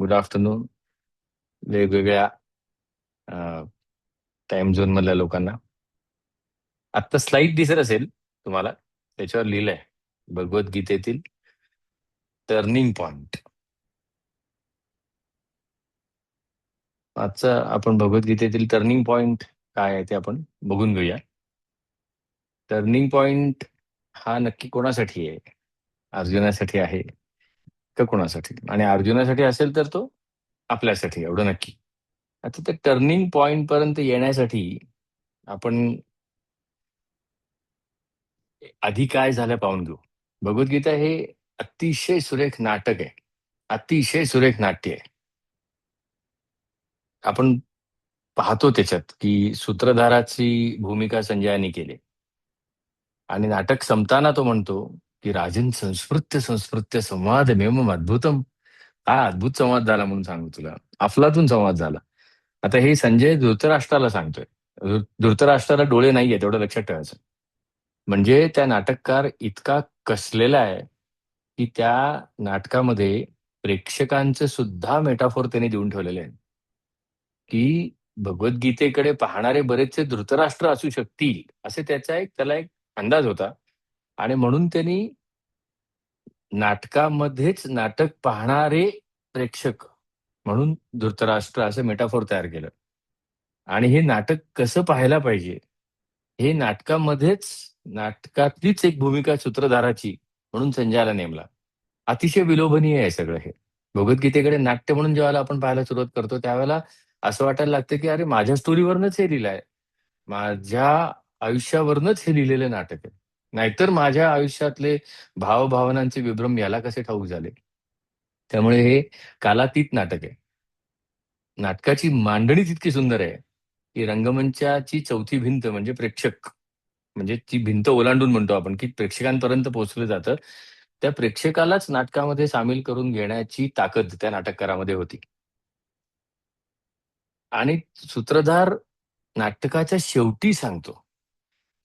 Good afternoon वेगवेगळ्या time zone मधल्या लोकांना. आत्ता स्लाइड दिसत असेल तुम्हाला, त्याच्यावर लिहिलंय भगवद्गीतेतील टर्निंग पॉइंट. आजचा आपण भगवद्गीतेतील टर्निंग पॉइंट काय आहे ते आपण बघून घेऊया. टर्निंग पॉइंट हा नक्की कोणासाठी आहे? अर्जुनासाठी आहे का कोणासाठी? आणि अर्जुनासाठी असेल तर तो आपल्यासाठी, एवढं नक्की. आता त्या टर्निंग पॉइंट पर्यंत येण्यासाठी आपण आधी काय झालं पाहून घेऊ. भगवद्गीता हे अतिशय सुरेख नाटक आहे, अतिशय सुरेख नाट्य आहे. आपण पाहतो त्याच्यात की सूत्रधाराची भूमिका संजयाने केली आणि नाटक संपताना तो म्हणतो की राजन संस्मृत्य संस्मृत्य संवादमेव अद्भुतम. हा अद्भुत संवाद झाला म्हणून सांगू तुला, अफलातून संवाद झाला. आता हे संजय धृतराष्ट्राला सांगतोय. धृतराष्ट्राला डोळे नाहीये, तेवढं लक्षात ठेवायचं. म्हणजे त्या नाटककार इतका कसलेला आहे की त्या नाटकामध्ये प्रेक्षकांचं सुद्धा मेटाफोर त्यांनी देऊन ठेवलेले आहे की भगवद्गीतेकडे पाहणारे बरेचसे धृतराष्ट्र असू शकतील, असे त्याला एक अंदाज होता. आणि म्हणून त्यांनी नाटकामध्येच नाटक पाहणारे प्रेक्षक म्हणून धृतराष्ट्र असं मेटाफोर तयार केलं. आणि हे नाटक कसं पाहायला पाहिजे हे नाटकामध्येच, नाटकातलीच एक भूमिका सूत्रधाराची म्हणून संजयाला नेमला. अतिशय विलोभनीय आहे सगळं हे. भगवद्गीतेकडे नाट्य म्हणून जेव्हा आपण पाहायला सुरुवात करतो त्यावेळेला असं वाटायला लागतं की अरे माझ्या स्टोरीवरनच हे लिहिलंय, माझ्या आयुष्यावरनच हे लिहिलेलं नाटक आहे. नाहीतर माझ्या आयुष्यातले भावभावनांचे विभ्रम याला कसे ठाऊक झाले. त्यामुळे हे कालातीत नाटक आहे. नाटकाची मांडणी तितकी सुंदर आहे की रंगमंचाची चौथी भिंत म्हणजे प्रेक्षक, म्हणजे ती भिंत ओलांडून म्हणतो आपण की प्रेक्षकांपर्यंत पोहोचलं जातं. त्या प्रेक्षकालाच नाटकामध्ये सामील करून घेण्याची ताकद त्या नाटककारामध्ये होती. आणि सूत्रधार नाटकाच्या शेवटी सांगतो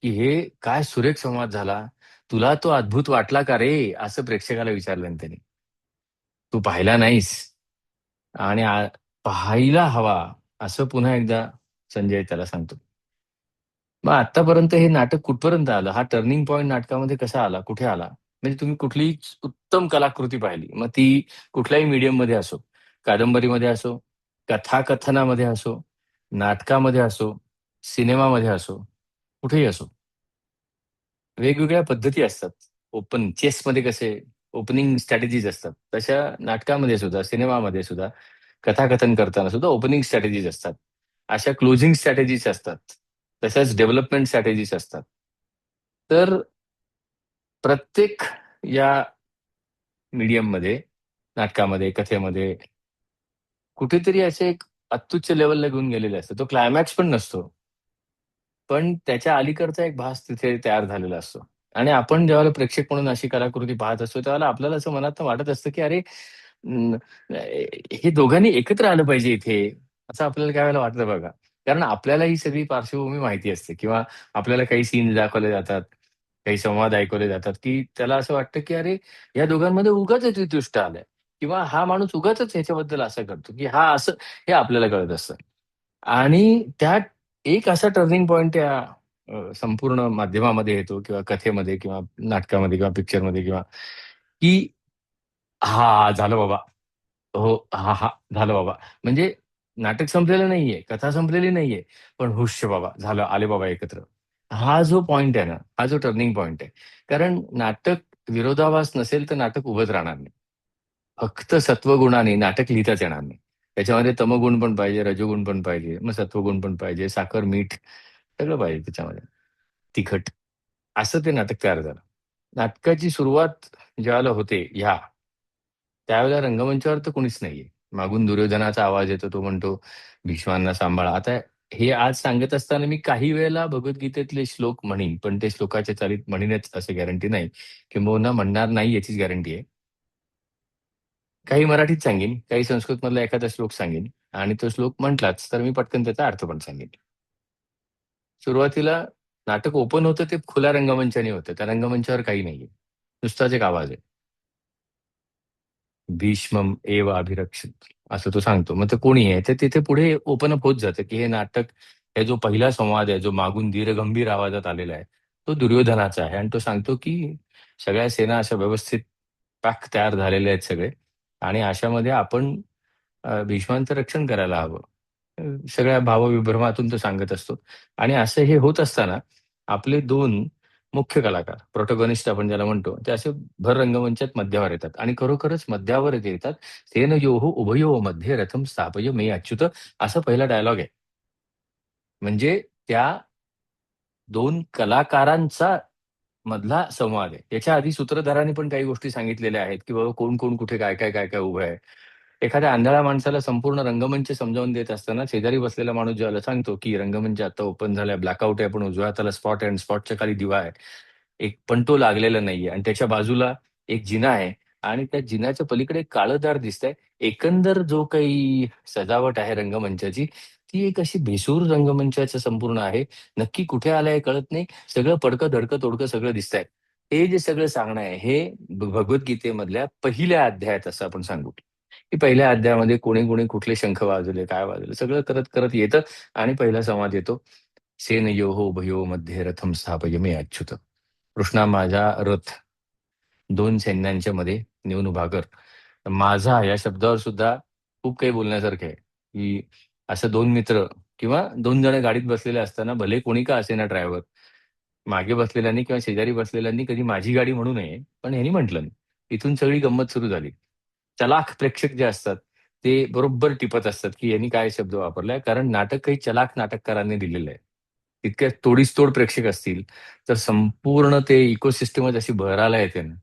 की हे काय सुरेख संवाद झाला, तुला तो अद्भुत वाटला का रे, असं प्रेक्षकाला विचारलं त्यांनी. तू पाहिला नाहीस आणि पाहायला हवा, असं पुन्हा एकदा संजय त्याला सांगतो. मग आतापर्यंत हे नाटक कुठपर्यंत आलं, हा टर्निंग पॉइंट नाटकामध्ये कसा आला, कुठे आला? म्हणजे तुम्ही कुठलीही उत्तम कलाकृती पाहिली, मग ती कुठल्याही मीडियम मध्ये असो, कादंबरीमध्ये असो, कथाकथनामध्ये असो, नाटकामध्ये असो, सिनेमामध्ये असो, कुठेही असो, वेगवेगळ्या पद्धती असतात. ओपन चेसमध्ये कसे ओपनिंग स्ट्रॅटेजीज असतात, तशा नाटकामध्ये सुद्धा, सिनेमामध्ये सुद्धा, कथाकथन करताना सुद्धा ओपनिंग स्ट्रॅटेजीज असतात. अशा क्लोजिंग स्ट्रॅटेजीज असतात. तशाच डेव्हलपमेंट स्ट्रॅटेजीज असतात. तर प्रत्येक या मीडियममध्ये, नाटकामध्ये, कथेमध्ये कुठेतरी असे एक अत्युच्च लेवलला घेऊन गेलेले असतात. तो क्लायमॅक्स पण नसतो, पण त्याच्या अलीकडचा एक भास तिथे तयार झालेला असतो. आणि आपण ज्यावेळेला प्रेक्षक म्हणून अशी कलाकृती पाहत असतो त्यावेळेला आपल्याला असं मनात वाटत असतं की अरे हे दोघांनी एकत्र आलं पाहिजे इथे, असं आपल्याला काय वेळेला वाटतं बघा. कारण आपल्याला ही सगळी पार्श्वभूमी माहिती असते किंवा आपल्याला काही सीन दाखवले जातात, काही संवाद ऐकवले जातात की त्याला असं वाटतं की अरे या दोघांमध्ये उगाच द्वेष आलंय किंवा हा माणूस उगाच ह्याच्याबद्दल असं करतो की हा असं, हे आपल्याला कळत असतं. आणि त्यात एक असा टर्निंग पॉइंट त्या संपूर्ण माध्यमामध्ये येतो किंवा कथेमध्ये किंवा नाटकामध्ये किंवा पिक्चरमध्ये किंवा की हा झालं बाबा. हो, हा हा झालं बाबा. म्हणजे नाटक संपलेलं नाहीये, कथा संपलेली नाहीये, पण हुश्य बाबा झालं, आले बाबा एकत्र. हा जो पॉइंट आहे ना, हा जो टर्निंग पॉइंट आहे. कारण नाटक विरोधाभास नसेल तर नाटक उभंच राहणार नाही. फक्त सत्वगुणाने नाटक लिहिताच येणार नाही. त्याच्यामध्ये तमगुण पण पाहिजे, रजोगुण पण पाहिजे, मग सत्वगुण पण पाहिजे, साखर, मीठ सगळं पाहिजे त्याच्यामध्ये, तिखट. असं ते नाटक तयार झालं. नाटकाची सुरुवात ज्यावेळेला होते त्यावेळेला रंगमंचावर तर कोणीच नाहीये. मागून दुर्योधनाचा आवाज येतो, तो म्हणतो भीष्मांना सांभाळा. आता हे आज सांगत असताना मी काही वेळेला भगवद्गीतेतले श्लोक म्हणीन, पण ते श्लोकाच्या चालीत म्हणीनच असं गॅरंटी नाही, किंबहुना म्हणणार नाही याचीच गॅरंटी आहे. काही मराठीत सांगेन, काही संस्कृत मधला एखादा श्लोक सांगेन आणि तो श्लोक म्हटलाच तर मी पटकन त्याचा अर्थ पण सांगेन. सुरुवातीला नाटक ओपन होतं ते खुल्या रंगमंचाने होतं. त्या रंगमंचावर काही नाहीये. नुसताच एक आवाज आहे. भीष्मम एव अभिरक्षित असं तो सांगतो. मग ते कोणी आहे, तर तिथे पुढे ओपन अप होत जातं की हे नाटक, हे जो पहिला संवाद आहे जो मागून धीरगंभीर आवाजात आलेला आहे, तो दुर्योधनाचा आहे. आणि तो सांगतो की सगळ्या सेना अशा व्यवस्थित पाक तयार झालेले आहेत सगळे, आणि अशामध्ये आपण भीष्मांचं रक्षण करायला हवं. सगळ्या भावविभ्रमातून तो सांगत असतो. आणि असं हे होत असताना आपले दोन मुख्य कलाकार, प्रोटोगॉनिस्ट आपण ज्याला म्हणतो, ते असे भर रंगमंचात मध्यावर येतात आणि खरोखरच मध्यावर ते येतात. "सेनयोः उभयोः मध्ये रथं स्थापय मे अच्युत" असा पहिला डायलॉग आहे. म्हणजे त्या दोन कलाकारांचा मधला संवाद आहे. त्याच्या आधी सूत्रधारांनी पण काही गोष्टी सांगितलेल्या आहेत, की बाबा कोण, कोण कुठे काय उभं आहे. एखाद्या आंधळ्या माणसाला संपूर्ण रंगमंच समजावून देत असताना शेजारी बसलेला माणूस ज्याला सांगतो, की रंगमंच आता ओपन झालाय, ब्लॅकआउट आहे, पण उजव्या हाताला स्पॉट आहे आणि स्पॉटच्या खाली दिवा आहे. एक पण तो लागलेला नाहीये आणि त्याच्या बाजूला एक जिना आहे आणि त्या जिन्याच्या पलीकडे एक काळं दार दिसतंय. एकंदर जो काही सजावट आहे रंगमंचाची, ती एक अशी भेसूर रंगमंचाचं संपूर्ण आहे. नक्की कुठे आलंय कळत नाही. सगळं पडकं, धडकं, तोडकं सगळं दिसतंय. हे जे सगळं सांगणं आहे, हे भगवद्गीतेमधल्या पहिल्या अध्यायात असं आपण सांगू, की पहिल्या अध्यायामध्ये कोणी, कोणी कुठले शंख वाजवले, काय वाजवले, सगळं करत, करत येतं आणि पहिला संवाद येतो. "सेनयोः उभयोः मध्ये रथं स्थापय मे अच्युत." कृष्णा, माझा रथ 2 सैन्यांच्या मध्ये नेऊन उभा कर. माझा या शब्दावर सुद्धा खूप काही बोलण्यासारखं आहे, की असं 2 मित्र किंवा 2 जण गाडीत बसलेले असताना भले कोणी का असेना ड्रायव्हर, मागे बसलेल्यांनी किंवा शेजारी बसलेल्यांनी कधी माझी गाडी म्हणू नये, पण ह्यांनी म्हटलं. इथून सगळी गंमत सुरू झाली. चलाख प्रेक्षक जे असतात, ते बरोबर टिपत असतात, की यांनी काय शब्द वापरलाय. कारण नाटक काही चलाख नाटककारांनी दिलेलं आहे. इतक्या तोडीस-तोड प्रेक्षक असतील, तर संपूर्ण ते इकोसिस्टमच अशी बहरायला येते ना,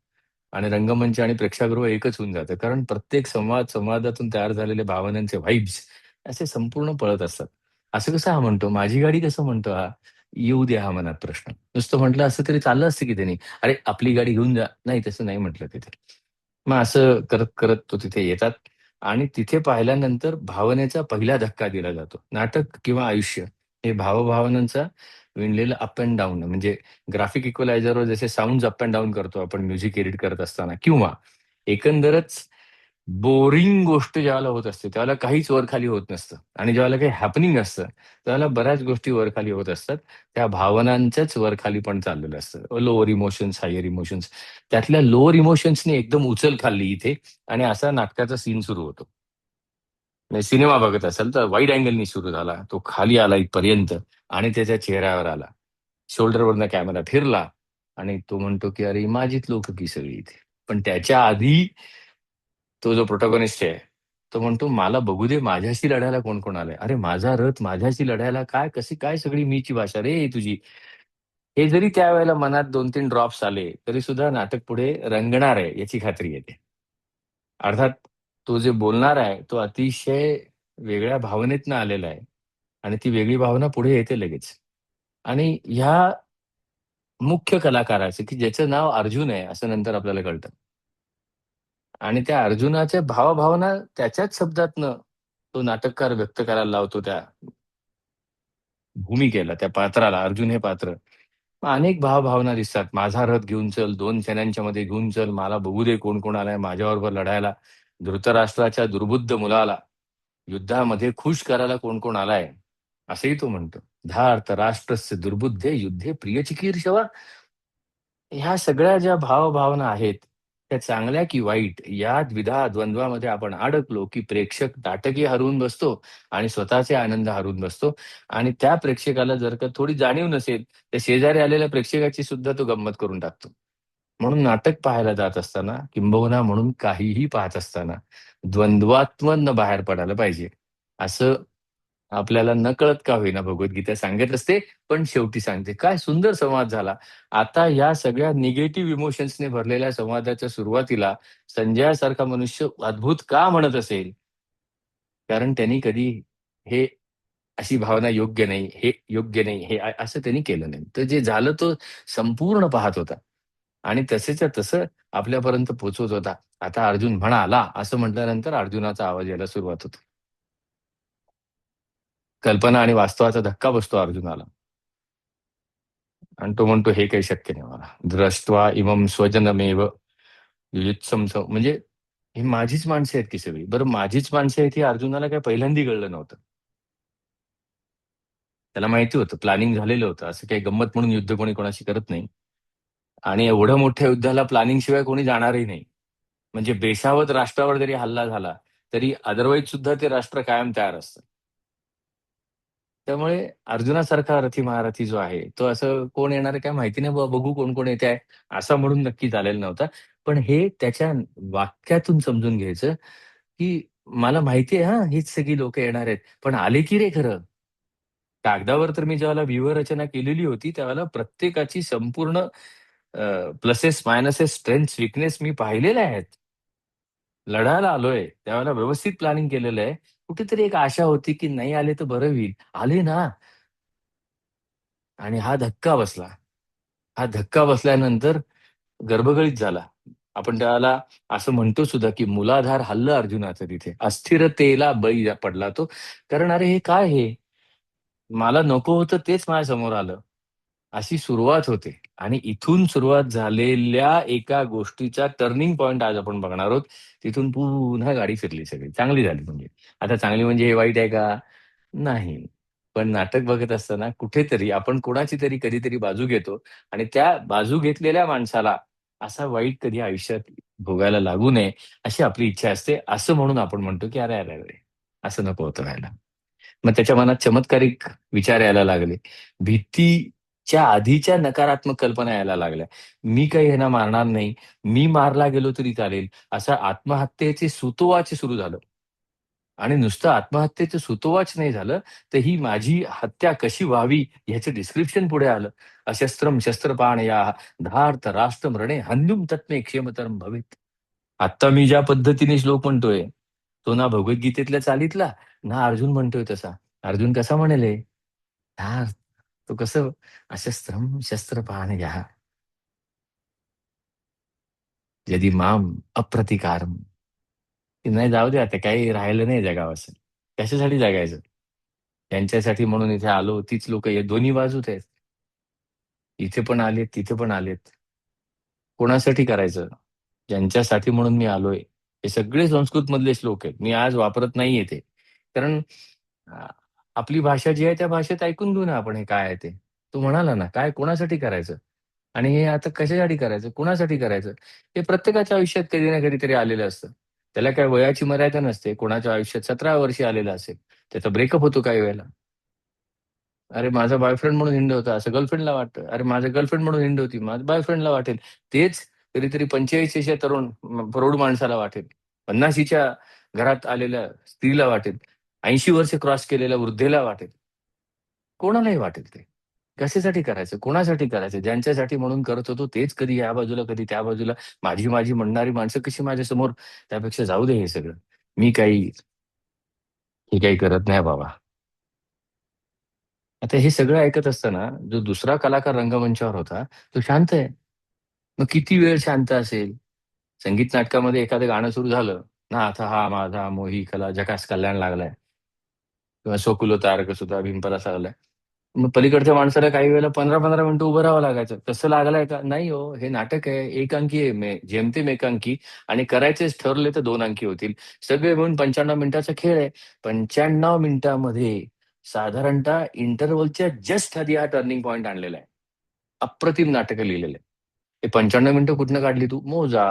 आणि रंगमंच आणि प्रेक्षागृह एकच होऊन जातं. कारण प्रत्येक संवादातून तयार झालेले भावनांचे व्हाइब्स असे संपूर्ण पळत असतात. असं कसं हा म्हणतो? माझी गाडी कसं म्हणतो हा? येऊ द्या हा मनात प्रश्न. नुसतं म्हटलं असतं तरी चाललं असतं की त्यांनी. "अरे, आपली गाडी घेऊन जा." नाही, तसं नाही म्हटलं तिथे. मग असं करत, करत तो तिथे येतात आणि तिथे पाहिल्यानंतर भावनेचा पहिला धक्का दिला जातो. नाटक किंवा आयुष्य हे भावभावनांचा विणलेलं अप अँड डाउन, म्हणजे ग्राफिक इक्वलायझरवर जसे साउंड्स अप अँड डाउन करतो आपण म्युझिक एडिट करत असताना, किंवा एकंदरच बोरिंग गोष्ट ज्यावेळेला होत असते, त्यावेळेला काहीच वर-खाली होत नसतं आणि ज्यावेळेला काही हॅपनिंग असतं, त्यावेळेला बऱ्याच गोष्टी वर-खाली होत असतात. त्या भावनांच्याच वर-खाली पण चाललेलं असतं. Lower emotions, higher emotions. त्यातल्या लोअर इमोशन्सनी एकदम उचल खाल्ली इथे आणि असा नाटकाचा सीन सुरू होतो. म्हणजे सिनेमा बघत असाल तर वाईड अँगलनी सुरू झाला. तो खाली आला इथपर्यंत आणि त्याच्या चेहऱ्यावर आला. शोल्डरवरनं कॅमेरा फिरला आणि तो म्हणतो, की "अरे, माझीच लोकं की सगळी इथे." पण त्याच्या आधी तो जो प्रोटॅगॉनिस्ट आहे, तो म्हणतो, "मला बघू दे माझ्याशी लढायला कोण-कोण आलंय." अरे, माझा रथ माझ्याशी लढायला काय, कशी काय सगळी मीची भाषा रे तुझी. हे जरी त्यावेळेला मनात 2-3 ड्रॉप्स आले, तरी सुद्धा नाटक पुढे रंगणार आहे याची खात्री येते. अर्थात तो जे बोलणार आहे, तो अतिशय वेगळ्या भावनेतनं आलेला आहे आणि ती वेगळी भावना पुढे येते लगेच. आणि ह्या मुख्य कलाकाराचं, की ज्याचं नाव अर्जुन आहे, असं नंतर आपल्याला कळतं. आणि त्या अर्जुनाच्या भावभावना त्याच्याच शब्दातनं तो नाटककार व्यक्त करायला लावतो त्या भूमिकेला, त्या पात्राला. अर्जुन हे पात्र. मग अनेक भावभावना दिसतात. माझा रथ घेऊन चल, 2 सेनांच्या मध्ये घेऊन चल, मला बघू दे कोण कोण आलाय माझ्याबरोबर लढायला. धृतराष्ट्राच्या दुर्बुद्ध मुलाला युद्धामध्ये खुश करायला कोण कोण आलाय, असंही तो म्हणतो. धार्त राष्ट्रस्य दुर्बुद्धे युद्धे प्रियचिकीर्षवा. ह्या सगळ्या ज्या भावभावना आहेत, त्या चांगल्या की वाईट या द्विधा द्वंद्वामध्ये आपण अडकलो, की प्रेक्षक नाटकही हरवून बसतो आणि स्वतःचे आनंद हरवून बसतो. आणि त्या प्रेक्षकाला जर का थोडी जाणीव नसेल, तर शेजारी आलेल्या प्रेक्षकाची सुद्धा तो गंमत करून टाकतो. म्हणून नाटक पाहायला जात असताना, किंबहुना म्हणून काहीही पाहत असताना, द्वंद्वात्मधनं बाहेर पडायला पाहिजे. असं आपल्याला नकळत का होईना भगवद्गीता सांगत असते, पण शेवटी सांगते. काय सुंदर संवाद झाला. आता या सगळ्या निगेटिव्ह इमोशन्सने भरलेल्या संवादाच्या सुरुवातीला संजयासारखा मनुष्य अद्भुत का म्हणत असेल? कारण त्यांनी कधी हे अशी भावना योग्य नाही, हे योग्य नाही, हे असं त्यांनी केलं नाही. तर जे झालं तो संपूर्ण पाहत होता आणि तसेच्या तसं आपल्यापर्यंत पोहोचवत होता. आता अर्जुन म्हणाला, असं म्हटल्यानंतर अर्जुनाचा आवाज यायला सुरुवात होतो. कल्पना आणि वास्तवाचा धक्का बसतो अर्जुनाला. आणि तो म्हणतो, "हे काही शक्य नाही मला. दृष्ट्वा इमं स्वजनमेव युयुत्सं" म्हणजे ही माझीच माणसं आहेत की सगळी. बरं माझीच माणसं आहेत हे अर्जुनाला काय पहिल्यांदा कळलं नव्हतं. त्याला माहिती होतं, प्लॅनिंग झालेलं होतं. असं काही गंमत म्हणून युद्ध कोणी कोणाशी करत नाही. आणि एवढ्या मोठ्या युद्धाला प्लॅनिंग शिवाय कोणी जाणारही नाही. म्हणजे बेसावध राष्ट्रावर जरी हल्ला झाला, तरी अदरवाईज सुद्धा ते राष्ट्र कायम तयार असतं. त्यामुळे अर्जुनासारखा रथी महारथी जो आहे, तो असं कोण येणार आहे काय माहिती नाही बाबा, बघू कोण-कोण येते आहे, असा म्हणून नक्की झालेला नव्हता. पण हे त्याच्या वाक्यातून समजून घ्यायचं, की मला माहिती आहे हां, हीच सगळी लोकं येणार आहेत. पण आले की रे खरं? कागदावर तर मी ज्यावेळेला व्यूहरचना केलेली होती, त्यावेळेला प्रत्येकाची संपूर्ण प्लसेस, मायनसेस, स्ट्रेंथ्स, वीकनेस मी पाहिलेल्या आहेत. लढायला आलोय, त्यावेळेला व्यवस्थित प्लॅनिंग केलेलं आहे. कुठेतरी एक आशा होती, की नाही आले तर बरं होईल. आले ना आणि हा धक्का बसला. हा धक्का बसल्यानंतर गर्भगळीत झाला. आपण त्याला असं म्हणतो सुद्धा, की मुलाधार हललं अर्जुनाचं तिथे. अस्थिरतेला बळी पडला तो. कारण अरे हे काय हे? मला नको होतं तेच माझ्यासमोर आलं. अशी सुरुवात होते आणि इथून सुरुवात झालेल्या एका गोष्टीचा टर्निंग पॉइंट आज आपण बघणार आहोत. तिथून पुन्हा गाडी फिरली सगळी. चांगली झाली म्हणजे. आता चांगली म्हणजे हे वाईट आहे का? नाही. पण नाटक बघत असताना कुठेतरी आपण कोणाची तरी कधीतरी बाजू घेतो आणि त्या बाजू घेतलेल्या माणसाला असा वाईट कधी आयुष्यात भोगायला लागू नये, अशी आपली इच्छा असते. असं म्हणून आपण म्हणतो, की "अरे, अरे, अरे! असं नको होतं व्हायला." मग त्याच्या मनात चमत्कारिक विचार यायला लागले. भीतीच्या आधीच्या नकारात्मक कल्पना यायला लागल्या. मी काही ह्यांना मारणार नाही. मी मारला गेलो तरी चालेल. असं आत्महत्येचे सूतोवाच सुरू झालं. आणि नुसतं आत्महत्येचं सूतोवाच नाही झालं, तर ही माझी हत्या कशी व्हावी ह्याचं डिस्क्रिप्शन पुढे आलं. अशस्त्रं शस्त्रपाणयाः धार्त राष्ट्रमृणे हन्युं तत्मे क्षेमतरं भवेत्. आत्ता मी ज्या पद्धतीने श्लोक म्हणतोय, तो ना भगवद्गीतेतल्या चालीतला, ना अर्जुन म्हणतोय तसा. अर्जुन कसा म्हणेल हे? हां, तो कसं अशस्त्रं शस्त्रपाणयः यदी माम अप्रतिकारम्. की नाही जाऊ दे आता काही राहिलं नाही जगावसं. कशासाठी जगायचं? त्यांच्यासाठी म्हणून इथे आलो, तीच लोकं हे दोन्ही बाजूत आहेत. इथे पण आलेत, तिथे पण आलेत. कोणासाठी करायचं? ज्यांच्यासाठी म्हणून मी आलोय. हे सगळे संस्कृतमधले श्लोक आहेत. मी आज वापरत नाहीये ते. कारण अ, आपली भाषा जी आहे त्या भाषेत ऐकून घेऊ ना आपण हे काय आहे ते. तो म्हणाला ना, काय कोणासाठी करायचं? आणि हे आता कशासाठी करायचं? कुणासाठी करायचं? हे प्रत्येकाच्या आयुष्यात कधी ना कधीतरी आलेलं असतं. त्याला काय वयाची मर्यादा नसते. कोणाच्या आयुष्यात 17 वर्षी आलेलं असेल. त्याचा ब्रेकअप होतो काही वेळेला. अरे, माझा बॉयफ्रेंड म्हणून हिंड होता, असं गर्लफ्रेंडला वाटतं. अरे, माझा गर्लफ्रेंड म्हणून हिंड होती, माझ्या बॉयफ्रेंडला वाटेल. तेच कधीतरी 85च्या तरुण प्रौढ माणसाला वाटेल. 50च्या घरात आलेल्या स्त्रीला वाटेल. 80 वर्ष क्रॉस केलेल्या वृद्धेला वाटेल. कोणालाही वाटेल ते. कशासाठी करायचं? कोणासाठी करायचं? ज्यांच्यासाठी म्हणून करत होतो तेच कधी या बाजूला, कधी त्या बाजूला. माझी, माझी म्हणणारी माणसं कशी माझ्यासमोर? त्यापेक्षा जाऊ दे हे सगळं. मी काही हे काही करत नाही बाबा. आता हे सगळं ऐकत असताना जो दुसरा कलाकार रंगमंचावर होता, तो शांत आहे. मग किती वेळ शांत असेल? संगीत नाटकामध्ये एखादं गाणं सुरू झालं, "नाथ हा माझा मोही कला झकास कल्याण लागलाय" किंवा "स्वकुलो तारक सुधा भिंपला लागलाय." मग पलीकडच्या माणसाला काही वेळेला 15-15 मिनिटं उभं राहावं लागायचं. तसं लागलंय का? नाही हो, हे नाटक आहे. एक अंकी आहे. जेमतेम एक अंकी आणि करायचेच ठरले तर 2 अंकी होतील. सगळे मिळून 95 मिनिटाचा खेळ आहे. 95 मिनिटामध्ये साधारणतः इंटरव्हलच्या जस्ट आधी हा टर्निंग पॉइंट आणलेला आहे. अप्रतिम नाटकं लिहिलेलं आहे. हे 95 मिनिटं कुठनं काढली तू? मोजा.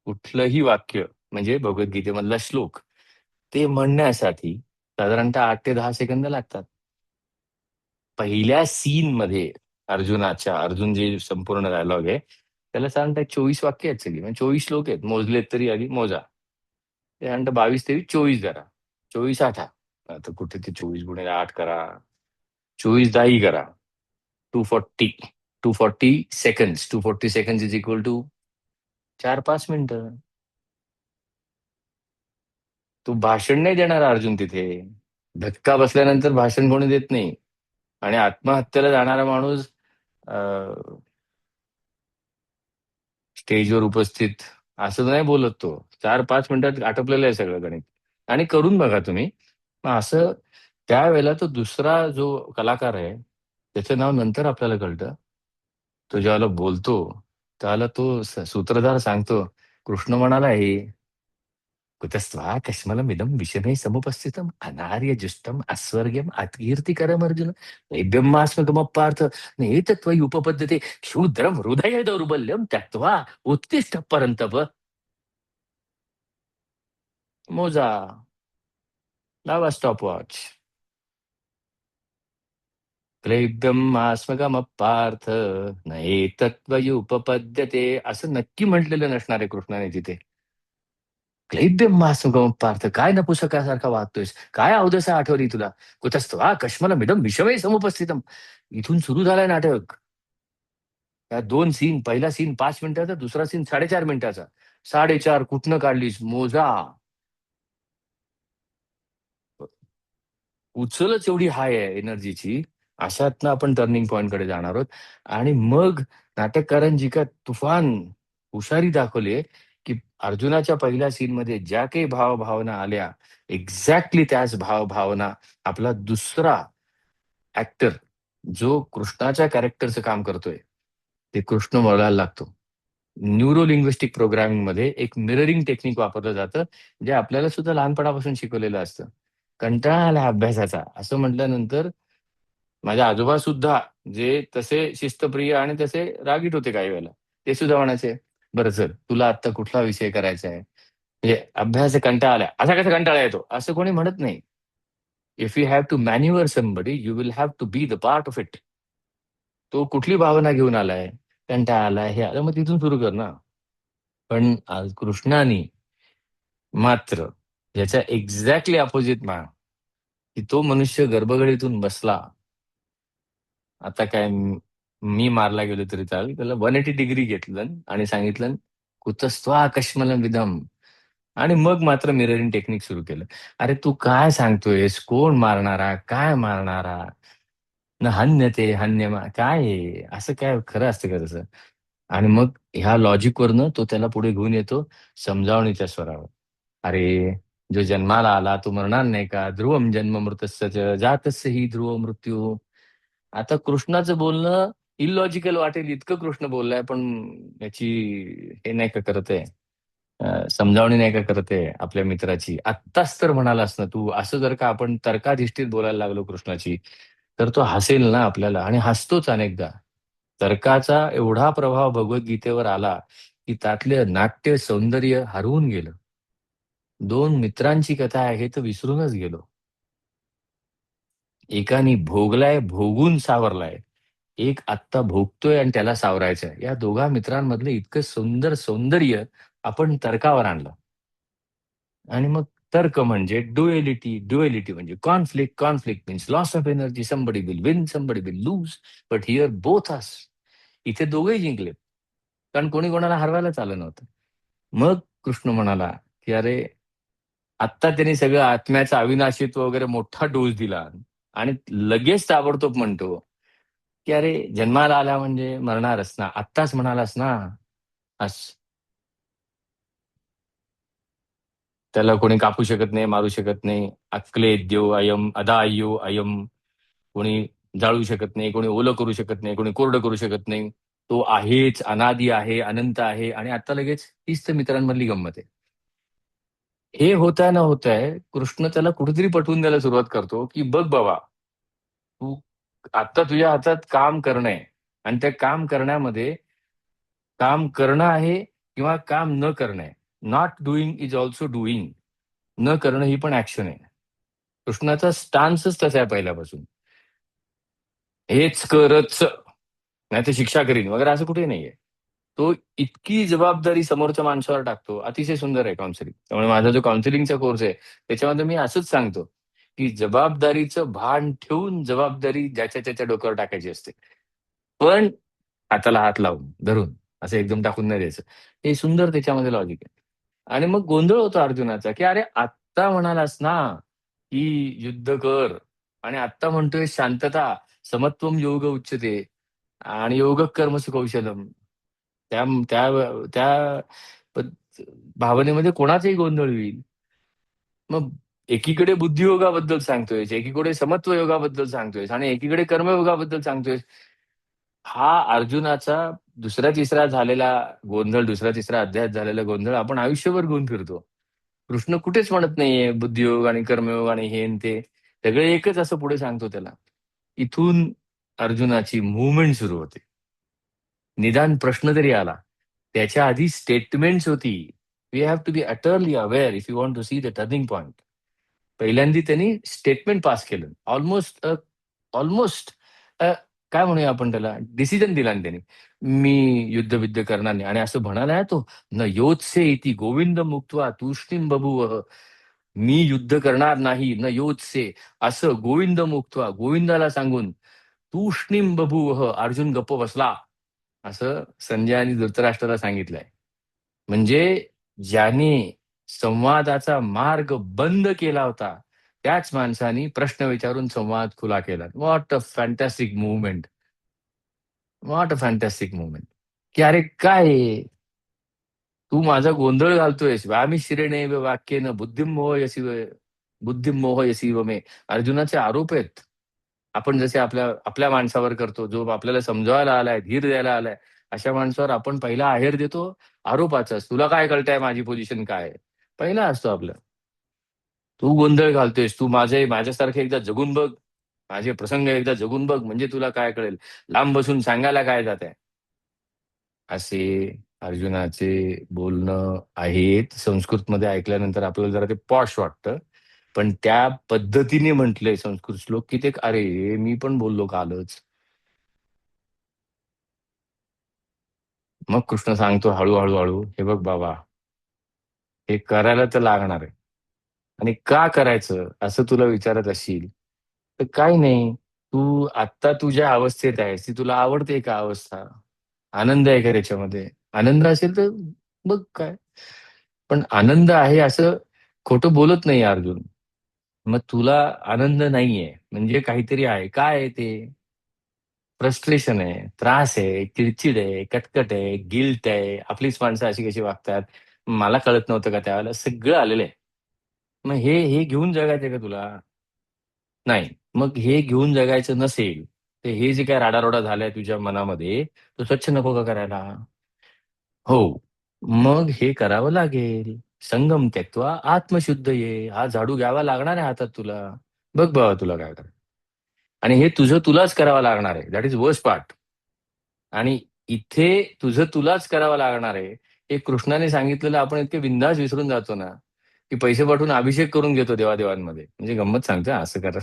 कुठलंही वाक्य म्हणजे भगवद्गीतेमधला श्लोक, ते म्हणण्यासाठी साधारणतः 8 ते 10 सेकंद लागतात. पहिल्या सीनमध्ये अर्जुन जे संपूर्ण डायलॉग आहे, त्याला साधारणतः 24 वाक्य आहेत सगळी. म्हणजे 24 श्लोक आहेत. मोजलेत तरी आधी मोजा. त्यानंतर 22-23 24 धरा. 24 8 आता कुठे ते 24 गुणिले 8 करा. 24 10 करा. 240. 240 seconds. 240 seconds is equal to 4-5 मिनिटं. तो भाषण नाही देणार अर्जुन तिथे. धक्का बसल्यानंतर भाषण कोणी देत नाही. आणि आत्महत्येला जाणारा माणूस अ, स्टेजवर उपस्थित असं नाही बोलत तो. 4-5 मिनिटात आटपलेलं आहे सगळं गणित. आणि करून बघा तुम्ही. मग असं त्यावेळेला तो दुसरा जो कलाकार आहे, त्याचं नाव नंतर आपल्याला कळतं. तो ज्यावेळेला बोलतो, त्यावेळेला तो सूत्रधार सांगतो, कृष्ण म्हणाला, "हे कुतस्त्वा कश्मलमिदं विषमे समुपस्थितम् अनार्यजुष्टम् अस्वर्ग्यम् अकीर्तिकरम् अर्जुन नैब्यमास्मगमपार्थ नेतत्त्वयि उपपद्यते क्षुद्रं हृदय दौर्बल्यं त्यक्त्वा उत्तिष्ठ परन्तप." मोजा, लावा स्टॉपवॉच. क्लैब्यमास्मगमपार्थ न एतत्त्वयि उपपद्यते असं नक्की म्हटलेलं नसणार आहे कृष्णाने तिथे. क्लैब्यमास्मगम पार्थ, काय नपुसकासारखा वागतोयस? काय अवदसा आठवली तुला? कुतस्त्वा कश्मलमिदं विषमे समुपस्थितम्. इथून सुरू झालंय नाटक. या 2 सीन, पहिला सीन 5 मिनिटाचा, दुसरा सीन 4.5 मिनिटाचा. 4.5 कुठनं काढलीस? मोजा. उचलच एवढी हाय आहे एनर्जीची. अशातनं आपण टर्निंग पॉइंटकडे जाणार आहोत. आणि मग नाटककारांनी जी काय तुफान हुशारी दाखवली, की अर्जुनाच्या पहिल्या सीनमध्ये ज्या काही भावभावना आल्या, एक्झॅक्टली त्याच भावभावना आपला दुसरा ॲक्टर जो कृष्णाच्या कॅरेक्टरचं काम करतोय, ते कृष्ण वळायला लागतो. न्यूरो लिंग्विस्टिक प्रोग्रामिंगमध्ये एक मिररिंग टेक्निक वापरलं जातं, जे आपल्याला सुद्धा लहानपणापासून शिकवलेलं असतं. कंटाळा आला अभ्यासाचा असं म्हटल्यानंतर माझे आजोबा सुद्धा जे तसे शिस्तप्रिय आणि तसे रागीट होते काही वेळेला. ते सुद्धा म्हणायचे, "बरं चल, तुला आत्ता कुठला विषय करायचा आहे?" म्हणजे अभ्यास कंटाळा आलाय. "असा कसा कंटाळा येतो?" असं कोणी म्हणत नाही. If you have to manure somebody, you will have to be the part of it. तो कुठली भावना घेऊन आलाय? कंटाळा आलाय, हे आलं, मग तिथून सुरू कर ना. पण आज कृष्णानी मात्र याच्या एक्झॅक्टली अपोझिट म्हणा, की तो मनुष्य गर्भगडीतून बसला. आता काय मी मारला गेलो तरी चालेल. त्याला 180 डिग्री घेतलं आणि सांगितलं, "कुतस्त्वा कश्मलमिदं." आणि मग मात्र मिररिंग टेक्निक सुरू केलं. "अरे तू काय सांगतोयस? कोण मारणारा? काय मारणारा? न हन्यते हन्यमा." काय आहे? असं काय खरं असतं का तसं? आणि मग ह्या लॉजिकवरनं तो त्याला पुढे घेऊन येतो समजावणीच्या स्वरावर. "अरे, जो जन्माला आला तो मरणार नाही का? ध्रुवं जन्म मृतस्य च जातस्य हि ध्रुव मृत्यू." आता कृष्णाचं बोलणं इलॉजिकल वाटेल इतकं कृष्ण बोललाय, पण याची हे नाही का करत आहे, समजावणी नाही का करत आहे आपल्या मित्राची. आत्ताच तर म्हणालास ना तू, असं जर का आपण तर्काधिष्ठित बोलायला लागलो कृष्णाची, तर तो हसेल ना आपल्याला आणि हसतोच अनेकदा. तर्काचा एवढा प्रभाव भगवद्गीतेवर आला, की त्यातलं नाट्य सौंदर्य हरवून गेलं. 2 मित्रांची कथा आहे हे तर विसरूनच गेलो. एकानी भोगलाय, भोगून सावरलाय. एक आत्ता भोगतोय आणि त्याला सावरायचंय. या दोघा मित्रांमधलं इतकं सुंदर सौंदर्य आपण तर्कावर आणलं. आणि मग तर्क म्हणजे ड्युएलिटी, ड्युएलिटी म्हणजे conflict, conflict means loss of energy. Somebody will win, somebody will lose, but here both us. इथे दोघेही जिंकले. कारण कोणी कोणाला हरवायलाच आलं नव्हतं. मग कृष्ण म्हणाला, की "अरे, आत्ता त्यांनी सगळं आत्म्याचं अविनाशीत्व वगैरे मोठा डोस दिला." आणि लगेच ताबडतोब म्हणतो, की "अरे, जन्माला आला म्हणजे मरणारच ना. आत्ताच म्हणालास ना." अस त्याला कोणी कापू शकत नाही, मारू शकत नाही. "अक्लेद्यो अयम् अदाह्यो अयम्." कोणी जाळू शकत नाही, कोणी ओलं करू शकत नाही, कोणी कोरडं करू शकत नाही. तो आहेच, अनादी आहे, अनंत आहे आणि आता लगेच हीच तर मित्रांमधली गंमत आहे. हे होता न होताय कृष्ण त्याला कुठेतरी पटवून द्यायला सुरुवात करतो, की "बघ बाबा, तू आता तुझ्या हातात काम करणं आहे आणि त्या काम करण्यामध्ये काम करणं आहे किंवा काम न करणं आहे. Not doing is also doing. न करणं ही पण ॲक्शन आहे." कृष्णाचा स्टान्सच तसा आहे पहिल्यापासून. हेच करच, नाहीतर शिक्षा करीन वगैरे असं कुठेही नाहीये. तो इतकी जबाबदारी समोरच्या माणसावर टाकतो. अतिशय सुंदर आहे काउन्सिलिंग. त्यामुळे माझा जो काउन्सिलिंगचा कोर्स आहे, त्याच्यामध्ये मी असंच सांगतो, की जबाबदारीचं भान ठेवून जबाबदारी ज्याच्या त्याच्या डोक्यावर टाकायची असते. पण हाताला हात लावून, धरून असं एकदम टाकून नाही द्यायचं. हे सुंदर त्याच्यामध्ये लॉजिक आहे. आणि मग गोंधळ होतो अर्जुनाचा, की "अरे आत्ता म्हणालास ना, की युद्ध कर आणि आत्ता म्हणतोय शांतता, समत्वम योग उच्यते आणि योगः कर्मसु कौशलम." त्या त्या त्या प भावनेमध्ये कोणाचाही गोंधळ होईल. मग एकीकडे बुद्धियोगाबद्दल सांगतोयस, एकीकडे समत्व योगाबद्दल सांगतोयस आणि एकीकडे कर्मयोगाबद्दल सांगतोयस. हा अर्जुनाचा दुसरा तिसरा झालेला गोंधळ, दुसरा तिसरा अध्यायात झालेला गोंधळ आपण आयुष्यभर घेऊन फिरतो. कृष्ण कुठेच म्हणत नाहीये बुद्धियोग आणि कर्मयोग आणि हे आणि ते, सगळे एकच असं पुढे सांगतो त्याला. इथून अर्जुनाची मुवमेंट सुरू होते. निदान प्रश्न तरी आला. त्याच्या आधी स्टेटमेंट्स होती. We have to be utterly aware if you want to see the turning point. पहिल्यांदा त्यांनी स्टेटमेंट पास केलं. ऑलमोस्ट काय म्हणूया आपण त्याला, डिसिजन दिला ना त्यांनी. मी युद्ध करणार नाही. आणि असं म्हणाला तो, न योत्से इति गोविंद मुक्त्वा तूष्णीम बभूव. मी युद्ध करणार नाही, न योत्से, असं गोविंद मुक्त्वा, गोविंदाला सांगून, तूष्णीम बभूव, अर्जुन गप्प बसला. असं संजय आणि धृतराष्ट्राला सांगितलंय. म्हणजे ज्याने संवादाचा मार्ग बंद केला होता, त्याच माणसानी प्रश्न विचारून संवाद खुला केला. What a fantastic movement. What a fantastic movement. की अरे काय आहे? तू माझा गोंधळ घालतोयस. व्यामी शिरेणेव वाक्येन बुद्धिम मोहयसीव मे. अर्जुनाचे आरोप आहेत. आपण जसे आपल्या आपल्या माणसावर करतो, जो आपल्याला समजावायला आलाय, धीर द्यायला आलाय, अशा माणसावर आपण पहिला आहेर देतो आरोपाचाच. तुला काय कळतंय माझी पोझिशन काय आहे? पहिला असतो आपलं. तू गोंधळ घालतोयस. तू माझ्यासारखे एकदा जगून बघ. माझे प्रसंग एकदा जगून बघ, म्हणजे तुला काय कळेल. लांब बसून सांगायला काय जात आहे. असे अर्जुनाचे बोलणं आहेत. संस्कृतमध्ये ऐकल्यानंतर आपल्याला जरा ते पॉश वाटतं. पण त्या पद्धतीने म्हटलंय संस्कृत श्लोक की ते, अरे मी पण बोललो कालच. मग कृष्ण सांगतो हळूहळू हळू, हे बघ बाबा, हे करायला तर लागणार आहे. आणि का करायचं असं तुला विचारत असशील, तर काही नाही. तू आत्ता तुझ्या अवस्थेत आहेस, ती तुला आवडते का अवस्था? आनंद आहे का त्याच्यामध्ये? आनंद असेल तर बघ काय. पण आनंद आहे असं खोटं बोलत नाही अर्जुन. मग तुला आनंद नाहीये म्हणजे काहीतरी आहे. काय आहे ते? फ्रस्ट्रेशन आहे, त्रास आहे, चिडचिड आहे, कटकट आहे, गिल्ट आहे. आपलीच माणसं अशी कशी वागतात, मला कळत नव्हतं का त्यावेळेला, सगळं आलेलं आहे. मग हे हे घेऊन जगायचंय का तुला? नाही. मग हे घेऊन जगायचं नसेल, तर हे जे काय राडारोडा झालाय तुझ्या मनामध्ये, तो स्वच्छ नको का करायला? हो. मग हे करावं लागेल. संगम त्यक्त्वा आत्मशुद्ध ये. हा झाडू घ्यावा लागणार आहे हातात तुला. बघ बाबा तुला काय करायचं. आणि हे तुझं तुलाच करावं लागणार आहे. That is worst part. आणि इथे तुझं तुलाच करावं लागणार आहे. हे कृष्णाने सांगितलेलं आपण इतके बिनधास्त विसरून जातो ना, की पैसे पाठवून अभिषेक करून घेतो देवादेवांमध्ये. म्हणजे गंमत सांगतो हा, असं करा.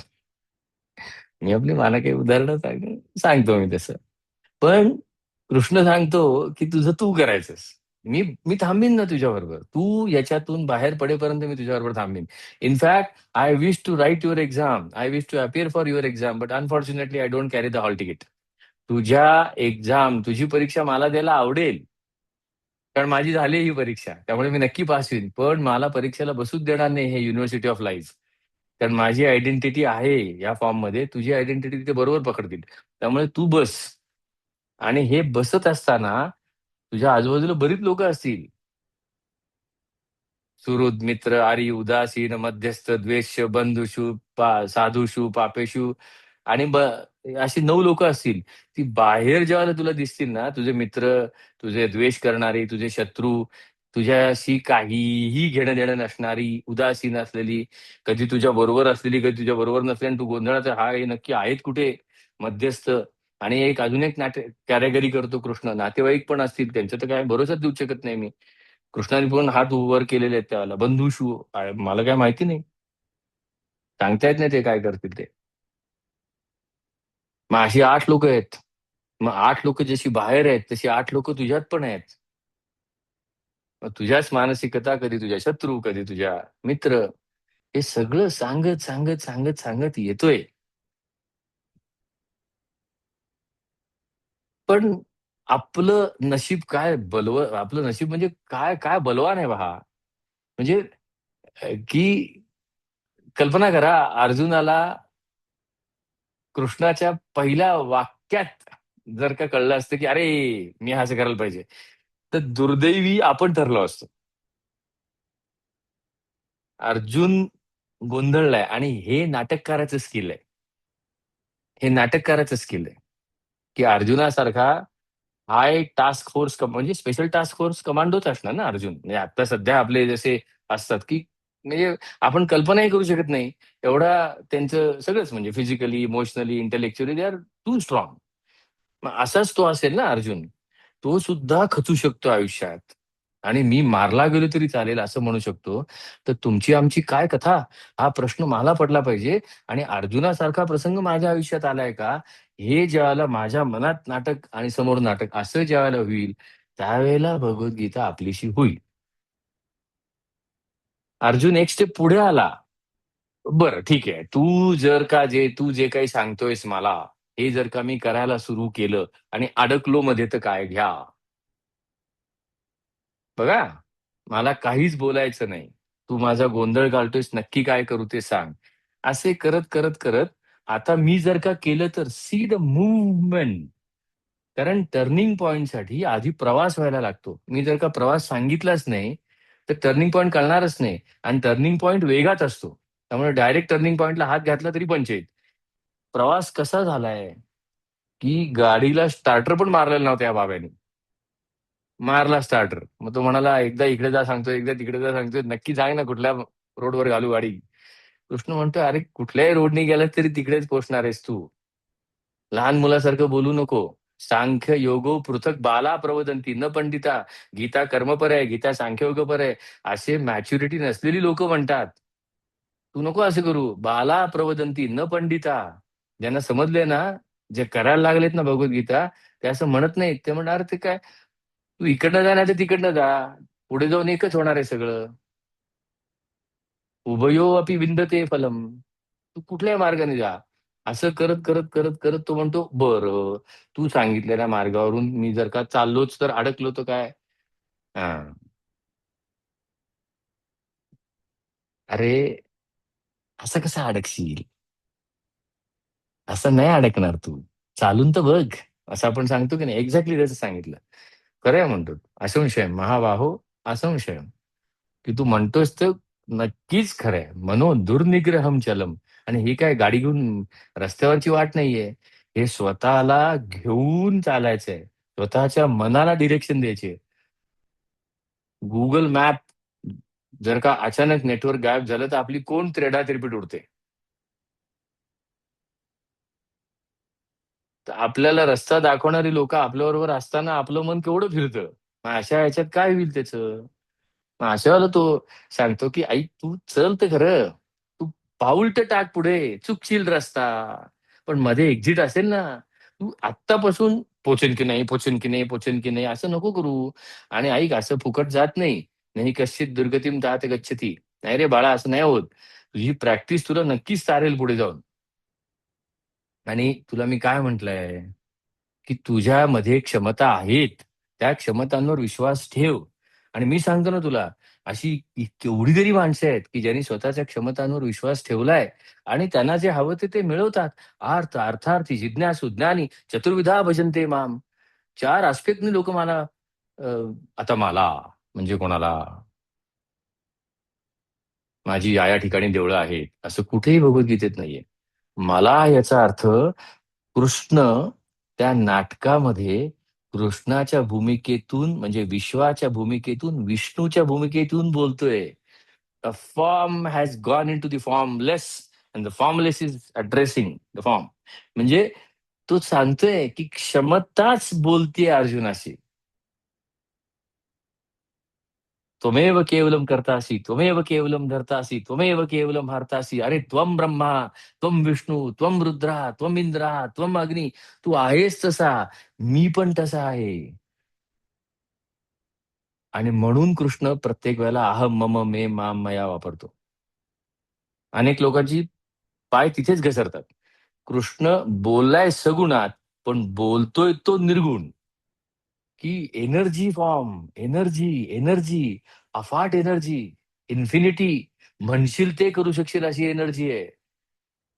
मी आपली मला काही उदाहरणं सांगतो मी तसं. पण कृष्ण सांगतो की तुझं तू करायचंस. मी थांबीन ना तुझ्याबरोबर. तू याच्यातून बाहेर पडेपर्यंत मी तुझ्याबरोबर थांबीन. In fact I wish to write your exam. I wish to appear for your exam. But unfortunately I don't carry the hall ticket. तुझी परीक्षा मला द्यायला आवडेल. कारण माझी झाली ही परीक्षा. त्यामुळे मी नक्की पास होईन. पण मला परीक्षेला बसूच देणार नाही हे युनिव्हर्सिटी ऑफ लाईफ. कारण माझी आयडेंटिटी आहे या फॉर्ममध्ये. तुझी आयडेंटिटी ते बरोबर पकडतील. त्यामुळे तू बस. आणि हे बसत असताना तुझ्या आजूबाजूला बरीच लोक असतील. सुहृद, मित्र, आरी, उदासीन, मध्यस्थ, द्वेष्य, बंधुषु, साधुषु, पापेषु, आणि अशी 9 लोक असतील. ती बाहेर जेव्हा तुला दिसतील ना, तुझे मित्र, तुझे द्वेष करणारी, तुझे शत्रू, तुझ्याशी काहीही घेणं देणं नसणारी, उदासीन असलेली, कधी तुझ्या बरोबर असलेली, कधी तुझ्या बरोबर नसलेली, आणि तू गोंधळाचा हा हे नक्की आहेत कुठे मध्यस्थ. आणि अजून एक कॅरेगरी करतो कृष्ण, नातेवाईक पण असतील, त्यांचं तर काय भरोसाच देऊ शकत नाही मी. कृष्णाने पण हात वर केलेले आहेत त्यावेळेला. बंधुशू मला काय माहिती नाही. सांगता येत नाही ते काय करतील ते. मग अशी 8 लोक आहेत. मग 8 लोक जशी बाहेर आहेत, तशी 8 लोक तुझ्यात पण आहेत. मग तुझ्याच मानसिकता, कधी तुझ्या शत्रू, कधी तुझ्या मित्र, हे सगळं सांगत सांगत सांगत सांगत येतोय. पण आपलं नशीब काय आपलं नशीब म्हणजे काय काय बलवान आहे हा. म्हणजे की कल्पना करा, अर्जुनाला कृष्णाच्या पहिल्या वाक्यात जर का कळलं असतं की अरे मी असं करायला पाहिजे, तर दुर्दैवी आपण ठरलो असतो. अर्जुन गोंधळलाय. आणि हे नाटककाराचं स्किल आहे. हे नाटककाराचं स्किल आहे. की अर्जुनासारखा हा एक टास्क फोर्स म्हणजे स्पेशल टास्क फोर्स कमांडोच असणार ना अर्जुन. म्हणजे आता सध्या आपले जसे असतात की म्हणजे आपण कल्पनाही करू शकत नाही एवढा त्यांचं सगळंच म्हणजे physically, emotionally, intellectually they are too strong. मग असाच तो असेल ना अर्जुन. तो सुद्धा खचू शकतो आयुष्यात. आणि मी मारला गेलो तरी चालेल असं म्हणू शकतो. तर तुमची आमची काय कथा? हा प्रश्न मला पडला पाहिजे. आणि अर्जुनासारखा प्रसंग माझ्या आयुष्यात आलाय का? हे ज्यावेळेला माझ्या मनात नाटक आणि समोर नाटक असं ज्यावेळेला होईल, त्यावेळेला भगवद्गीता आपलीशी होईल. अर्जुन एक स्टेप पुढे आला. बरं ठीक आहे. तू जे काही सांगतोयस मला, हे जर का मी करायला सुरू केलं आणि अडकलो मध्ये तर काय घ्या. बघा, मला काहीच बोलायचं नाही. तू माझा गोंधळ घालतोयस, नक्की काय करू ते सांग. असे करत, करत, करत आता मी जर का केलं तर सी द मूव्हमेंट. कारण टर्निंग पॉइंटसाठी आधी प्रवास व्हायला लागतो. मी जर का प्रवास सांगितलाच नाही, तर टर्निंग पॉइंट कळणारच नाही. आणि टर्निंग पॉइंट वेगात असतो. त्यामुळे डायरेक्ट टर्निंग पॉइंटला हात घातला तरी पंचाईत. प्रवास कसा झालाय, की गाडीला स्टार्टर पण मारलेला नव्हता या बाब्याने. मारला स्टार्टर. मग तो म्हणाला, "एकदा इकडे जा सांगतोय, एकदा तिकडे जा सांगतोय. नक्की सांग ना कुठल्या रोडवर घालू गाडी?" कृष्ण म्हणतोय, "अरे कुठल्याही रोडनी गेलास तरी तिकडेच पोहोचणार आहेस तू. लहान मुलासारखं बोलू नको. सांख्य योगो पृथक बाला प्रवदंती न पंडिता. गीता कर्मपर आहे, गीता सांख्ययोगपर आहे." असे मॅच्युरिटी नसलेली लोक म्हणतात. तू नको असं करू. बाला प्रवदंती न पंडिता. ज्यांना समजलंय ना, जे करायला लागलेत ना भगवद्गीता, ते असं म्हणत नाहीत. ते म्हणणार ते काय, तू इकडनं जा नाही तर तिकडनं जा. पुढे जाऊन एकच होणार आहे सगळं. उभयो अपि विंदते फलम. तू कुठल्याही मार्गाने जा. असं करत, करत, करत, करत तो म्हणतो, "बरं, तू सांगितलेल्या मार्गावरून मी जर का चाललोच तर अडकलो तर काय?" हां. अरे, असं कसं अडकशील? असं नाही अडकणार तू. चालून तर बघ. असं आपण सांगतो की नाही, एक्झॅक्टली तसं सांगितलं. खरं आहे म्हणतो. असंशयम महाबाहो असंशयम. की तू म्हणतोस तर नक्कीच खरं आहे. मनो दुर्निग्रहम चलम. आणि ही काय गाडी घेऊन रस्त्यावरची वाट नाहीये. हे स्वतःला घेऊन चालायचंय. स्वतःच्या मनाला डिरेक्शन द्यायचे. Google मॅप जर का अचानक नेटवर्क गायब झालं तर आपली कोण त्रेढा तिरपीट उडते. तर आपल्याला रस्ता दाखवणारी लोकं आपल्याबरोबर असताना आपलं मन केवढं फिरतं. मग अशा ह्याच्यात काय होईल त्याचं? मग अशा वेळेला तो सांगतो, की "आई तू चल तर खरं. तू पाऊल तर टाक पुढे. चुकशील रस्ता. पण मध्ये एक्झिट असेल ना. तू आत्तापासून पोहोचेन की नाही, पोहोचेन की नाही, पोहोचेन की नाही असं नको करू. आणि ऐक असं फुकट जात नाही. नाही कश्चित् दुर्गतीम तात गच्छती. नाही रे बाळा असं नाही होत. तुझी प्रॅक्टिस तुला नक्कीच तारेल पुढे जाऊन. आणि तुला मी काय म्हटलंय, की तुझ्यामध्ये क्षमता आहेत. त्या क्षमतांवर विश्वास ठेव. आणि मी सांगतो ना तुला, अशी केवढी तरी माणसं आहेत, की ज्यांनी स्वतःच्या क्षमतांवर विश्वास ठेवलाय आणि त्यांना जे हवं ते ते मिळवतात. अर्थार्थी, जिज्ञासू, ज्ञानी, चतुर्विधा भजन्ते माम. 4 आस्पेक्टनी लोकं मला अ, आता मला म्हणजे कोणाला, माझी या ठिकाणी देवळं आहेत, असं कुठेही भगवद्गीतेत नाहीये. मला याचा अर्थ कृष्ण त्या नाटकामध्ये कृष्णाच्या भूमिकेतून म्हणजे विश्वाच्या भूमिकेतून विष्णूच्या भूमिकेतून बोलतोय. The form has gone into the formless and the formless is addressing the form. म्हणजे तो सांगतोय की क्षमताच बोलतीये अर्जुनाशी. त्वमेव केवलम कर्तासि, त्वमेव केवलम धर्तासि, त्वमेव केवलम हर्तासि. अरे त्वम ब्रह्मा, त्वम विष्णू, त्वम रुद्रा, त्वम इंद्रा, त्वम अग्नी. तू आहेस तसा, मी पण तसा आहे. आणि म्हणून कृष्ण प्रत्येक वेळेला अहम, मम, मे, माम, मया वापरतो. अनेक लोकांची पाय तिथेच घसरतात. कृष्ण बोललाय सगुणात, पण बोलतोय तो निर्गुण. की एनर्जी फॉर्म, एनर्जी, एनर्जी, अफाट एनर्जी, इन्फिनिटी. म्हणशील ते करू शकशील अशी एनर्जी आहे.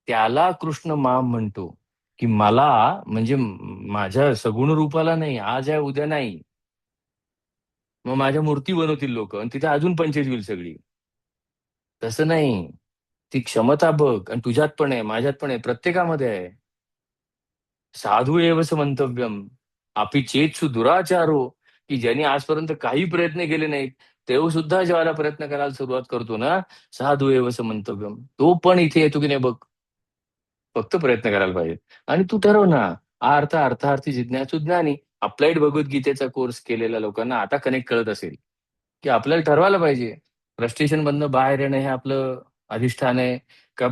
त्याला कृष्ण माम म्हणतो, की मला म्हणजे माझ्या सगुण रूपाला नाही, आज आहे उद्या नाही. मग माझ्या मूर्ती बनवतील लोकं आणि तिथे अजून पंचायत होईल सगळी. तसं नाही. ती क्षमता बघ आणि तुझ्यात पण आहे, माझ्यात पण आहे, प्रत्येकामध्ये आहे. साधू एवच मंतव्यम, अपि चेत्सु दुराचारो, की ज्यांनी आजपर्यंत काही प्रयत्न केले नाहीत, तेव्हा सुद्धा जेव्हा प्रयत्न करायला सुरुवात करतो ना, साधू एवच मंतव्यम, तो पण इथे येतो की नाही बघ. फक्त प्रयत्न करायला पाहिजे. आणि तू ठरव ना, अर्थार्थी जिज्ञासु ज्ञानी. अप्लाइड भगवद्गीतेचा कोर्स केलेल्या लोकांना आता कनेक्ट कळत असेल, की आपल्याला ठरवायला पाहिजे. फ्रस्ट्रेशन मधनं बाहेर येणं हे आपलं अधिष्ठान आहे का,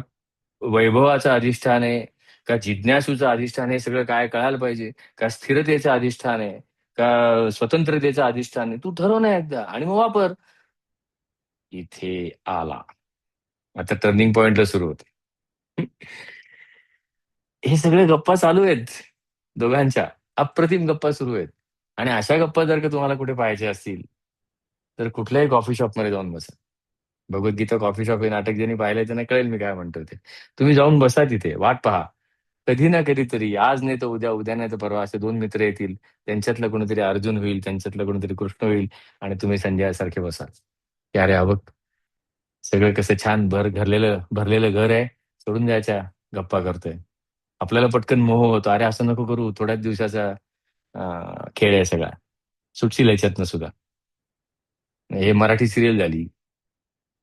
वैभवाचं अधिष्ठान आहे का, जिज्ञासूचं अधिष्ठान, हे सगळं काय कळायला पाहिजे. का स्थिरतेचं अधिष्ठान आहे का, स्वतंत्रतेचं अधिष्ठान आहे. तू ठरव ना एकदा आणि मग वापर. इथे आला. आता टर्निंग पॉइंटला सुरू होते. हे सगळे गप्पा चालू आहेत दोघांच्या. अप्रतिम गप्पा सुरू आहेत. आणि अशा गप्पा जर का तुम्हाला कुठे पाहिजे असतील, तर कुठल्याही कॉफी शॉपमध्ये जाऊन बसा. भगवद्गीता कॉफी शॉप हे नाटक ज्यांनी पाहिलंय त्यांना कळेल मी काय म्हणतो ते. तुम्ही जाऊन बसा तिथे, वाट पहा. कधी ना कधीतरी, आज नाही तर उद्या, उद्या नाही तर परवा, असे दोन मित्र येतील. त्यांच्यातलं कोणीतरी अर्जुन होईल, त्यांच्यातलं कोणीतरी कृष्ण होईल, आणि तुम्ही संजयासारखे बसाल. की अरे हा बघ, सगळं कसं छान भरलेलं भरलेलं घर आहे, सोडून द्यायच्या गप्पा करतोय. आपल्याला पटकन मोह होतो, अरे असं नको करू, थोड्याच दिवसाचा खेळ आहे सगळा, सुटशील याच्यातनं सुद्धा. हे मराठी सिरियल झाली,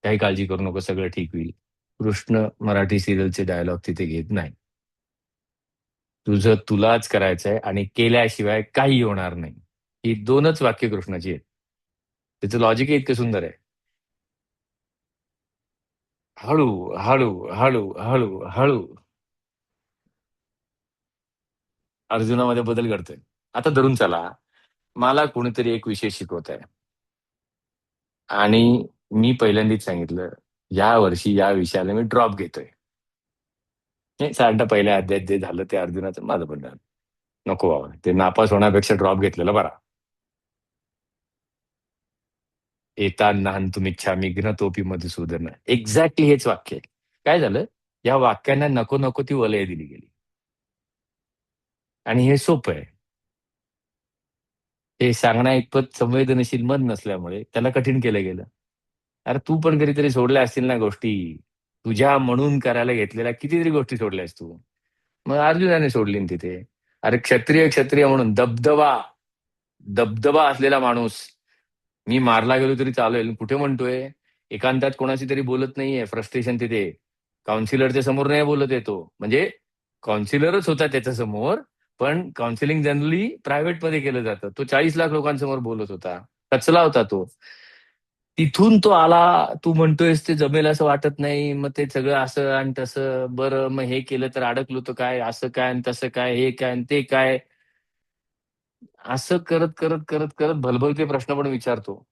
काही काळजी करू नको, सगळं ठीक होईल. कृष्ण मराठी सिरियलचे डायलॉग तिथे घेत नाही. तुझं तुलाच करायचंय आणि केल्याशिवाय काही होणार नाही. ही दोनच वाक्य कृष्णाची आहेत. त्याचं लॉजिक इतकं सुंदर आहे. हळू हळू हळू हळू हळू अर्जुनामध्ये बदल घडतोय. आता धरून चला, मला कोणीतरी एक विषय शिकवत आहे आणि मी पहिल्यांदाच सांगितलं, या वर्षी या विषयाला मी ड्रॉप घेतोय. हे साधारण पहिल्या अध्यायात जे झालं ते अर्जुनाचं, माझं पण झालं. नको बाबा, ते नापास होण्यापेक्षा ड्रॉप घेतलेला बरा. एतान नाहंतुमिच्छामि घ्नतोपि मधुसूदन. एक्झॅक्टली हेच वाक्य आहे. काय झालं, या वाक्यांना नको नको ती वलय दिली गेली. आणि हे सोपं आहे. ते सांगण्या इतपत संवेदनशील मन नसल्यामुळे त्याला कठीण केलं गेलं. अरे तू पण कधीतरी सोडल्या असतील ना गोष्टी. तुझ्या म्हणून करायला घेतलेल्या कितीतरी गोष्टी सोडल्यास तू. मग अर्जुनाने सोडली ना तिथे. अरे क्षत्रिय क्षत्रिय म्हणून दबदबा, दबदबा असलेला माणूस, मी मारला गेलो तरी चालेल कुठे म्हणतोय, एकांतात कोणाशी तरी बोलत नाहीये, फ्रस्ट्रेशन तिथे. काउन्सिलरच्या समोर नाही बोलत येतो, म्हणजे काउन्सिलरच होता त्याच्या समोर, पण काउन्सिलिंग जनरली प्रायव्हेट मध्ये केलं जातं. तो 40 लाख लोकांसमोर बोलत होता. कचला होता तो. तिथून तो आला. तू म्हणतोयस ते जमेल असं वाटत नाही, मग ते सगळं असं आणि तसं, बरं मग हे केलं तर अडकलो तर काय, असं काय आणि तसं काय, हे काय आणि ते काय. असं करत करत करत करत भलभलते प्रश्न पण विचारतो.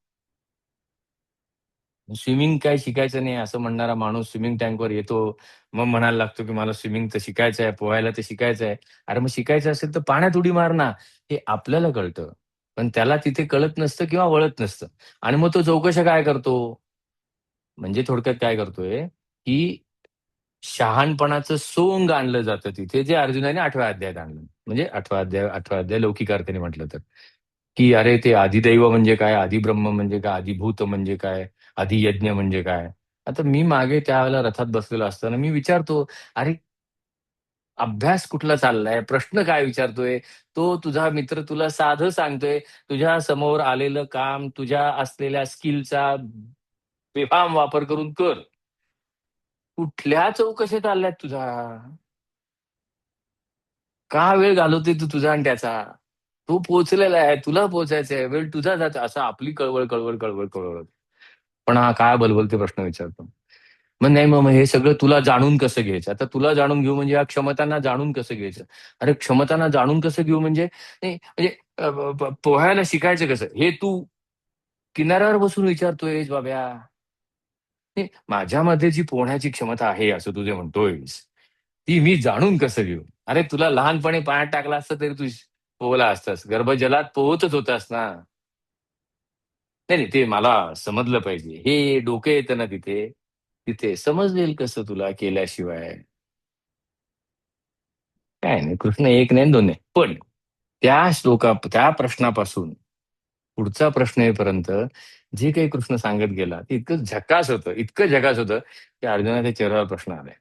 स्विमिंग काय शिकायचं नाही असं म्हणणारा माणूस स्विमिंग टँकवर येतो. मग म्हणायला लागतो की मला स्विमिंग तर शिकायचं आहे, पोहायला तर शिकायचं आहे. अरे मग शिकायचं असेल तर पाण्यात उडी मार ना. हे आपल्याला कळतं, पण त्याला तिथे कळत नसतं किंवा वळत नसतं. आणि मग तो चौकशा काय करतो, म्हणजे थोडक्यात काय करतोय, की शहाणपणाचं सोंग आणलं जातं तिथे, जे अर्जुनाने 8व्या अध्यायात आणलं. म्हणजे 8वा अध्याय लौकिक अर्थाने म्हटलं तर, की अरे ते आदिदैव म्हणजे काय, आदिब्रह्म म्हणजे काय, आदिभूत म्हणजे काय, आदियज्ञ म्हणजे काय. आता मी मागे त्यावेळेला रथात बसलेलो असताना मी विचारतो, अरे अभ्यास कुठला चाललाय, प्रश्न काय विचारतोय. तो तुझा मित्र तुला साधं सांगतोय, तुझ्या समोर आलेलं काम तुझ्या असलेल्या स्किलचा बेफाम वापर करून कर. कुठल्या चौकशा चालल्यात तुझा, का वेळ घालवतोय तू तुझा आणि त्याचा. तो पोहोचलेला आहे, तुला पोहोचायचा आहे, वेळ तुझा जातो, असं आपली कळवळ कळवळ कळवळ कळवळ. पण हा काय बलबलते प्रश्न विचारतो. मग नाही, मग हे सगळं तुला जाणून कसं घ्यायचं, आता तुला जाणून घेऊ म्हणजे या क्षमतांना जाणून कसं घ्यायचं. अरे क्षमतांना जाणून कसं घेऊ म्हणजे, नाही म्हणजे पोहायला शिकायचं कसं हे तू किनाऱ्यावर बसून विचारतोय बाब्या. नाही, माझ्यामध्ये जी पोहण्याची क्षमता आहे असं तू जे म्हणतोयस, ती मी जाणून कसं घेऊ. अरे तुला लहानपणी पाण्यात टाकला असतं तरी तू पोहला असतास, गर्भजलात पोहतच होतास ना. नाही नाही, ते मला समजलं पाहिजे, हे डोकं येतं ना तिथे. तिथे समजेल कसं तुला केल्याशिवाय. काय नाही, कृष्ण एक नाही दोन नाही, पण त्या प्रश्नापासून पुढचा प्रश्न येईपर्यंत जे काही कृष्ण सांगत गेला ते इतकं झकास होतं, इतकं झकास होतं, की अर्जुनाच्या चेहऱ्यावर प्रश्न आलाय.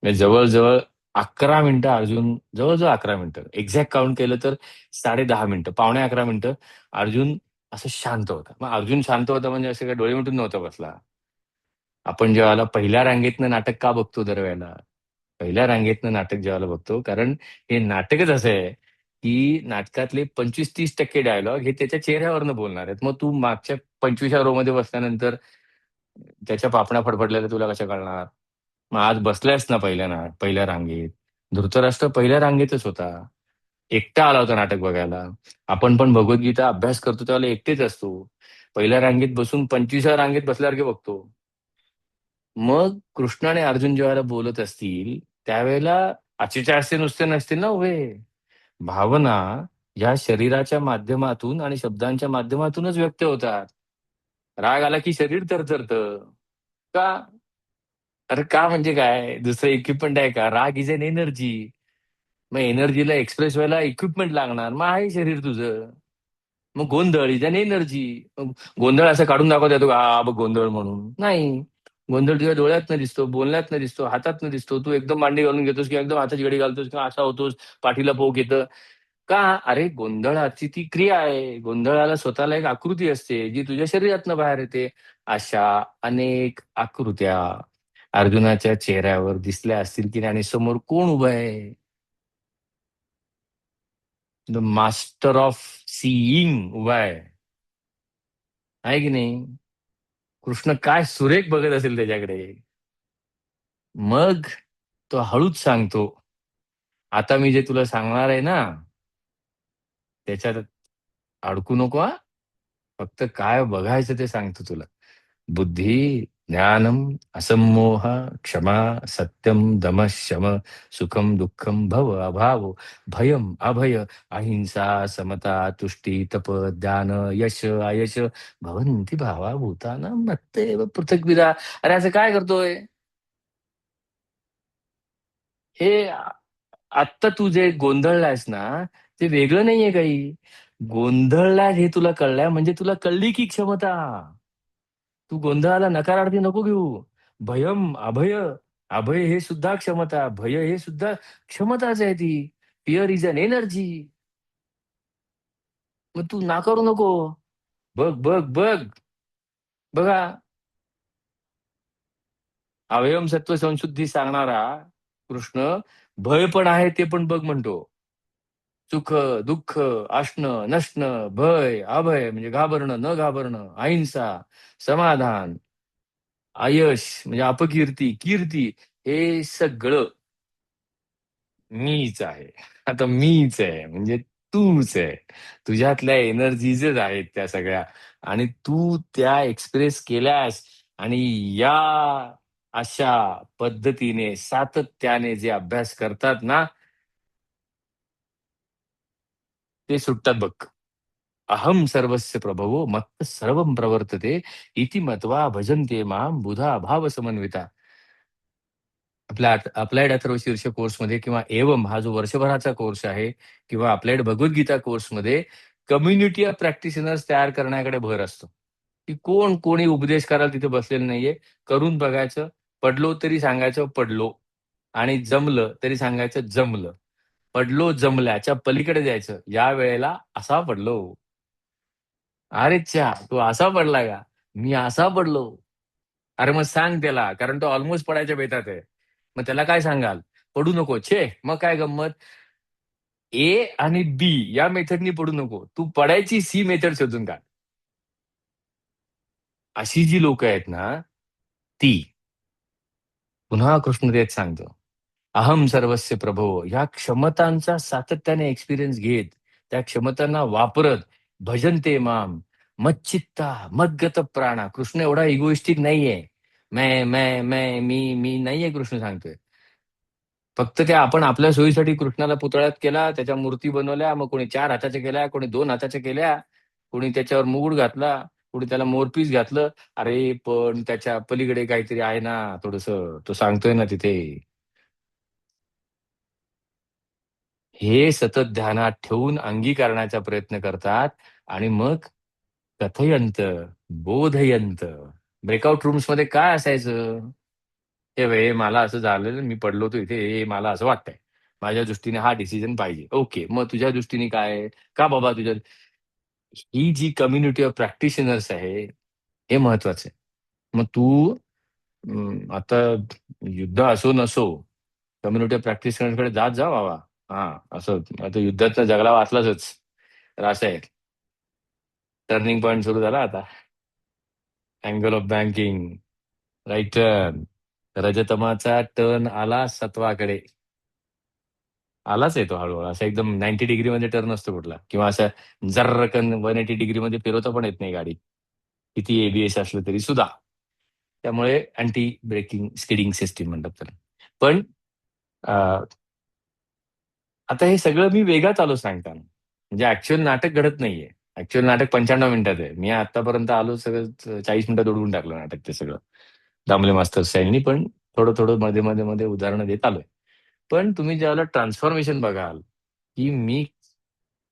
म्हणजे जवळजवळ 11 मिनिटं अर्जुन, जवळजवळ 11 मिनिटं, एक्झॅक्ट काउंट केलं तर 10:30 मिनिटं, पावणे 11 मिनिटं अर्जुन असं शांत होता. मग अर्जुन शांत होता म्हणजे असं काय डोळे मिटून नव्हता बसला. आपण जेव्हा पहिल्या रांगेतनं नाटक का बघतो दरवेळेला? पहिल्या रांगेतनं नाटक जेव्हा बघतो, कारण हे नाटकच असं आहे, की नाटकातले 25-30% डायलॉग हे त्याच्या चेहऱ्यावरनं बोलणार आहेत. मग तू मागच्या 25व्या रो मध्ये बसल्यानंतर त्याच्या पापण्या फडफडलेल्या तुला कशा कळणार? मग आज बसलायस ना पहिल्या रांगेत. धृतराष्ट्र पहिल्या रांगेतच होता. एकटा आला होता नाटक बघायला. आपण पण भगवद्गीता अभ्यास करतो त्यावेळेला एकटेच असतो. पहिल्या रांगेत बसून 25व्या रांगेत बसल्यासारखे बघतो. मग कृष्ण आणि अर्जुन जेव्हा बोलत असतील, त्यावेळेला आचेच्या असे नुसते नसतील ना उभे. भावना या शरीराच्या माध्यमातून आणि शब्दांच्या माध्यमातूनच व्यक्त होतात. राग आला की शरीर थरथरतं. का? अरे का म्हणजे काय? दुसरं इक्विपमेंट आहे का? राग इज एन एनर्जी. मग एनर्जीला एक्सप्रेस व्हायला इक्विपमेंट लागणार. मग आहे शरीर तुझं. मग गोंधळ इज अन एनर्जी. गोंधळ असं काढून दाखवता येतो का? बघ गोंधळ म्हणून नाही. गोंधळ तुझ्या डोळ्यात न दिसतो, बोलण्यात न दिसतो, हातात न दिसतो. तू एकदम मांडी घालून घेतोस किंवा एकदम हाताची घडी घालतोस किंवा असा होतोस, पाठीला पोक येतं. का? अरे गोंधळाची ती क्रिया आहे. गोंधळाला स्वतःला एक आकृती असते जी तुझ्या शरीरातनं बाहेर येते. अशा अनेक आकृत्या अर्जुनाच्या चेहऱ्यावर दिसल्या असतील की नाही, आणि समोर कोण उभं आहे? द मास्टर ऑफ सीईंग उभा आहे की नाही? कृष्ण काय सुरेख बघत असेल त्याच्याकडे. मग तो हळूच सांगतो, आता मी जे तुला सांगणार आहे ना, त्याच्यात अडकू नको हा. फक्त काय बघायचं ते सांगतो तुला. बुद्धी, ज्ञानम, असम्मोह, क्षमा, सत्यम, दम, शम, सुखम, दुःखम, भव, अभाव, भयम, अभय, अहिंसा, समता, तुष्टी, तप, दान, यश, आयश, भवन्ति भावा भूतानां मत्तेव पृथक्विदा. अरे असं काय करतोय? हे आत्ता तू जे गोंधळलायस ना, ते वेगळं नाहीये काही. गोंधळला हे तुला कळलंय म्हणजे तुला कळली की क्षमता. तू गोंधळाला नकारार्थी नको घेऊ. भयम, अभय, अभय हे सुद्धा क्षमता, भय हे सुद्धा क्षमताच आहे ती. Fear is an energy. मग तू नाकारू नको. बघ बघ बघ. बघा, अवयव सत्व संशुद्धी सांगणारा कृष्ण भय पण आहे ते पण बघ म्हणतो. सुख, दुःख, असणं, नसणं, भय, अभय म्हणजे घाबरणं, न घाबरणं, अहिंसा, समाधान, आयश म्हणजे अपकीर्ती, कीर्ती, हे सगळं मीच आहे. आता मीच आहे म्हणजे तूच आहे. तुझ्यातल्या एनर्जीजच आहेत त्या सगळ्या. आणि तू त्या एक्सप्रेस केल्यास, आणि या अशा पद्धतीने सातत्याने जे अभ्यास करतात ना, ते सुटतात बघ. अहम सर्वस्य प्रभवो मत्त सर्वं प्रवर्तते इति मत्वा भजन्ते माम बुधा भाव समन्विता. आपल्या अप्लाइड अथर्व शीर्ष कोर्समध्ये किंवा एवम हा जो वर्षभराचा कोर्स आहे, किंवा अप्लाइड भगवद्गीता कोर्समध्ये कम्युनिटी ऑफ प्रॅक्टिशनर्स तयार करण्याकडे भर असतो. की कोणी उपदेश करायला तिथे बसलेलं नाहीये. करून बघायचं. पडलो तरी सांगायचं पडलो. आणि जमलं तरी सांगायचं जमलं. पडलो जमल्याच्या पलीकडे जायचं. या वेळेला असा पडलो. अरे च्या, तू असा पडला का? मी असा पडलो. अरे मग सांग त्याला, कारण तो ऑलमोस्ट पडायच्या बेतात आहे. मग त्याला काय सांगाल? पडू नको. छे, मग काय गंमत? ए आणि बी या मेथडनी पडू नको. तू पडायची सी मेथड शोधून काढ. अशी जी लोक आहेत ना, ती. पुन्हा कृष्ण तेच सांगतो. अहम सर्वस्य प्रभो, ह्या क्षमतांचा सातत्याने एक्सपिरियन्स घेत, त्या क्षमतांना वापरत, भजनते माम, मच्चित्ता, मद्गत प्राणा. कृष्ण एवढा इगोइस्टिक नाहीये. मैं, मी नाहीये कृष्ण सांगतोय. फक्त त्या आपण आपल्या सोयीसाठी कृष्णाला पुतळ्यात केला, त्याच्या मूर्ती बनवल्या, मग कोणी 4 हाताच्या केल्या, कोणी 2 हाताच्या केल्या, कोणी त्याच्यावर मुकुट घातला, कोणी त्याला मोरपीस घातलं. अरे पण त्याच्या पलीकडे काहीतरी आहे ना, थोडस तो सांगतोय ना तिथे. हे सतत ध्यानात ठेवून अंगीकारण्याचा प्रयत्न करतात. आणि मग कथयंत, बोधयंत. ब्रेकआउट रूम्स मध्ये काय असायचं? हे मला असं झालेलं, मी पडलो होतो इथे, हे मला असं वाटतंय, माझ्या दृष्टीने हा डिसिजन पाहिजे. ओके, मग तुझ्या दृष्टीने काय आहे? का बाबा तुझ्या, ही जी कम्युनिटी ऑफ प्रॅक्टिशनर्स आहे, हे महत्वाचं आहे. मग तू आता युद्ध असो नसो, कम्युनिटी ऑफ प्रॅक्टिशनर्सकडे जात जा बाबा. हा, असं आता युद्धातनं जगला वाचलाच. तर असं आहे, टर्निंग पॉईंट सुरू झाला आता. Angle of banking, right turn. रजतमाचा टर्न आला सत्वाकडे. आलाच आहे तो हळूहळू, असा एकदम 90 डिग्री मध्ये टर्न असतो कुठला, किंवा असं जर्रकन 180 डिग्री मध्ये फिरवता पण येत नाही गाडी, किती एबीएस असलं तरी सुद्धा. त्यामुळे अँटी ब्रेकिंग स्किडिंग सिस्टीम म्हणतात त्याला. पण अं, आता हे सगळं मी वेगात आलो सांगताना, म्हणजे ऍक्च्युअल नाटक घडत नाहीये. ऍक्च्युअल नाटक 95 मिनिटात आहे. मी आतापर्यंत आलो सगळं 40 मिनिटात ओढवून टाकलं नाटक ते सगळं, दामले मास्तर स्टाईलनी. पण थोडं थोडं मध्ये मध्ये मध्ये उदाहरणं देत आलोय. पण तुम्ही ज्यावेळेला ट्रान्सफॉर्मेशन बघाल, की मी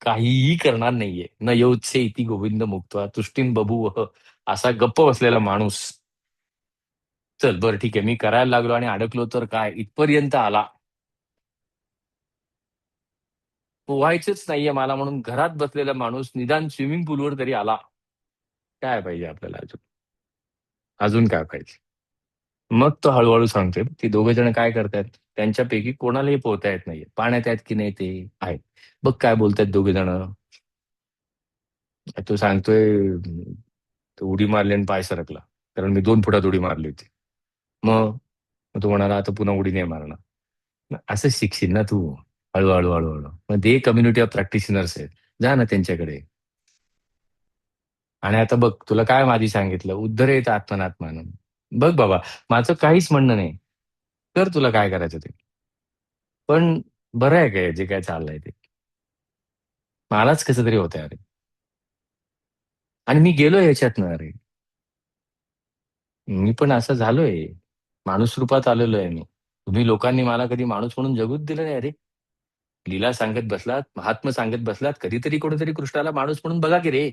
काहीही करणार नाहीये, न योत्से इति गोविंद मुक्त्वा तुष्टीन बभूव, असा गप्प बसलेला माणूस, चल बरं ठीक आहे, मी करायला लागलो आणि अडकलो तर काय, इथपर्यंत आला, पोहायचंच नाहीये मला म्हणून घरात बसलेला माणूस निदान स्विमिंग पूलवर तरी आला. काय पाहिजे आपल्याला अजून? अजून काय पाहिजे? मग तो हळूहळू सांगतोय, ती दोघे जण काय करतायत, त्यांच्यापैकी कोणालाही पोहता येत नाहीये. पाण्यात आहेत की नाही ते आहेत. बघ काय बोलतायत दोघे जण. तो सांगतोय, तो उडी मारली आणि पाय सरकला, कारण मी 2 फुटात उडी मारली होती. मग मग तो म्हणाला, आता पुन्हा उडी नाही मारणार. मग असं शिकशील ना तू, हळूहळू हळूहळू. मग ते कम्युनिटी ऑफ प्रॅक्टिशनर्स आहेत, जा ना त्यांच्याकडे. आणि आता बघ, तुला काय माझी सांगितलं, उद्धरेत आत्मनात्मानं. बघ बाबा, माझं काहीच म्हणणं नाही, कर तुला काय करायचं ते. पण बरं आहे काय जे काय चाललंय ते, मलाच कसं तरी होतंय अरे. आणि मी गेलोय ह्याच्यातनं अरे. मी पण असं झालोय, माणूस रूपात आलेलो आहे मी. तुम्ही लोकांनी मला कधी माणूस म्हणून जगूच दिलं नाही अरे. लीला सांगत बसलात, महात्मा सांगत बसलात, कधीतरी कोणीतरी कृष्णाला माणूस म्हणून बघा की रे.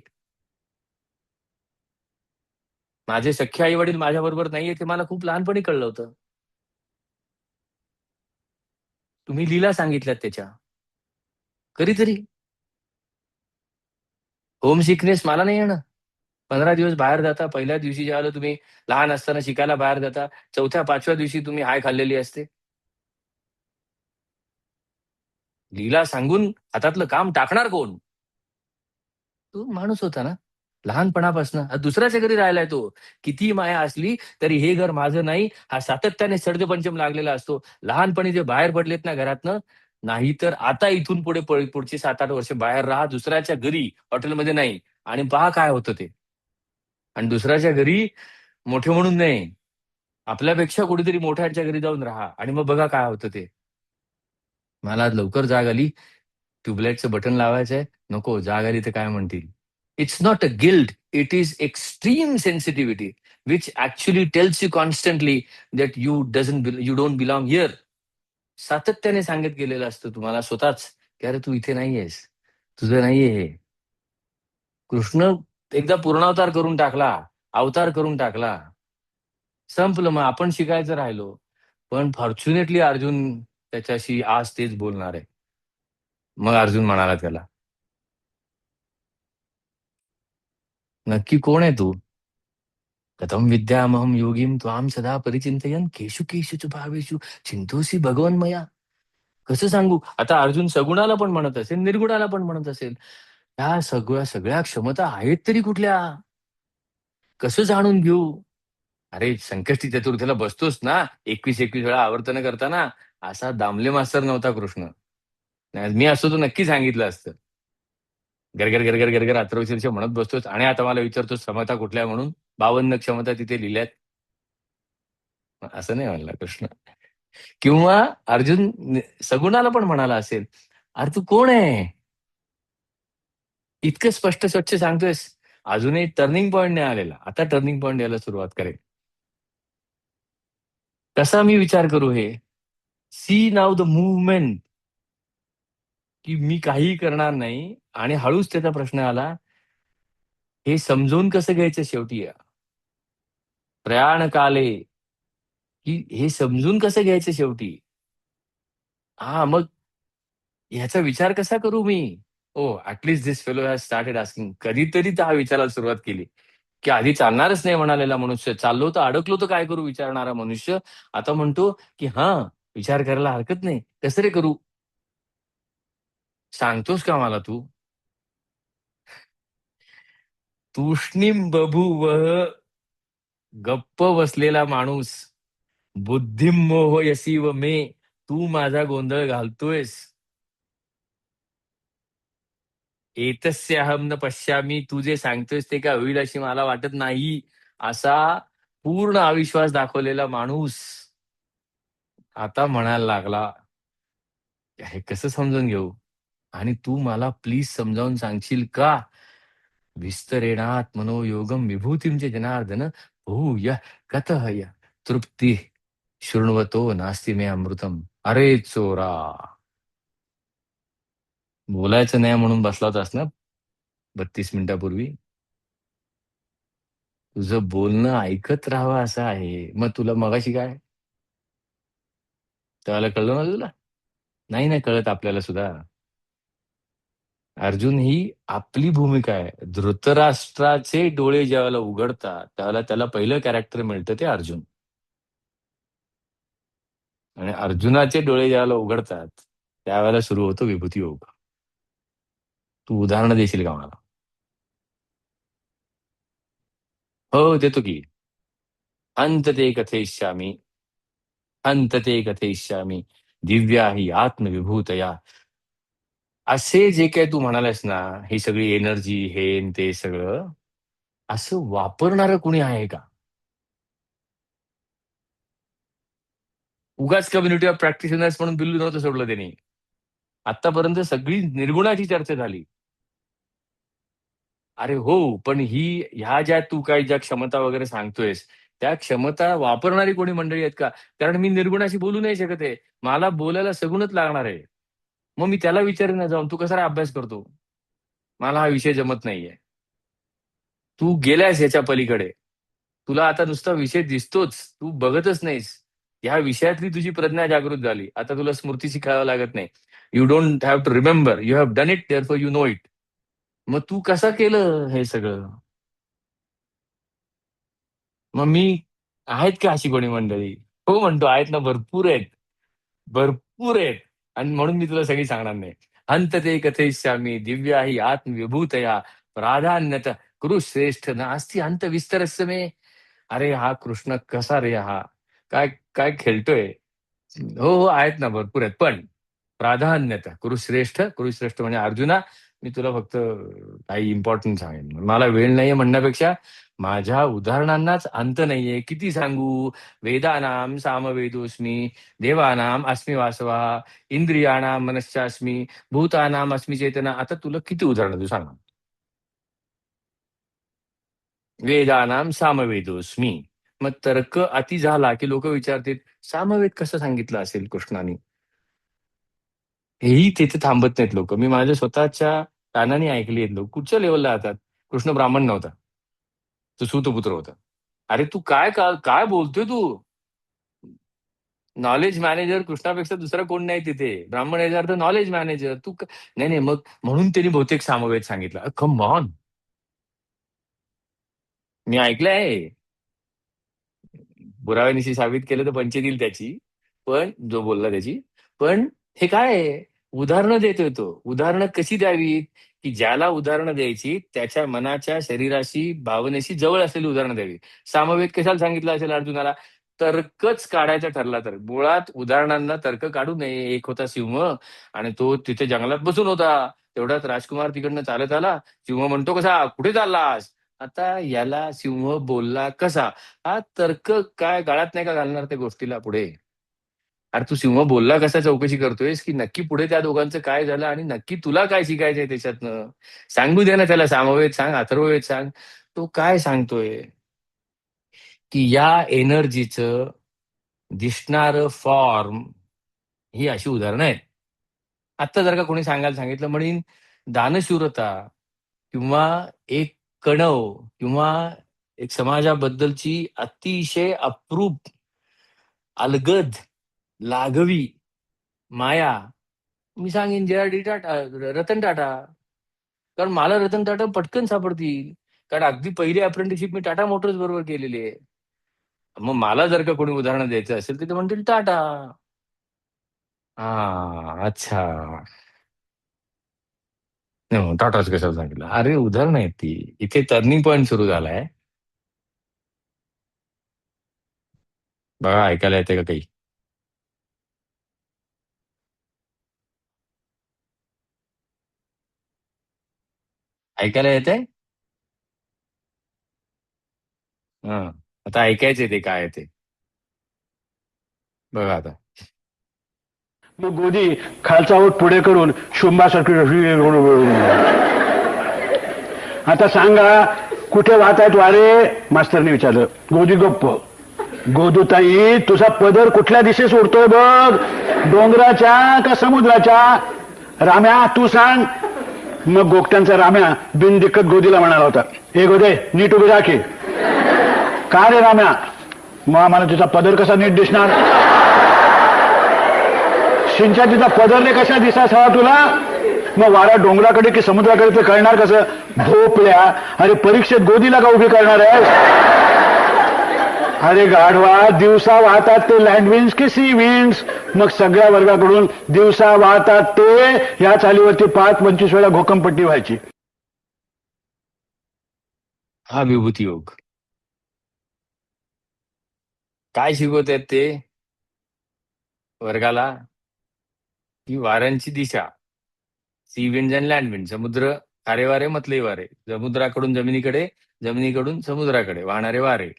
माझे सख्खे आई वडील माझ्या बरोबर नाहीये, ते मला खूप लहानपणी कळलं होतं. तुम्ही लीला सांगितल्यात त्याच्या, कधीतरी. होम सिकनेस मला नाही येणं. 15 दिवस बाहेर जाता, पहिल्या दिवशी ज्यावेळेला तुम्ही लहान असताना शिकायला बाहेर जाता, 4थ्या 5व्या दिवशी तुम्ही हाय खाल्लेली असते. लीला सांगून हातातलं काम टाकणार कोण? तो माणूस होता ना, लहानपणापासून दुसऱ्याच्या घरी राहिलाय तो. किती माया असली तरी हे घर माझं नाही, हा सातत्याने सर्जपंचम लागलेला असतो. लहानपणी जे बाहेर पडलेत ना घरातनं, नाहीतर आता इथून पुढे पुढची 7-8 वर्ष बाहेर राहा, दुसऱ्याच्या घरी, हॉटेलमध्ये नाही. आणि पहा काय होतं ते. आणि दुसऱ्याच्या घरी मोठे म्हणून नाही, आपल्यापेक्षा कुठेतरी मोठ्यांच्या घरी जाऊन राहा, आणि मग बघा काय होतं ते. मला आज लवकर जाग आली, ट्यूबलाईटचं बटन लावायचंय. नको, जाग आली तर काय म्हणतील. It's not a guilt, it is extreme sensitivity, which actually tells you constantly that you don't belong here. सातत्याने सांगत गेलेलं असतं तुम्हाला स्वतःच, की अरे तू इथे नाहीयेस, तुझं नाहीये हे. कृष्ण एकदा पूर्णावतार करून टाकला, अवतार करून टाकला, संपलं. मग आपण शिकायचं राहिलो. पण फॉर्च्युनेटली अर्जुन त्याच्याशी आज तेच बोलणार आहे. मग अर्जुन म्हणाला त्याला, नक्की कोण आहे तू? कथम विद्यामहम योगीम त्वाम सदा परिचिंतयन केशु केशुच भावेषु चिंतोसी भगवन्मया. कसं सांगू आता, अर्जुन सगुणाला पण म्हणत असेल, निर्गुणाला पण म्हणत असेल, त्या सगळ्या सगळ्या क्षमता आहेत तरी कुठल्या? कसं जाणून घेऊ? अरे संकष्टी चतुर्थीला बसतोस ना, 21-21 वेळा आवर्तन करताना, असा दामले मास्तर नव्हता कृष्ण. नाही, मी असतो तो नक्की सांगितलं असतं. गरगर गरगर गरगर अथर्वशीर्ष म्हणत बसतोस, आणि आता मला विचारतोस क्षमता कुठल्या म्हणून. 52 क्षमता तिथे लिहिल्यात. असं नाही म्हणला कृष्ण. किंवा अर्जुन सगुणाला पण म्हणाला असेल, अरे तू कोण आहे? इतकं स्पष्ट स्वच्छ सांगतोयस. अजूनही टर्निंग पॉईंट नाही आलेला, आता टर्निंग पॉईंट यायला सुरुवात करेल. कसा मी विचार करू हे? सी नाव द मुवमेंट, की मी काहीही करणार नाही. आणि हळूच त्याचा प्रश्न आला, हे समजून कसं घ्यायचं शेवटी? प्रयाण काले की हे समजून कसं घ्यायचं शेवटी. हा मग ह्याचा विचार कसा करू मी. Oh at least this fellow has started asking. कधीतरी तर हा विचारायला सुरुवात केली की आधी चालणारच नाही म्हणालेला मनुष्य, चाललो तर अडकलो तर काय करू विचारणारा मनुष्य, आता म्हणतो की हा विचार करायला हरकत नाही, कसं रे करू. सांगतोस का मला तू. तूष्णीम बभूवह, गप्प बसलेला माणूस, बुद्धिम मोहयसी व मे, तू माझा गोंधळ घालतोयस. एतस्य अहम न पश्यामी, तू जे सांगतोयस ते काय होईल अशी मला वाटत नाही, असा पूर्ण अविश्वास दाखवलेला माणूस आता म्हणायला लागला, हे कसं समजून घेऊ. आणि तू मला प्लीज समजावून सांगशील का. विस्तरेणात मनोयोगम विभूतींचे जनार्दन, भूय कथय तृप्ती शृण्वतो नास्ति मे अमृतम. अरे चोरा, बोलायचं नाही म्हणून बसला होतास ना 32 मिनिटापूर्वी. तुझं बोलणं ऐकत राहावं असं आहे, मग तुला मगाशी काय त्याला कळलं ना तुला. नाही ना कळत आपल्याला सुद्धा. अर्जुन ही आपली भूमिका आहे. धृतराष्ट्राचे डोळे ज्यावेळेला उघडतात त्यावेळेला त्याला पहिलं कॅरेक्टर मिळतं ते अर्जुन. आणि अर्जुनाचे डोळे ज्यावेळेला उघडतात त्यावेळेला सुरू होतो विभूती योग. तू उदाहरणं देशील का मला. हो देतो की. अंत ते कथयिष्यामी, अंत ते कथयिष्यामी, दिव्या ही आत्मविभूतया. असे जे काही तू म्हणालास ना, ही सगळी एनर्जी हे न ते सगळं, असं वापरणारं कुणी आहे का. उगाच कम्युनिटी ऑफ प्रॅक्टिशनर्स म्हणून बिल्लू नव्हतं सोडलं त्यांनी. आतापर्यंत सगळी निर्गुणाची चर्चा झाली. अरे हो, पण ह्या ज्या तू काही ज्या क्षमता वगैरे सांगतोयस, त्या क्षमता वापरणारी कोणी मंडळी आहेत का. कारण मी निर्गुणाशी बोलू नाही शकत आहे. मला बोलायला सगुणच लागणार आहे. मग मी त्याला विचारेन ना जाऊन, तू कसा रे अभ्यास करतो. मला हा विषय जमत नाहीये. तू गेलायस याच्या पलीकडे. तुला आता नुसता विषय दिसतोच, तू बघतच नाहीस. ह्या विषयातली तुझी प्रज्ञा जागृत झाली. आता तुला स्मृती शिकावं लागत नाही. You don't have to remember, you have done it therefore you know it. मग तू कसं केलं हे सगळं. मग मी, आहेत का अशी कोणी मंडळी. हो म्हणतो आहेत ना, भरपूर आहेत. भरपूर आहेत. आणि म्हणून मी तुला सगळी सांगणार नाही. अंत ते कथयिष्यामी दिव्या ही आत्मविभूतया, प्राधान्यत कुरु श्रेष्ठ नास्ति अंत विस्तरस्य मे. अरे हा कृष्ण कसा रे हा, काय काय खेळतोय. हो हो आहेत ना, भरपूर आहेत. पण प्राधान्यता कुरुश्रेष्ठ, कुरुश्रेष्ठ म्हणजे अर्जुना, मी तुला फक्त काही इम्पॉर्टंट सांगेन. मला वेळ नाहीये म्हणण्यापेक्षा माझ्या उदाहरणांनाच अंत नाहीये. किती सांगू. वेदानाम सामवेदोस्मी, देवानाम अस्मि वासवा, इंद्रियाणाम मनश्चास्मी, भूतानाम अस्मि चेतना. आता तुला किती उदाहरणं तू सांग. वेदानाम सामवेदोस्मी. मग तर्क अति झाला की लोक विचारतील, सामवेद कसं सांगितलं असेल कृष्णाने. हेही तिथे थांबत नाहीत लोक. मी माझ्या स्वतःच्या कानाने ऐकली आहेत लोक. कुठच्या लेवलला जातात. कृष्ण ब्राह्मण नव्हता, तो सूतपुत्र होता. अरे तू काय काय बोलतोय तू. नॉलेज मॅनेजर कृष्णापेक्षा दुसरा कोण नाही तिथे. ब्राह्मण याचा अर्थ नॉलेज मॅनेजर. नाही नाही, मग म्हणून त्यांनी बहुतेक सामवेद सांगितलं. Come on. मी ऐकलंय. पुराव्यानिशी साबित केलं तर पंचे देईल त्याची. पण जो बोलला त्याची. पण हे काय आहे. उदाहरणं देतोय तो. उदाहरणं कशी द्यावीत. की ज्याला उदाहरणं द्यायची त्याच्या मनाच्या शरीराशी भावनेशी जवळ असलेली उदाहरणं द्यावी. सामवेद कशाला सांगितलं असेल अर्जुनाला. तर्कच काढायचा ठरला तर मुळात उदाहरणांना तर्क काढू नये. एक होता सिंह आणि तो तिथे जंगलात बसून होता. तेवढ्यात राजकुमार तिकडनं चालत आला. सिंह म्हणतो कसा कुठे चाललास. आता याला सिंह बोलला कसा. हा तर्क काय गाळात नाही का घालणार त्या गोष्टीला पुढे. अरे तू सिंह बोलला कसा चौकशी करतोयस की नक्की पुढे त्या दोघांचं काय झालं आणि नक्की तुला काय शिकायचंय त्याच्यातनं. सांगू दे ना त्याला. सामवेद सांग, अथर्ववेद सांग. तो काय सांगतोय की या एनर्जीचं दिसणारं फॉर्म ही अशी उदाहरणं आहेत. आत्ता जर का कोणी सांगायला सांगितलं म्हणेन दानशूरता किंवा एक कणव किंवा एक समाजाबद्दलची अतिशय अप्रूप अलगद, लाघवी, माया. मी सांगेन जे.आर.डी. टाटा, रतन टाटा. कारण मला रतन टाटा पटकन सापडतील. कारण अगदी पहिली अप्रेंटिसशिप मी टाटा मोटर्स बरोबर केलेली आहे. मग मला जर का कोणी उदाहरण द्यायचं असेल तर ते म्हणतील टाटा. हा, अच्छा. नाही, टाटाच कशाला सांगितलं? अरे उदाहरण आहेत ती. इथे टर्निंग पॉईंट सुरू झालाय. बघा, ऐकायला येते का काही? ऐकायला येते? हा. आता ऐकायचंय ते काय आहे ते. बघा आता. मग गोदी खालचा ओठ पुढे करून शुंभासारखी आता सांगा कुठे वाहत आहेत वारे? मास्तरने विचारलं. गोदी गप्प. गोदूताई, तुझा पदर कुठल्या दिशेस उडतोय बघ, डोंगराच्या का समुद्राच्या? राम्या तू सांग. मग गोगट्यांचा राम्या बिनदिक्कत गोदीला म्हणाला होता, हे गोदे नीट उभी राखी. का रे राम्या? मग आम्हाला तिचा पदर कसा नीट दिसणार? सिंचातीचा पदर रे कशा दिसास हवा तुला? मग वारा डोंगराकडे की समुद्राकडे ते कळणार कसं? भोपळ्या, अरे परीक्षेत गोदीला का उभी करणार आहे? अरे गाढवा, दिवसा वाहतात ते लँडविंड्स की सी विंड्स? मग सगळ्या वर्गाकडून दिवसा वाहतात ते ह्या चालीवरती 5-25 वेळा घोकमपट्टी व्हायची. हा विभूती योग. काय शिकवत आहेत ते वर्गाला? की वाऱ्यांची दिशा, sea wind and land wind. समुद्र, खारे वारे मतले वारे, समुद्राकडून जमिनीकडे, जमिनीकडून समुद्राकडे वाहणारे वारे.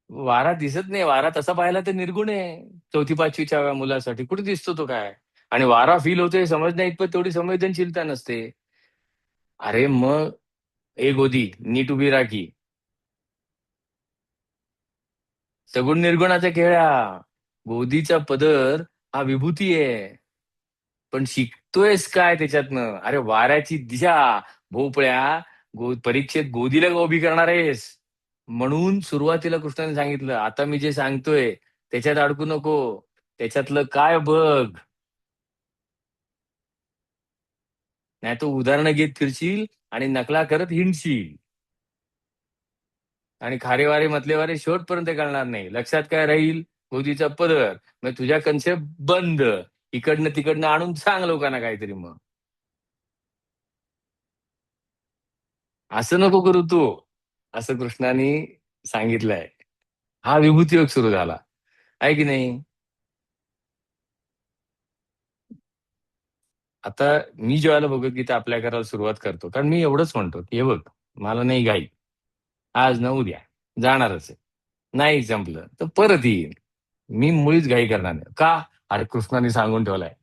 वारा दिसत नाही. वारा तसा पाहिला तर निर्गुण आहे. 4वी-5वीच्या मुलासाठी कुठे दिसतो तो काय? आणि वारा फील होतोय समजण्या इतपत तेवढी संवेदनशीलता नसते. अरे मग, ए गोदी नीट उभी राखी. सगुण निर्गुणाच्या खेळा. गोदीचा पदर हा विभूती आहे. पण शिकतोयस काय त्याच्यातनं? अरे वाऱ्याची दिशा, भोपळ्या. परीक्षेत गोदीला का उभी करणार आहेस? म्हणून सुरुवातीला कृष्णाने सांगितलं, आता मी जे सांगतोय त्याच्यात अडकू नको, त्याच्यातलं काय बघ. नाही तो उदाहरणं घेत फिरशील आणि नकला करत हिंडशील. आणि खारे वारे मतले वारे शेवटपर्यंत कळणार नाही. लक्षात काय राहील? गोदीचा पदर. मग तुझ्या कन्सेप्ट बंद. इकडनं तिकडनं आणून सांग लोकांना काहीतरी मग. असं नको करू तू, असं कृष्णाने सांगितलंय. हा विभूती योग सुरू झाला आहे की नाही? आता मी जेव्हा भगवद्गीता आपल्या करायला सुरुवात करतो, कारण मी एवढंच म्हणतो की हे बघ, मला नाही घाई, आज ना उद्या जाणारच आहे. नाही जमलं तर परत येईल. मी मुळीच घाई करणार नाही. का? अरे कृष्णाने सांगून ठेवलाय.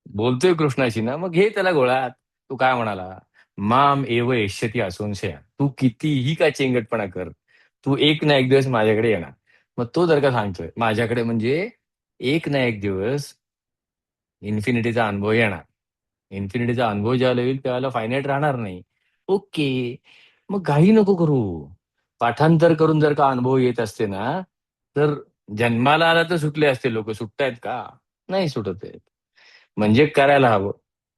बोलतोय कृष्णाशी ना, मग घे त्याला गोळात. तू काय म्हणाला? माम एव एष्यती असंशया. तू कितीही काय चेंगटपणा कर, तू एक ना एक दिवस माझ्याकडे येणार. मग तो जर का सांगतोय माझ्याकडे, म्हणजे एक ना एक दिवस इन्फिनिटीचा अनुभव येणार. इन्फिनिटीचा अनुभव ज्यावेळेला येईल त्यावेळेला फायनाईट राहणार नाही. ओके. मग घाई नको करू. पाठांतर करून जर का अनुभव येत असते ना, तर जन्माला आला तर सुटले असते लोक. सुटतायत का? नाही सुटत आहेत. म्हणजे करायला हवं.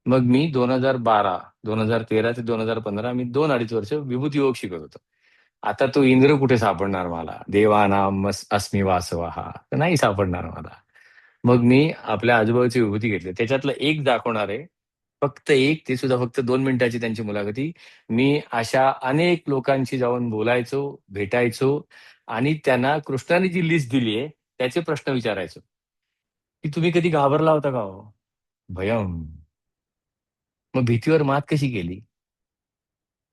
मग मी 2013 ते 2015 मी 2-2.5 वर्ष विभूती योग शिकत होतो. आता तो इंद्र कुठे सापडणार मला? देवानाम अस्मी वासवहा, तर नाही सापडणार मला. मग मी आपल्या आजूबाजूची विभूती घेतली. त्याच्यातलं एक दाखवणार आहे. फक्त एक, ते सुद्धा फक्त 2 मिनिटाची त्यांची मुलाखती. मी अशा अनेक लोकांशी जाऊन बोलायचो, भेटायचो आणि त्यांना कृष्णाने जी लिस्ट दिली आहे त्याचे प्रश्न विचारायचो. की तुम्ही कधी घाबरला होता का हो? भयम. मग भीतीवर मात कशी केली?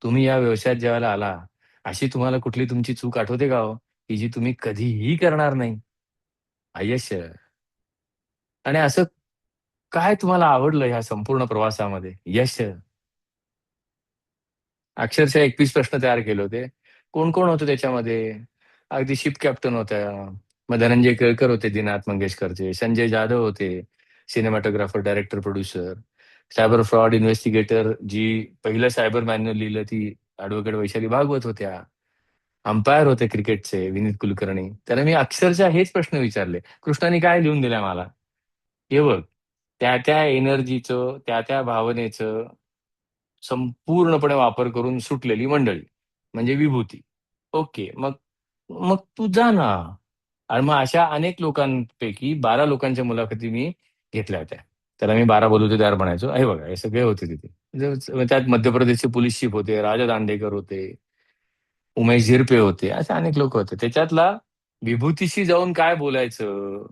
तुम्ही या व्यवसायात जेव्हा आला, अशी तुम्हाला कुठली तुमची चूक आठवते का हो? की जी तुम्ही कधीही करणार नाही? आयश. आणि असं काय तुम्हाला आवडलं ह्या संपूर्ण प्रवासामध्ये? यश. अक्षरशः 21 प्रश्न तयार केले होते. कोण कोण होतं त्याच्यामध्ये? अगदी शिप कॅप्टन होत्या. मग धनंजय केळकर होते, दिनाथ मंगेशकरचे. संजय जाधव होते, cinematographer, director, producer. Cyber fraud investigator जी पहिलं सायबर मॅन्युअल लिहिलं ती ऍडव्होकेट वैशाली भागवत होत्या. अंपायर होते क्रिकेटचे विनीत कुलकर्णी. त्याला मी अक्षरशः हेच प्रश्न विचारले, कृष्णाने काय लिहून दिलंय मला? हे बघ, त्या त्या एनर्जीचं, त्या त्या भावनेचं संपूर्णपणे वापर करून सुटलेली मंडळी म्हणजे विभूती. ओके, मग मग तू जा ना. आणि मग अशा अनेक लोकांपैकी 12 लोकांच्या मुलाखती मी घेतल्या होत्या. त्याला मी 12 बलुतेदार म्हणायचो. हे बघा, हे सगळे होते तिथे. म्हणजे त्यात मध्य प्रदेशचे पोलीस चीफ होते, राजा दांडेकर होते, उमेश झिरपे होते, असे अनेक लोक होते. त्याच्यातला विभूतीशी जाऊन काय बोलायचं,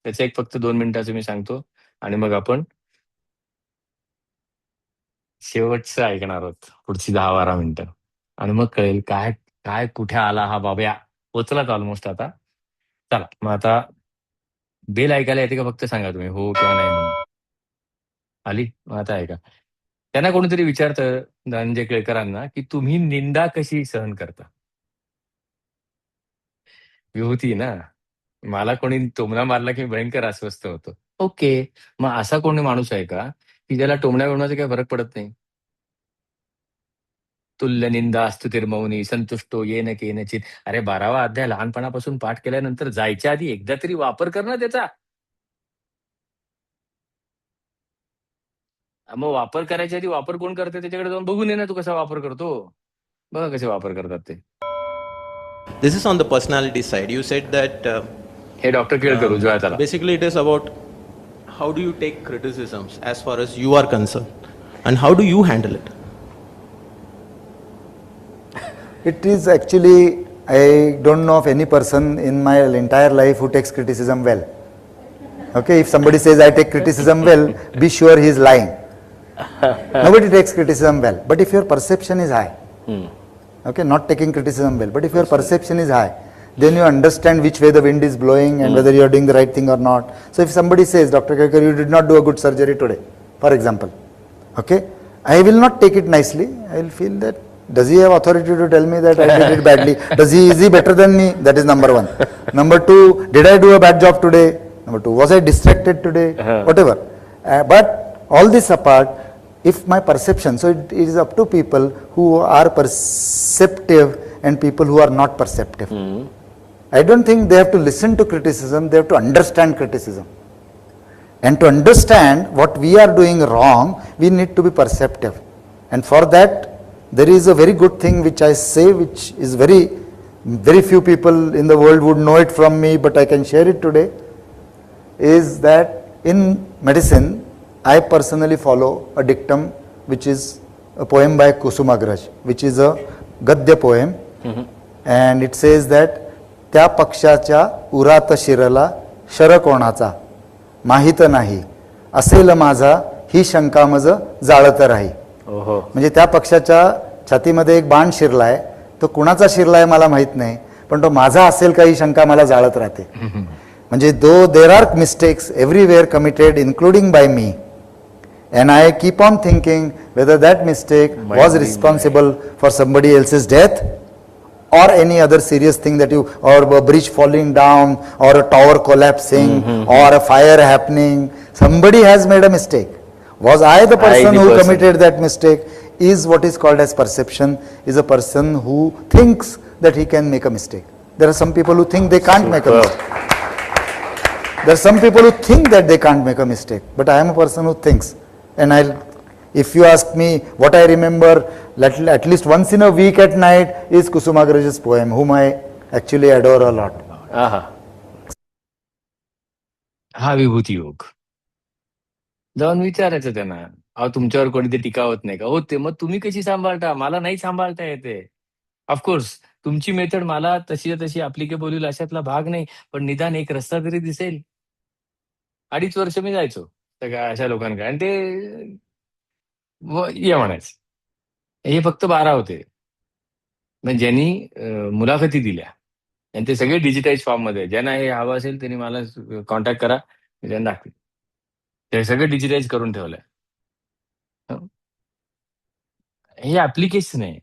त्याचं एक फक्त 2 मिनिटाचं मी सांगतो, आणि मग आपण शेवटचं ऐकणार आहोत पुढची 10-12 मिनिटं. आणि मग कळेल काय काय कुठे आला हा बाब्या. पोचलाच ऑलमोस्ट आता. चला मग आता बेल ऐकायला येते का फक्त सांगा तुम्ही हो किंवा नाही म्हणून. आली? मग आता ऐका. त्यांना कोणीतरी विचारतं धनंजय केळकरांना, की तुम्ही निंदा कशी सहन करता? विभूती ना. मला कोणी टोमणा मारला की मी भयंकर अस्वस्थ होतो. ओके. मग असा कोणी माणूस आहे का, की ज्याला टोमण्या बिमण्याचा काही फरक पडत नाही? तुल्य निंदा स्तुतिर्मौनी संतुष्टो येन केनचित. अरे 12वा अध्याय लहानपणापासून पाठ केल्यानंतर जायच्या आधी एकदा तरी वापर कर ना त्याचा. मग वापर करायच्या आधी वापर कोण करते त्याच्याकडे जाऊन बघून ये ना, तू कसा वापर करतो. बघा कसे वापर करतात ते. This is on the personality side. You said that हे डॉक्टर केळकर उजव्या हाताला. basically it is about how do you take criticisms as far as you are concerned, and how do you handle it? It is actually, I don't know of any person in my entire life who takes criticism well. Okay, if somebody says I take criticism well, be sure he is lying. Nobody takes criticism well. But if your perception is high, okay, not taking criticism well, but if your perception is high, then you understand which way the wind is blowing and whether you are doing the right thing or not. So if somebody says, Dr. Kakar, you did not do a good surgery today, for example, okay, I will not take it nicely. I will feel that, does he have authority to tell me that I did it badly? Is he better than me? That is number one. Number two, did I do a bad job today? Number two, was I distracted today? Whatever. But all this apart, if my perception, so it is up to people who are perceptive and people who are not perceptive. I don't think they have to listen to criticism, they have to understand criticism. And to understand what we are doing wrong, we need to be perceptive. And for that, there is a very good thing which I say, which is very few people in the world would know it from me, but I can share it today, is that in medicine, I personally follow a dictum which is a poem by Kusumagraj, which is a Gadya poem, and it says that त्या पक्षाच्या उरात शिरला शर कोणाचा माहित नाही असेल माझा ही शंका मज जाळत राही. म्हणजे त्या पक्षाच्या छातीमध्ये एक बाण शिरलाय, तो कुणाचा शिरलाय मला माहित नाही, पण तो माझा असेल का ही शंका मला जाळत राहते. म्हणजे though there are mistakes everywhere committed including by me, and I keep on thinking whether that mistake was responsible for somebody else's death or any other serious thing that you, or a bridge falling down or a tower collapsing or a fire happening. Somebody has made a mistake. Was I the person who committed that mistake? Is what is called as perception, is a person who thinks that he can make a mistake. There are some people who think they can't make a mistake. There are some people who think that they can't make a mistake, but I am a person who thinks. And if you ask me what I remember at least once in a week at night is Kusumagraj's poem, whom I actually adore a lot. हा विभूती योग. जाऊन विचारायचं त्यांना, अहो तुमच्यावर कोणती टीका होत नाही का? होते, मग तुम्ही कशी सांभाळता? मला नाही सांभाळता येते. ऑफकोर्स तुमची मेथड मला तशी तशी अप्लिकेबल होईल अशातला भाग नाही, पण निदान एक रस्ता तरी दिसेल. 2.5 वर्ष मी जायचो सगळ्या अशा लोकांकडे, आणि ते ये म्हणायचं. हे फक्त 12 होते म्हणजे ज्यांनी मुलाखती दिल्या, आणि ते सगळे डिजिटाईज फॉर्म मध्ये. ज्यांना हे हवं असेल त्यांनी मला कॉन्टॅक्ट करा, मी त्यांना दाखवेन. ते सगळं डिजिटाईज करून ठेवलंय. हे ऍप्लिकेशन आहे.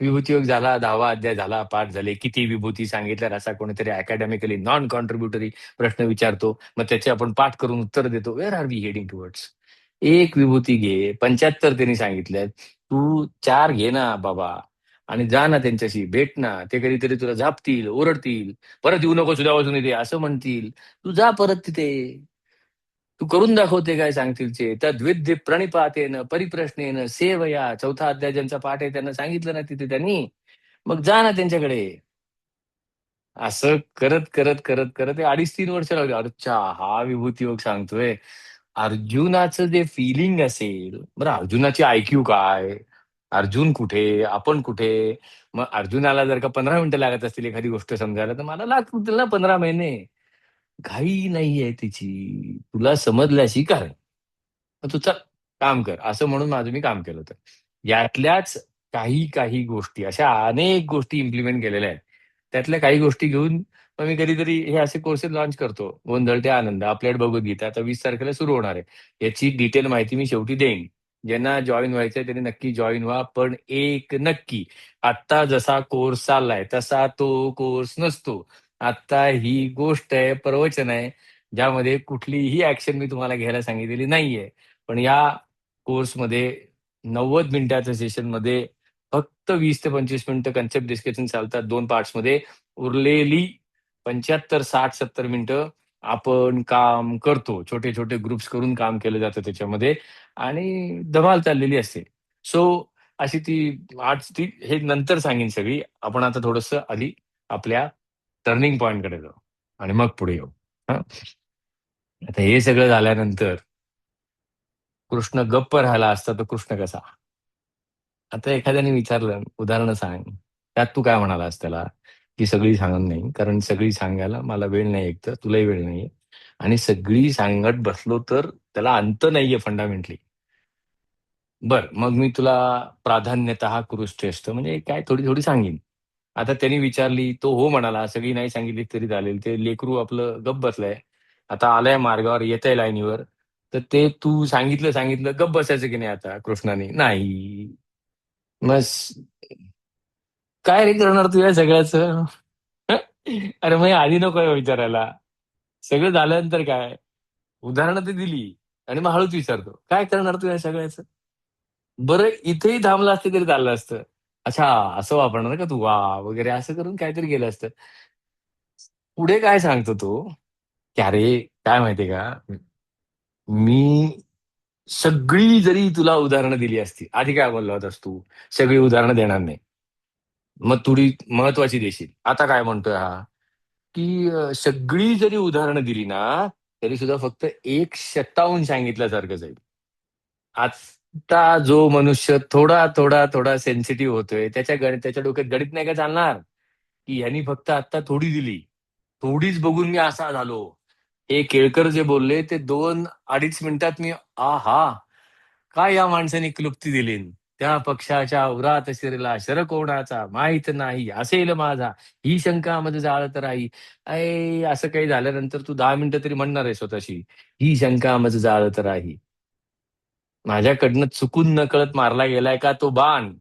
विभूती योग झाला, 10वा अध्याय झाला, पाठ झाले. किती विभूती सांगितल्यावर असा कोणीतरी अकॅडमिकली नॉन कॉन्ट्रीब्युटरी प्रश्न विचारतो, मग त्याचे आपण पाठ करून उत्तर देतो. Where are we heading towards? एक विभूती घे, 75 त्यांनी सांगितल्यात, तू 4 घे ना बाबा, आणि जा ना त्यांच्याशी, भेट ना. ते कधीतरी तुला झापतील, ओरडतील, परत येऊ नको उद्यापासून इथे असं म्हणतील. तू जा परत तिथे. तू करून दाखवते काय सांगतील ते. तद्विद्य प्रणिपातेन परिप्रश्नेन सेवया. चौथा अध्याय ज्यांचा पाठ आहे त्यांना सांगितलं ना तिथे त्यांनी. मग जा ना त्यांच्याकडे. असं करत करत करत करत हे 2.5-3 वर्ष लागले. अच्छा, हा विभूती योग सांगतोय. अर्जुनाचं जे फिलिंग असेल, बरं अर्जुनाची IQ काय? अर्जुन कुठे? आपण कुठे? मग अर्जुनाला जर का 15 मिनिटं लागत असतील एखादी गोष्ट समजायला, तर मला लागतील ना 15 महिने. घाई नाहीये तिची. तुला समजल्याशी काय? मग तू चल काम कर. असं म्हणून माझं मी काम केलं होतं. यातल्याच काही काही गोष्टी, अशा अनेक गोष्टी इम्प्लिमेंट केलेल्या आहेत. त्यातल्या काही गोष्टी घेऊन मग मी कधीतरी हे असे कोर्सेस लॉन्च करतो. गोंधळ ते आनंद, आपल्याकडे भगवद्गीता आता 20 तारखेला सुरू होणार आहे. याची डिटेल माहिती मी शेवटी देईन. ज्यांना जॉईन व्हायचंय त्यांनी नक्की जॉईन व्हा. पण एक नक्की, आत्ता जसा कोर्स चाललाय तसा तो कोर्स नसतो. आत्ता ही गोष्ट आहे, प्रवचन आहे, ज्यामध्ये कुठलीही ऍक्शन मी तुम्हाला घ्यायला सांगितलेली नाहीये. पण या कोर्समध्ये 90 मिनिटाच्या सेशनमध्ये फक्त 20 ते 25 मिनिटं कन्सेप्ट डिस्कशन चालतात 2 पार्ट्समध्ये. उरलेली 75, 60, 70 मिनिटं आपण काम करतो. छोटे छोटे ग्रुप्स करून काम केलं जातं त्याच्यामध्ये आणि धमाल चाललेली असते. सो अशी ती आज ती हे नंतर सांगेन सगळी. आपण आता थोडंसं आधी आपल्या टर्निंग पॉइंटकडे जाऊ आणि मग पुढे येऊ. हा, आता हे सगळं झाल्यानंतर कृष्ण गप्प राहिला असता तर कृष्ण कसा? आता एखाद्याने विचारलं, उदाहरणं सांग. त्यात तू काय म्हणालास त्याला? की सगळी सांगत नाही, कारण सगळी सांगायला मला वेळ नाही, एकतर तुलाही वेळ नाहीये. आणि सगळी सांगत बसलो तर त्याला अंत नाहीये फंडामेंटली. बर, मग मी तुला प्राधान्यतः कुरुश्रेष्ठ म्हणजे काय थोडी थोडी सांगेन. आता त्यांनी विचारली, तो हो म्हणाला, सगळी नाही सांगितली तरी चालेल. ते लेकरू आपलं गप्प बसलंय. आता आलंय मार्गावर, येतंय लाईनीवर. तर ते तू सांगितलं सांगितलं गप्प बसायचं की नाही आता कृष्णाने? नाही. मग काय रे करणार तू या सगळ्याचं? अरे मग हे आधी नको आहे विचारायला. सगळं झाल्यानंतर काय? उदाहरणं तर दिली आणि मग हळूच विचारतो, काय करणार तू या सगळ्याचं? बरं इथेही थांबलं असते तरी चाललं असतं. अच्छा, असं वापरणार का तू? वा वगैरे असं करून काहीतरी गेलं असतं. पुढे काय सांगतो तो, की अरे काय माहितीये का, मी सगळी जरी तुला उदाहरणं दिली असती, आधी काय बोलला होतास तू? सगळी उदाहरणं देणार नाही. मग थोडी महत्वाची देशील. आता काय म्हणतोय हा? की सगळी जरी उदाहरणं दिली ना, तरी सुद्धा फक्त 1/7 सांगितल्यासारखं जाईल. आता जो मनुष्य थोडा थोडा थोडा सेन्सिटिव्ह होतोय, त्याच्या डोक्यात गणित नाही का चालणार? की ह्यांनी फक्त आता थोडी दिली. थोडीच बघून मी असा झालो. हे केळकर जे बोलले ते 2-2.5 मिनिटात मी आहा! काय या माणसाने क्लुप्ती दिली. त्या पक्षाच्या उरात शिरला शर कोणाचा माहित नाही असेल माझा, ही शंका मध्ये जाळत राही. असं काही झाल्यानंतर तू 10 मिनिटं तरी म्हणणार आहे स्वतःशी, ही शंका मध्ये जाळत राही. माझ्याकडनं चुकून नकळत मारला गेलाय का तो बाण?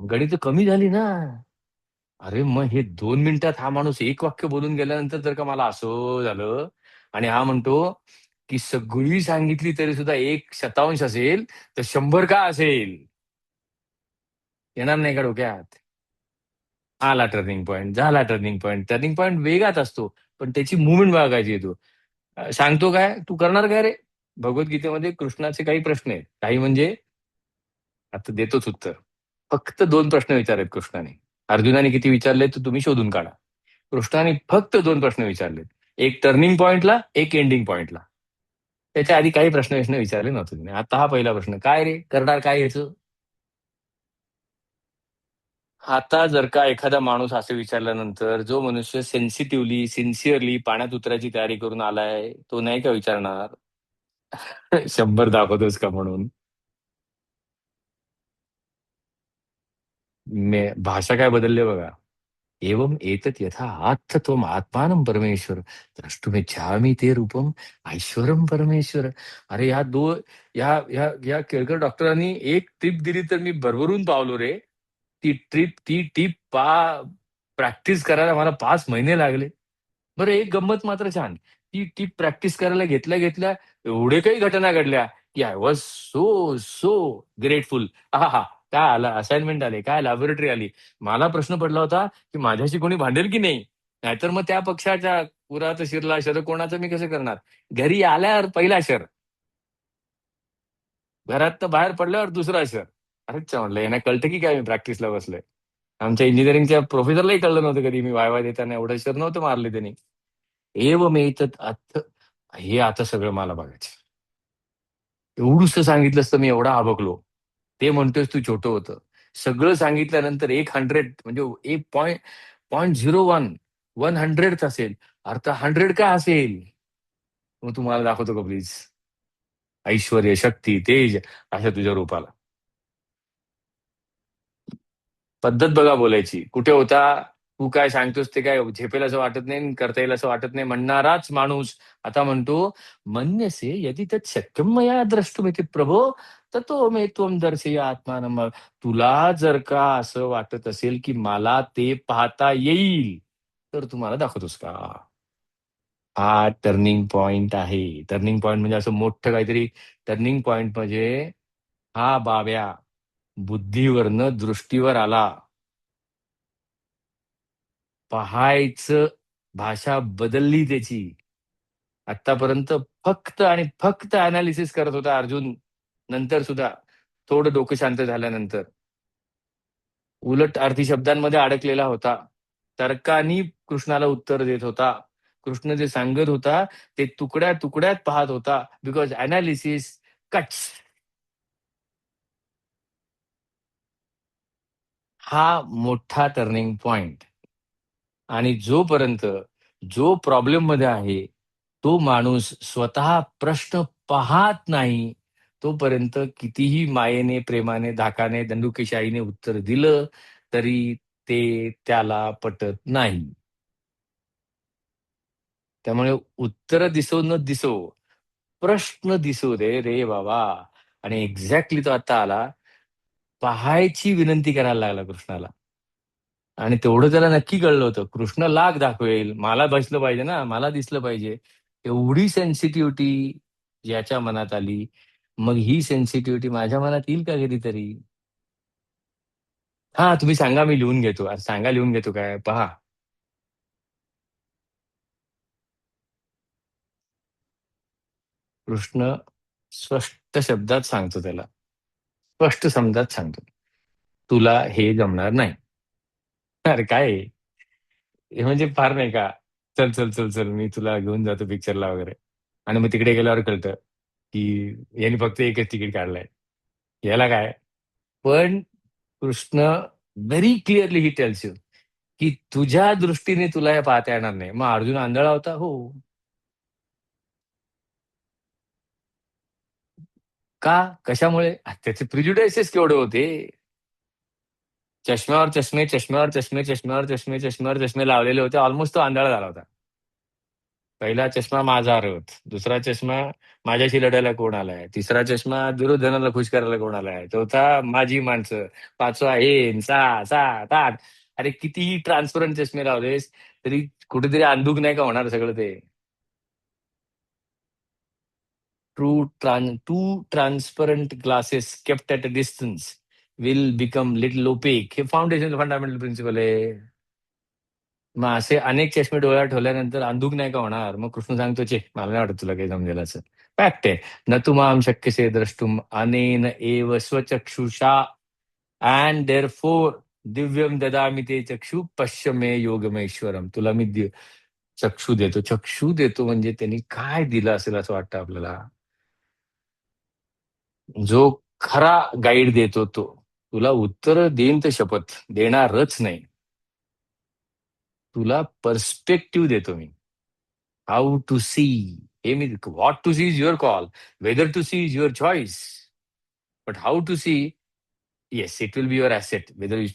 गणित कमी झाली ना. अरे मग हे 2 मिनिटात हा माणूस एक वाक्य बोलून गेल्यानंतर जर का मला असं झालं आणि हा म्हणतो की सगळी सांगितली तरी सुद्धा 1/7 असेल, तर 100 का असेल? येणार नाही का डोक्यात? आला टर्निंग पॉईंट, झाला टर्निंग पॉईंट. टर्निंग पॉईंट वेगात असतो, पण त्याची मुवमेंट बघायची येतो. सांगतो काय, तू करणार काय रे? भगवद्गीतेमध्ये कृष्णाचे काही प्रश्न आहेत. काही म्हणजे आता देतोच उत्तर. फक्त 2 प्रश्न विचारलेत कृष्णाने. अर्जुनाने किती विचारले तर तुम्ही शोधून काढा. कृष्णाने फक्त 2 प्रश्न विचारलेत. एक टर्निंग पॉइंटला, एक एंडिंग पॉइंटला. त्याच्या आधी काही प्रश्न विचारले नव्हते तिने. आता हा पहिला प्रश्न, काय रे करणार काय याचं? आता जर का एखादा माणूस असं विचारल्यानंतर जो मनुष्य सेन्सिटिव्हली, सिन्सिअरली पाण्यात उतरायची तयारी करून आलाय, तो नाही का विचारणार 100 दाखवतोस का म्हणून? भाषा काय बदलली बघा. एवं एतत् यथा आत्थत्वम् आत्मानं परमेश्वर द्रष्टुमिच्छामि ते रूपम ऐश्वरम परमेश्वर. अरे या केळकर डॉक्टरांनी एक टिप दिली तर मी भरभरून पावलो रे. ती टिप प्रॅक्टिस करायला मला 5 महिने लागले. बरं एक गंमत मात्र छान. ती टिप प्रॅक्टिस करायला घेतल्या घेतल्या एवढे काही घटना घडल्या की I was so so grateful. हा काय आलं, असाइनमेंट आले, काय लॅबोरेटरी आली. मला प्रश्न पडला होता की माझ्याशी कोणी भांडेल की नाही, नाहीतर मग त्या पक्षाच्या पुरात शिरला शर कोणाचं मी कसं करणार. घरी आल्यावर पहिला शर, घरात तर बाहेर पडल्यावर दुसरा शर. अरेच म्हणलं यांना कळतं की काय मी प्रॅक्टिसला बसलोय. आमच्या इंजिनिअरिंगच्या प्रोफेसरलाही कळलं नव्हतं कधी मी वायवा देताना एवढं शर नव्हतं मारले त्यांनी. एव एतत् अथ, हे आता सगळं मला बघायचं. एवढूस सांगितलं असतं मी एवढा आबकलो. ते म्हणतोयस तू छोटं होतं. सगळं सांगितल्यानंतर 100 म्हणजे 1.01 100th असेल. अर्थ 100 काय असेल. मग तुम्हाला दाखवतो का प्लीज. ऐश्वर्य, शक्ती, तेज अशा तुझ्या रूपाला. पद्धत बघा बोलायची. कुठे होता, तू काय सांगतोस ते काय झेपेल असं वाटत नाही आणि करता येईल असं वाटत नाही म्हणणाराच माणूस आता म्हणतो, मन्यसे यदि तत् शक्यं मया द्रष्टुमिति प्रभो ततो मे त्वं दर्शय आत्मानं. मग तुला जर का असं वाटत असेल की मला ते पाहता येईल, तर तुम्हाला दाखवतोस का. हा टर्निंग पॉइंट आहे. टर्निंग पॉइंट म्हणजे असं मोठं काहीतरी. टर्निंग पॉइंट म्हणजे हा बाब्या बुद्धीवरनं दृष्टीवर आला. पाहायचं, भाषा बदलली त्याची. आतापर्यंत फक्त आणि फक्त अनालिसिस करत होता अर्जुन. नंतर सुद्धा थोडं डोकं शांत झाल्यानंतर उलट अर्थी शब्दांमध्ये अडकलेला होता. तर्कानी कृष्णाला उत्तर देत होता. कृष्ण जे सांगत होता ते तुकड्या तुकड्यात पाहत होता. Because analysis cuts. हा मोठा टर्निंग पॉइंट. आणि जोपर्यंत जो प्रॉब्लेम मध्ये आहे तो माणूस स्वतः प्रश्न पाहत नाही, तोपर्यंत कितीही मायेने, प्रेमाने, धाकाने, दंडुकेशाहीने उत्तर दिलं तरी ते त्याला पटत नाही. त्यामुळे उत्तर दिसो न दिसो, प्रश्न दिसू दे रे बाबा. आणि एक्झॅक्टली तो आता आला. पाहायची विनंती करायला लागला कृष्णाला. आणि तेवढं त्याला नक्की कळलं होतं, कृष्ण लाख दाखवेल, मला बसलं पाहिजे ना, मला दिसलं पाहिजे. एवढी सेन्सिटिव्हिटी ज्याच्या मनात आली, मग ही सेन्सिटिव्हिटी माझ्या मनात येईल का कधीतरी. हा तुम्ही सांगा, मी लिहून घेतो. अरे सांगा, लिहून घेतो काय, पहा. कृष्ण स्पष्ट शब्दात सांगतो त्याला, स्पष्ट शब्दात सांगतो, तुला हे जमणार नाही. अरे काय आहे? हे म्हणजे फार नाही का, चल चल चल चल मी तुला घेऊन जातो पिक्चरला वगैरे. आणि मग तिकडे गेल्यावर कळतं की यांनी फक्त एकच तिकीट काढलंय, याला काय. पण Krishna very clearly he tells you की तुझ्या दृष्टीने तुला हे पाहता येणार नाही. मग अर्जुन आंधळा होता, हो. का, कशामुळे, त्याचे प्रिज्युडायसेस केवढे होते. चष्म्यावर चष्मे, चष्म्यावर चष्मे, चष्म्यावर चष्मे, चष्म्यावर चष्मे लावलेले होते. ऑलमोस्ट तो आंधळा झाला होता. पहिला चष्मा माझा रथ, दुसरा चष्मा माझ्याशी लढायला कोण आलाय, तिसरा चष्मा दुर्योधनाला खुश करायला कोण आलाय, चौथा माझी माणसं, पाचवा हे, सहा सात आठ. अरे कितीही ट्रान्सपरंट चष्मे लावलेस तरी कुठेतरी अंधुक नाही का होणार सगळं ते. Two transparent glasses kept at a distance will become little opaque. हे फाउंडेशन फंडामेंटल प्रिन्सिपल आहे. मग असे अनेक चष्मे डोळ्यात ठेवल्यानंतर अंधुक नाही का होणार. मग कृष्ण सांगतो, चे मला नाही वाटत तुला काही समजेल असं. फॅक्ट आहे. न तु माम शक्यसे द्रष्टुम अनेन एव स्वचक्षुषा अँड देअर फोर दिव्यम ददामी ते चक्षु पश्य मे योगमेश्वरम. तुला मी चक्षु देतो. चक्षु देतो म्हणजे त्यांनी काय दिलं असेल असं वाटतं आपल्याला. जो खरा गाईड देतो तो तुला उत्तर देईन तर शपथ देणारच नाही. तुला पर्स्पेक्टिव्ह देतो मी. How to see. हे मी, what to see is your call, whether to see is your choice, but how to see, yes it will be your asset. Whether is,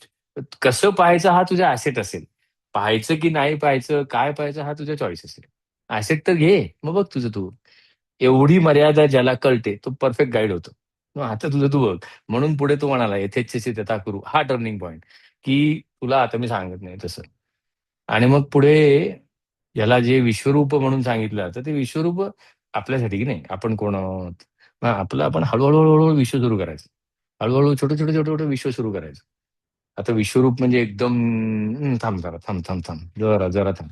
कसं पाहायचं हा तुझा ऍसेट असेल. पाहायचं की नाही पाहायचं, काय पाहायचं हा तुझा चॉईस असेल. ऍसेट तर घे, मग बघ तुझं तू. एवढी मर्यादा ज्याला कळते तो परफेक्ट गाईड होतो. मग आता तुझं तू बघ. म्हणून पुढे तो म्हणाला यथेच्छसी तथा करू. हा टर्निंग पॉइंट की तुला आता मी सांगत नाही तसं. आणि मग पुढे याला जे विश्वरूप म्हणून सांगितलं जातं ते विश्वरूप आपल्यासाठी की नाही, आपण कोण आहोत. मग आपलं आपण हळूहळू हळूहळू विश्व सुरू करायचं. हळूहळू छोटं छोटं छोटं छोटं विश्व सुरू करायचं. आता विश्वरूप म्हणजे एकदम थांब जरा, थांब थांब थांब, जरा जरा थांब.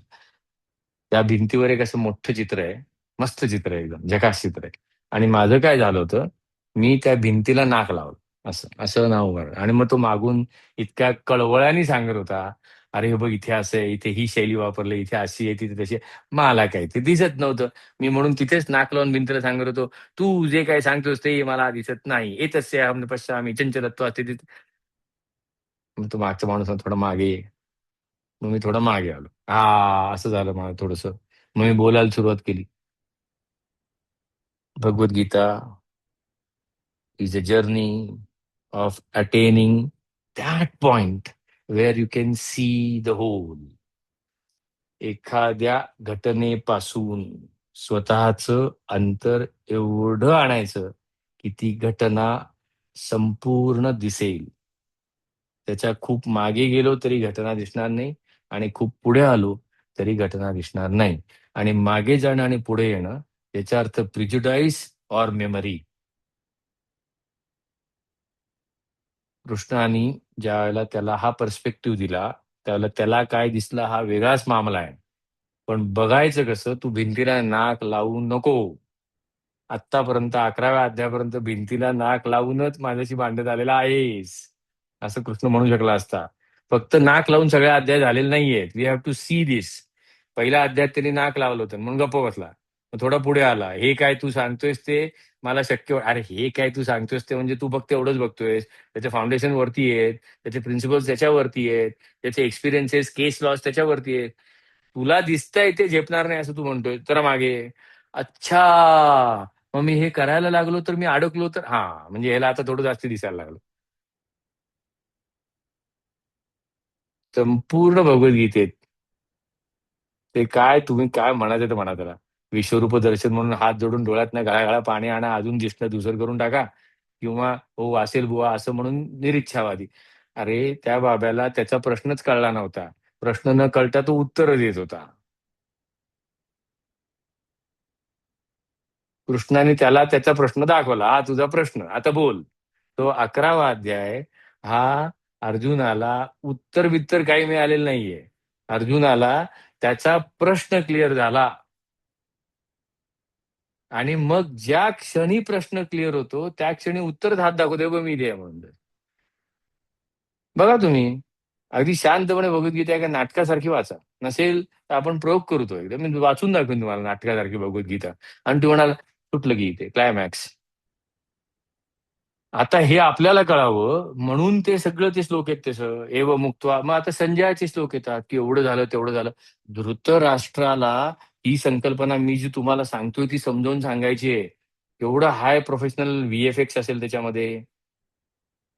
त्या भिंतीवर एक असं मोठं चित्र आहे, मस्त चित्र आहे, एकदम झकास चित्र आहे. आणि माझं काय झालं होतं, मी त्या भिंतीला नाक लावलं, असं असं नाव उभारलं. आणि मग तो मागून इतक्या कळवळ्याने सांगत होता, अरे हे बघ इथे असं आहे, इथे ही शैली वापरली, इथे अशी आहे, तिथे तशी आहे. मला काय ते दिसत नव्हतं. मी म्हणून तिथेच नाक लावून भिंतीला सांगत होतो, तू जे काय सांगतोस ते मला दिसत नाही, येतस्य हम पश्यामी चंचलत्व असते तिथे. मग तो मागचा माणूस म्हणतो, थोडा मागे ये. मग मी थोडा मागे आलो. असं झालं मला थोडस. मग मी बोलायला सुरुवात केली. Bhagavad Gita is a journey of attaining that point where you can see the whole. एखाद्या घटनेपासून स्वतःचं अंतर एवढं आणायचं की ती घटना संपूर्ण दिसेल. त्याच्या खूप मागे गेलो तरी घटना दिसणार नाही, आणि खूप पुढे आलो तरी घटना दिसणार नाही. आणि मागे जाणं आणि पुढे येणं याचा अर्थ प्रिज्युडाईस ऑर मेमरी. कृष्णाने ज्या वेळेला त्याला हा पर्स्पेक्टिव्ह दिला, त्यावेळेला त्याला काय दिसला हा वेगळाच मामला आहे. पण बघायचं कसं, तू भिंतीला नाक लावू नको. आत्तापर्यंत 11व्या अध्यायापर्यंत भिंतीला नाक लावूनच माझ्याशी भांडत आलेला आहेस, असं कृष्ण म्हणू शकला असता. फक्त नाक लावून सगळे अध्याय झालेले नाहीयेत. We have to see this. पहिल्या अध्यायात त्यांनी नाक लावलं होतं म्हणून गप्प बसला. मग थोडा पुढे आला, हे काय तू सांगतोयस ते मला शक्य अरे हे काय तू सांगतोयस ते म्हणजे तू फक्त एवढंच बघतोयस, त्याचे फाउंडेशन वरती आहेत, त्याचे प्रिन्सिपल्स त्याच्यावरती आहेत, त्याचे एक्सपिरियन्सेस केस लॉस त्याच्यावरती आहेत. तुला दिसतंय ते झेपणार नाही असं तू म्हणतोय, तर मागे. अच्छा, मग मी हे करायला लागलो तर मी अडकलो तर म्हणजे ह्याला आता थोडं जास्त दिसायला लागलं. संपूर्ण भगवद्गीतेत ते काय तुम्ही काय म्हणायचं ते म्हणा त्याला. विश्वरूप दर्शन म्हणून हात जोडून डोळ्यातनं गळागळा पाणी आणा, अजून दिसणं दुसरं करून टाका, किंवा हो वासेल बुवा असं म्हणून निरीच्छावादी. अरे त्या बाब्याला त्याचा प्रश्नच कळला नव्हता. प्रश्न न कळता तो उत्तर देत होता. कृष्णाने त्याला त्याचा प्रश्न दाखवला, हा तुझा प्रश्न, आता बोल. तो 11वा अध्याय हा अर्जुनाला उत्तर बित्तर काही मिळालेलं नाहीये. अर्जुनाला त्याचा प्रश्न क्लिअर झाला, आणि मग ज्या क्षणी प्रश्न क्लिअर होतो त्या क्षणी उत्तर हात दाखवते, बघ मी दे म्हणून. बघा तुम्ही, अगदी शांतपणे भगवद्गीता एका नाटकासारखी वाचा. नसेल तर आपण प्रयोग करतो, एकदम मी वाचून दाखवेन तुम्हाला नाटकासारखी भगवद्गीता. आणि तू म्हणाल सुटलं की इथे क्लायमॅक्स. आता हे आपल्याला कळावं म्हणून ते सगळं ते श्लोक आहेत तसं एव मुक्त्वा. मग आता संजयाचे श्लोक येतात की एवढं झालं तेवढं झालं. धृतराष्ट्राला ही संकल्पना मी जी तुम्हाला सांगतोय ती समजावून सांगायची आहे. एवढं हाय प्रोफेशनल व्हीएफएक्स असेल त्याच्यामध्ये.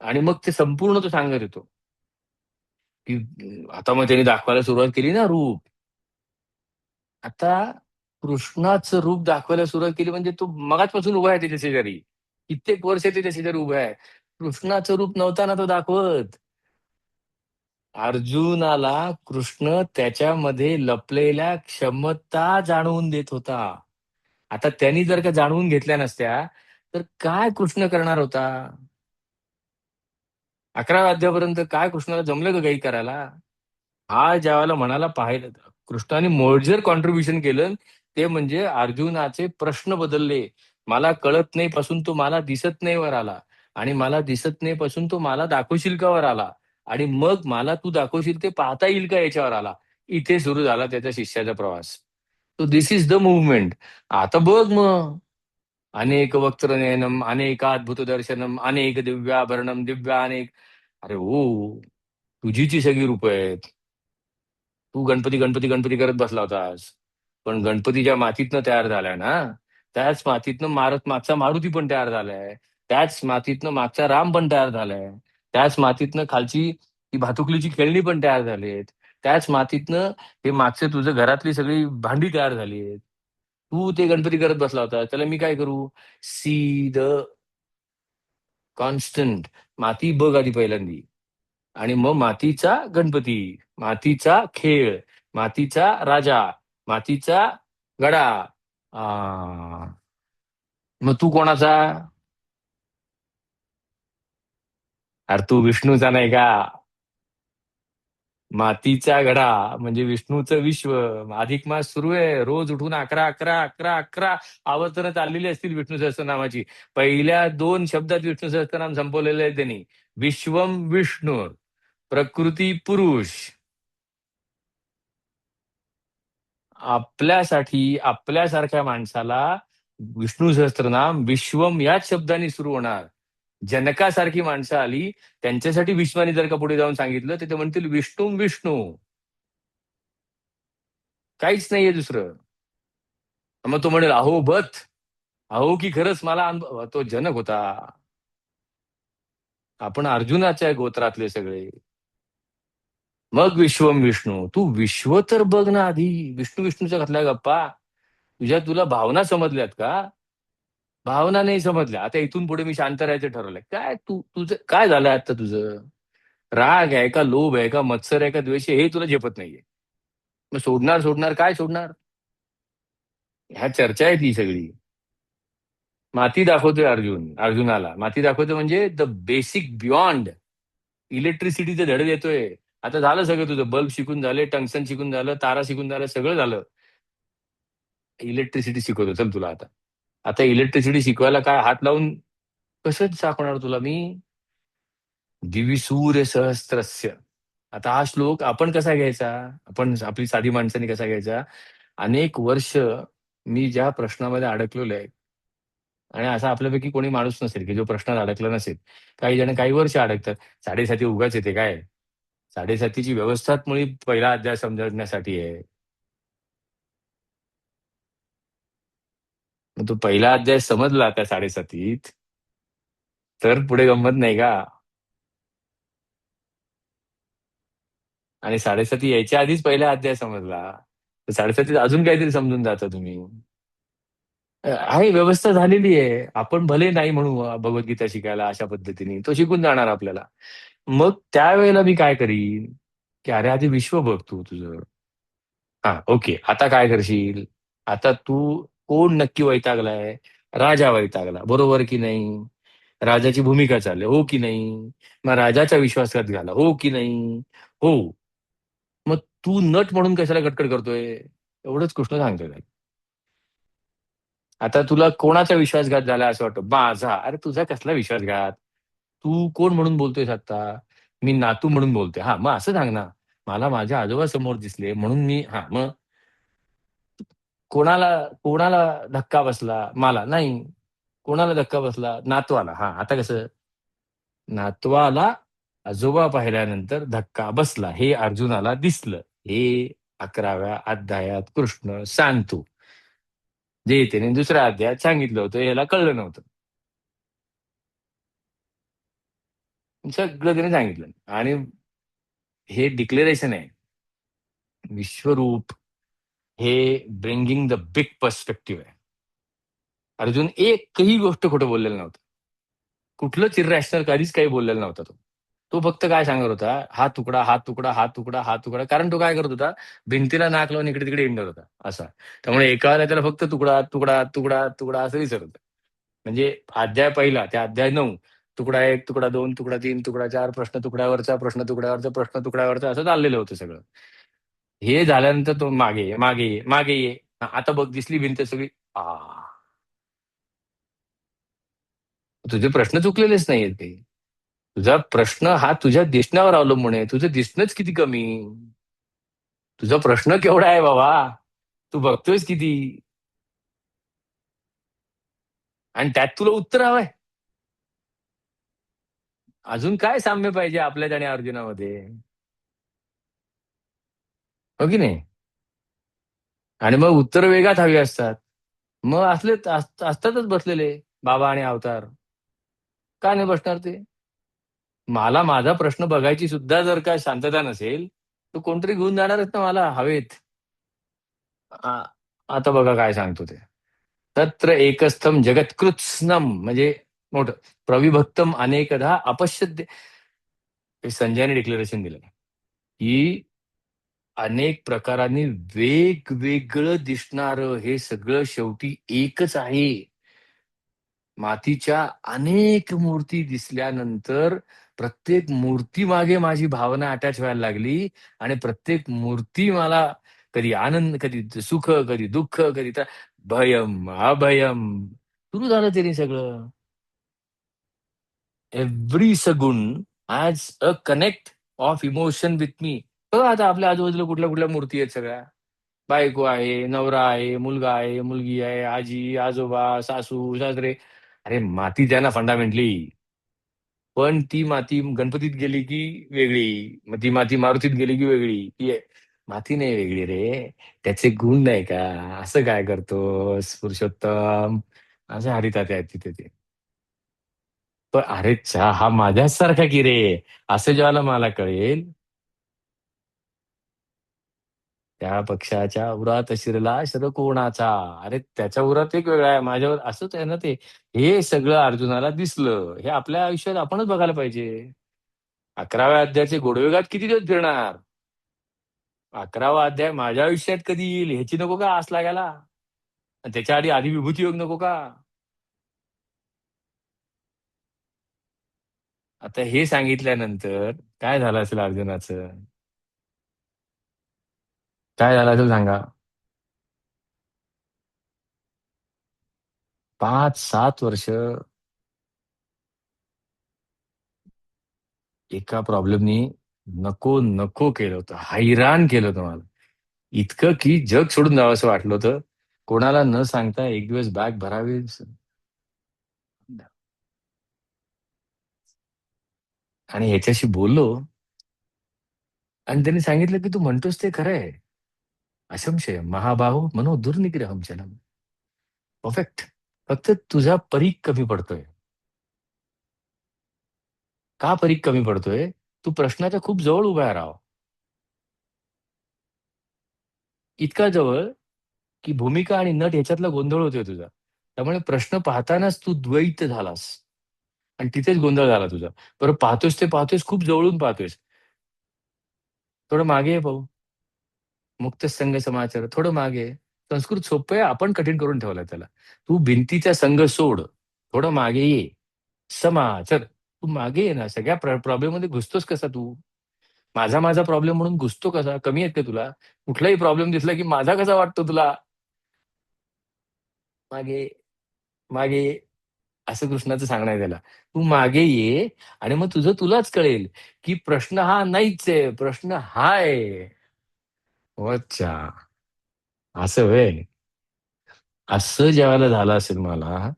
आणि मग ते संपूर्ण तो सांगत येतो की आता मग त्यांनी दाखवायला सुरुवात केली ना रूप. आता कृष्णाचं रूप दाखवायला सुरुवात केली म्हणजे तो मगाचपासून उभा आहे त्याच्या शेजारी. कित्येक वर्ष ते त्याच्या शेजारी उभा आहे. कृष्णाचं रूप नव्हता तो दाखवत. अर्जुनाला कृष्ण त्याच्यामध्ये लपलेल्या क्षमता जाणवून देत होता. आता त्यांनी जर का जाणवून घेतल्या नसत्या तर काय कृष्ण करणार होता? 11व्या अध्यायापर्यंत काय कृष्णाला जमलं का काही करायला? हा ज्यावेळेला म्हणाला पाहिलं, कृष्णाने मोजर कॉन्ट्रीब्युशन केलं ते म्हणजे अर्जुनाचे प्रश्न बदलले. मला कळत नाही पासून तो मला दिसत नाही वर आला, आणि मला दिसत नाही पासून तो मला दाखवशील का वर आला, आणि मग मला तू दाखवशील ते पाहता येईल का याच्यावर आला. इथे सुरू झाला त्याच्या शिष्याचा प्रवास. तो दिस इज द मुवमेंट. आता बघ मग, अनेक वक्त्र नयनम अनेक अद्भुत दर्शनम अनेक दिव्याभरणम दिव्या अनेक. अरे हो, तुझी जी सगळी रूप आहेत. तू गणपती गणपती गणपती करत बसला होतास, पण गणपती ज्या मातीतनं तयार झालाय ना, त्याच मातीतनं मागचा मारुती पण तयार झालाय. त्याच मातीतनं मागचा राम पण तयार झालाय. त्याच मातीतनं खालची ती भातुकलीची खेळणी पण तयार झालीत. त्याच मातीतनं हे मागचे तुझं घरातली सगळी भांडी तयार झाली आहेत. तू ते गणपती करत बसला होता, त्याला मी काय करू? See the constant. माती बघ आधी पहिल्यांदी, आणि मग मातीचा गणपती, मातीचा खेळ, मातीचा राजा, मातीचा गडा. आ, मग तू कोणाचा? अरे तू विष्णूचा नाही का? मातीचा घडा म्हणजे विष्णूचं विश्व. अधिक मास सुरू आहे, रोज उठून 11 आवर्तनं चाललेली असतील विष्णू सहस्त्रनामाची. पहिल्या 2 शब्दात विष्णू सहस्त्रनाम संपवलेलं आहे त्यांनी. विश्वम विष्णू, प्रकृती पुरुष. आपल्यासाठी, आपल्यासारख्या माणसाला विष्णू सहस्त्रनाम विश्वम याच शब्दाने सुरू होणार. जनकासारखी माणसं आली, त्यांच्यासाठी विश्वाने जर का पुढे जाऊन सांगितलं तर ते म्हणतील विष्णू विष्णू, काहीच नाहीये दुसरं. मग तो म्हणेल अहो बत, अहो की खरंच मला तो जनक होता. आपण अर्जुनाच्या गोत्रातले सगळे. मग विश्वम विष्णू. तू विश्व तर बघ ना आधी. विष्णू विष्णूच्या घातल्या गप्पा. तुला भावना समजल्यात का? भावना नाही समजल्या. आता इथून पुढे मी शांत राहायचं ठरवलंय. काय तुझं काय झालंय आता तुझं? राग आहे का, लोभ आहे का, मत्सर आहे का, द्वेष आहे, हे तुला झेपत नाहीये. मग सोडणार सोडणार काय सोडणार? ह्या चर्चा आहे ती सगळी. माती दाखवतोय अर्जुनाला. माती दाखवतोय म्हणजे द बेसिक बियॉन्ड. इलेक्ट्रिसिटीचे धडे देतोय. आता झालं सगळं तुझं. बल्ब शिकून झाले, टंगस्टन शिकून झालं, तारा शिकून झालं, सगळं झालं. इलेक्ट्रिसिटी शिकवतो चल तुला आता. आता इलेक्ट्रिसिटी शिकवायला काय हात लावून कसं दाखवणार तुला मी? दिवी सूर्य सहस्त्रस्य. आता हा श्लोक आपण कसा घ्यायचा? आपण आपली साधी माणसाने कसा घ्यायचा? अनेक वर्ष मी ज्या प्रश्नामध्ये अडकलेलो आहे, आणि असा आपल्यापैकी कोणी माणूस नसेल की जो प्रश्नात अडकला नसेल. काही जण काही वर्ष अडकतात. 7.5 उगाच येते काय? 7.5ची व्यवस्थाच मुळी पहिला अध्याय समजण्यासाठी आहे. मग तो पहिला अध्याय समजला त्या 7.5त, तर पुढे गंमत नाही का? आणि 7.5 यायच्या आधीच पहिला अध्याय समजला तर 7.5 अजून काहीतरी समजून जाता तुम्ही. आहे, व्यवस्था झालेली आहे. आपण भले नाही म्हणू भगवद्गीता शिकायला अशा पद्धतीने, तो शिकून जाणार आपल्याला. मग त्यावेळेला मी काय करीन, की अरे आधी विश्व बघ तू तुझं. हा ओके, आता काय करशील? आता तू कोण नक्की वैतागलाय? राजा वैतागला, बरोबर की नाही? राजाची भूमिका चालली, हो की नाही? मग राजाच्या विश्वासात घाला, हो की नाही? हो. मग तू नट म्हणून कशाला कटकट करतोय? एवढंच कृष्ण सांगतोय. आता तुला कोणाचा विश्वासघात झाला असं वाटतं? माझा. अरे तुझा कसला विश्वासघात? तू कोण म्हणून बोलतोयस आता? मी नातू म्हणून बोलतोय. हा मग असं सांग ना. मला माझ्या आजोबा समोर दिसले म्हणून मी, हा मग कोणाला कोणाला धक्का बसला? मला नाही. कोणाला धक्का बसला? नातवाला. हा आता कसं? नातवाला आजोबा पाहिल्यानंतर धक्का बसला हे अर्जुनाला दिसलं. हे 11व्या अध्यायात कृष्ण सांगतो. जे त्याने दुसऱ्या अध्यायात सांगितलं होतं याला कळलं नव्हतं. सगळं त्याने सांगितलं. आणि हे डिक्लेरेशन आहे. विश्वरूप हे ब्रिंगिंग द बिग पर्स्पेक्टिव्ह आहे. अर्जुन एकही गोष्ट खोटं बोललेलं नव्हतं. कुठलंच इरॅशनल कधीच काही बोललेला नव्हता तो. तो फक्त काय सांगत होता, हा तुकडा, हा तुकडा, हा तुकडा, हा तुकडा. कारण तो काय करत होता, भिंतीला नाक लावून इकडे तिकडे हिंडत होता असा. त्यामुळे एका वेळेला त्याला फक्त तुकडा तुकडा तुकडा तुकडा असं दिसत होतं. म्हणजे अध्याय पहिला त्या अध्याय 9, तुकडा 1, तुकडा 2, तुकडा 3, तुकडा 4, प्रश्न तुकड्यावरचा, प्रश्न तुकड्यावरचा, प्रश्न तुकड्यावरचा, असं चाललेलं होतं सगळं. हे झाल्यानंतर तो मागे ये, मागे ये, मागे ये. आता बघ दिसली भिंत सगळी. आ, तुझे प्रश्न चुकलेलेच नाहीयेत काही. तुझा प्रश्न हा तुझ्या दिसण्यावर अवलंबून आहे. तुझं दिसणंच किती कमी. तुझा प्रश्न केवढा आहे बाबा? तू बघतोयस किती? आणि त्यात तुला उत्तर हवंय. अजून काय साम्य पाहिजे आपल्यात आणि अर्जुनामध्ये? हो की नाही? आणि मग उत्तर वेगात हवी असतात. मग असतातच बसलेले बाबा आणि अवतार. का नाही बसणार ते? मला माझा प्रश्न बघायची सुद्धा जर का शांतता नसेल, तर कोणतरी घेऊन जाणारच ना मला हवेत. आ- आता बघा काय सांगतो ते. तत्र एकस्थम जगत्कृत्स्नम म्हणजे मोठं प्रविभक्तम अनेकदा अपश्यद्य. हे संजयने डिक्लेरेशन दिलं की अनेक प्रकारांनी वेगवेगळं दिसणारं हे सगळं शेवटी एकच आहे. मातीच्या अनेक मूर्ती दिसल्यानंतर प्रत्येक मूर्ती मागे माझी भावना अटॅच व्हायला लागली आणि प्रत्येक मूर्ती मला कधी आनंद, कधी सुख, कधी दुःख, कधी भयम अभयम सुरू झालं त्यांनी सगळं. एव्हरी सगुण as a connect of emotion with me. बघा आता आपल्या आजूबाजूला कुठल्या कुठल्या मूर्ती आहेत सगळ्या. बायको आहे, नवरा आहे, मुलगा आहे, मुलगी आहे, आजी, आजोबा, सासू, सासरे. अरे माती द्या ना फंडामेंटली. पण ती माती गणपतीत गेली की वेगळी, मग ती माती मारुतीत गेली की वेगळी. माती नाही वेगळी रे, त्याचे गुण नाही का? असं काय करतोस पुरुषोत्तम? असे हरिताते आहेत तिथे ते. पण अरे चा हा माझ्याच सारखा की रे, असं ज्याला मला कळेल, त्या पक्षाच्या उरात शिरला शर कोणाचा. अरे त्याच्या उरात एक वेगळा आहे, माझ्यावर असंच आहे ना ते. हे सगळं अर्जुनाला दिसलं. हे आपल्या आयुष्यात आपणच बघायला पाहिजे. 11व्या अध्यायाचे गोडवेगात किती दिवस फिरणार? 11वा अध्याय माझ्या आयुष्यात कधी येईल ह्याची नको का आस लागायला? आणि त्याच्या आधी आधी विभूती योग नको का? आता हे सांगितल्यानंतर काय झालं असेल अर्जुनाचं? काय झालं असेल सांगा? 5-7 वर्ष एका प्रॉब्लेमनी नको नको केलं होतं, हैराण केलं होतं मला. इतकं की जग सोडून जावं असं वाटलं होतं. कोणाला न सांगता एक दिवस बॅग भरावी. आणि ह्याच्याशी बोललो आणि त्यांनी सांगितलं की तू म्हणतोस ते खरं आहे. असंशय महाबाहो मनो दुर्निग्रहम चलम. परफेक्ट. फक्त तुझा परीघ कमी पडतोय. का परीघ कमी पडतोय? तू प्रश्नाच्या खूप जवळ उभा राहा. इतका जवळ की भूमिका आणि नट ह्याच्यातला गोंधळ होतोय तुझा. त्यामुळे प्रश्न पाहतानाच तू द्वैत झालास आणि तिथेच गोंधळ झाला तुझा. बरं पाहतोस ते पाहतोस, खूप जवळून पाहतोयस. थोडं मागे ये भाऊ. मुक्त संघ समाचार थोडं मागे ये. संस्कृत सोपं आहे, आपण कठीण करून ठेवलंय त्याला. तू भिंतीचा संघ सोड, थोडं मागे ये. समाचार तू मागे ये ना. सगळ्या प्रॉब्लेम मध्ये घुसतोस कसा तू? माझा माझा प्रॉब्लेम म्हणून घुसतो कसा? कमी आहेत का तुला? कुठलाही प्रॉब्लेम दिसला की माझा कसा वाटतो तुला? मागे मागे ये. असं कृष्णाचं सांगणं आहे त्याला. तू मागे ये आणि मग तुझं तुलाच कळेल की प्रश्न हा नाहीच आहे, प्रश्न हा आहे. अच्छा, असं व्हय. असं ज्यावेळेला झालं असेल मला,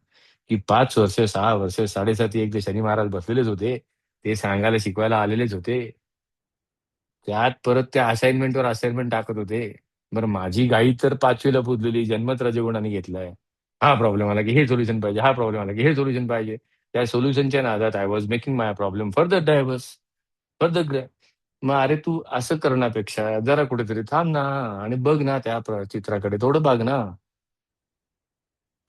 की 5 वर्ष, 6 वर्ष, 7.5 एक जे शनी महाराज बसलेलेच होते, ते सांगायला शिकवायला आलेलेच होते. त्यात परत त्या असाइनमेंटवर असाइनमेंट टाकत होते. बरं माझी गाई तर 5वीला पुजलेली, जन्मत रजोगुणाने घेतलाय. हा प्रॉब्लेम आला की हे सोल्युशन पाहिजे, हा प्रॉब्लेम आला की हे सोल्युशन पाहिजे. त्या सोल्युशनच्या नादात I was making my problem further diverse, further. मग अरे तू असं करण्यापेक्षा जरा कुठेतरी थांब ना आणि बघ ना त्या चित्राकडे थोडं बघ ना.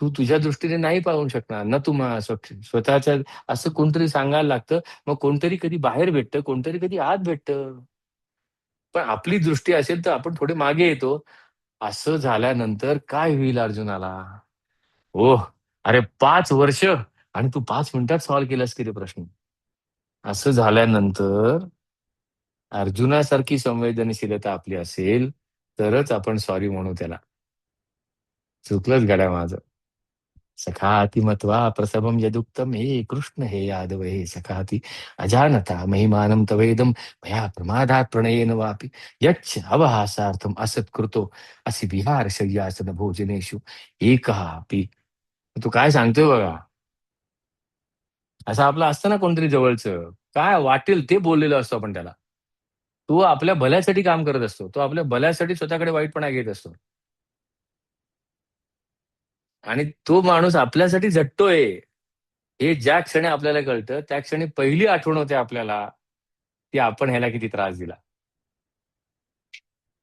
तू तुझ्या दृष्टीने नाही पाहू शकणार ना. तू स्वतःच्या असं कोणतरी सांगायला लागतं. मग कोणतरी कधी बाहेर भेटतं, कोणतरी कधी आत भेटतं. पण आपली दृष्टी असेल तर आपण थोडे मागे येतो. असं झाल्यानंतर काय होईल अर्जुनाला? ओह! अरे 5 वर्ष आणि तू 5 मिनिटात सॉल्व्ह केलास की ते प्रश्न. असं झाल्यानंतर अर्जुनासारखी संवेदनशीलता आपली असेल, तरच आपण सॉरी म्हणू त्याला. चुकलंच गड्या माझं. सखाती मत्वा प्रसभम यदुक्तम हे कृष्ण हे यादव हे सखाती अजानता महिमानं तवेदम मया प्रमादात प्रणयेन वापि यच्च अवहासार्थम असत्कृतो असि विहार शय्यासन भोजनेषु एकः अपि. तू काय सांगतोय बघा. असं आपलं असतं ना कोणतरी जवळचं, काय वाटेल ते बोललेलं असतो आपण त्याला. तो आपल्या भल्यासाठी काम करत असतो. तो आपल्या भल्यासाठी स्वतःकडे वाईटपणा घेत असतो. आणि तो माणूस आपल्यासाठी झटतोय. हे ज्या क्षणी आपल्याला कळतं, त्या क्षणी पहिली आठवण होते आपल्याला, की आपण ह्याला किती त्रास दिला.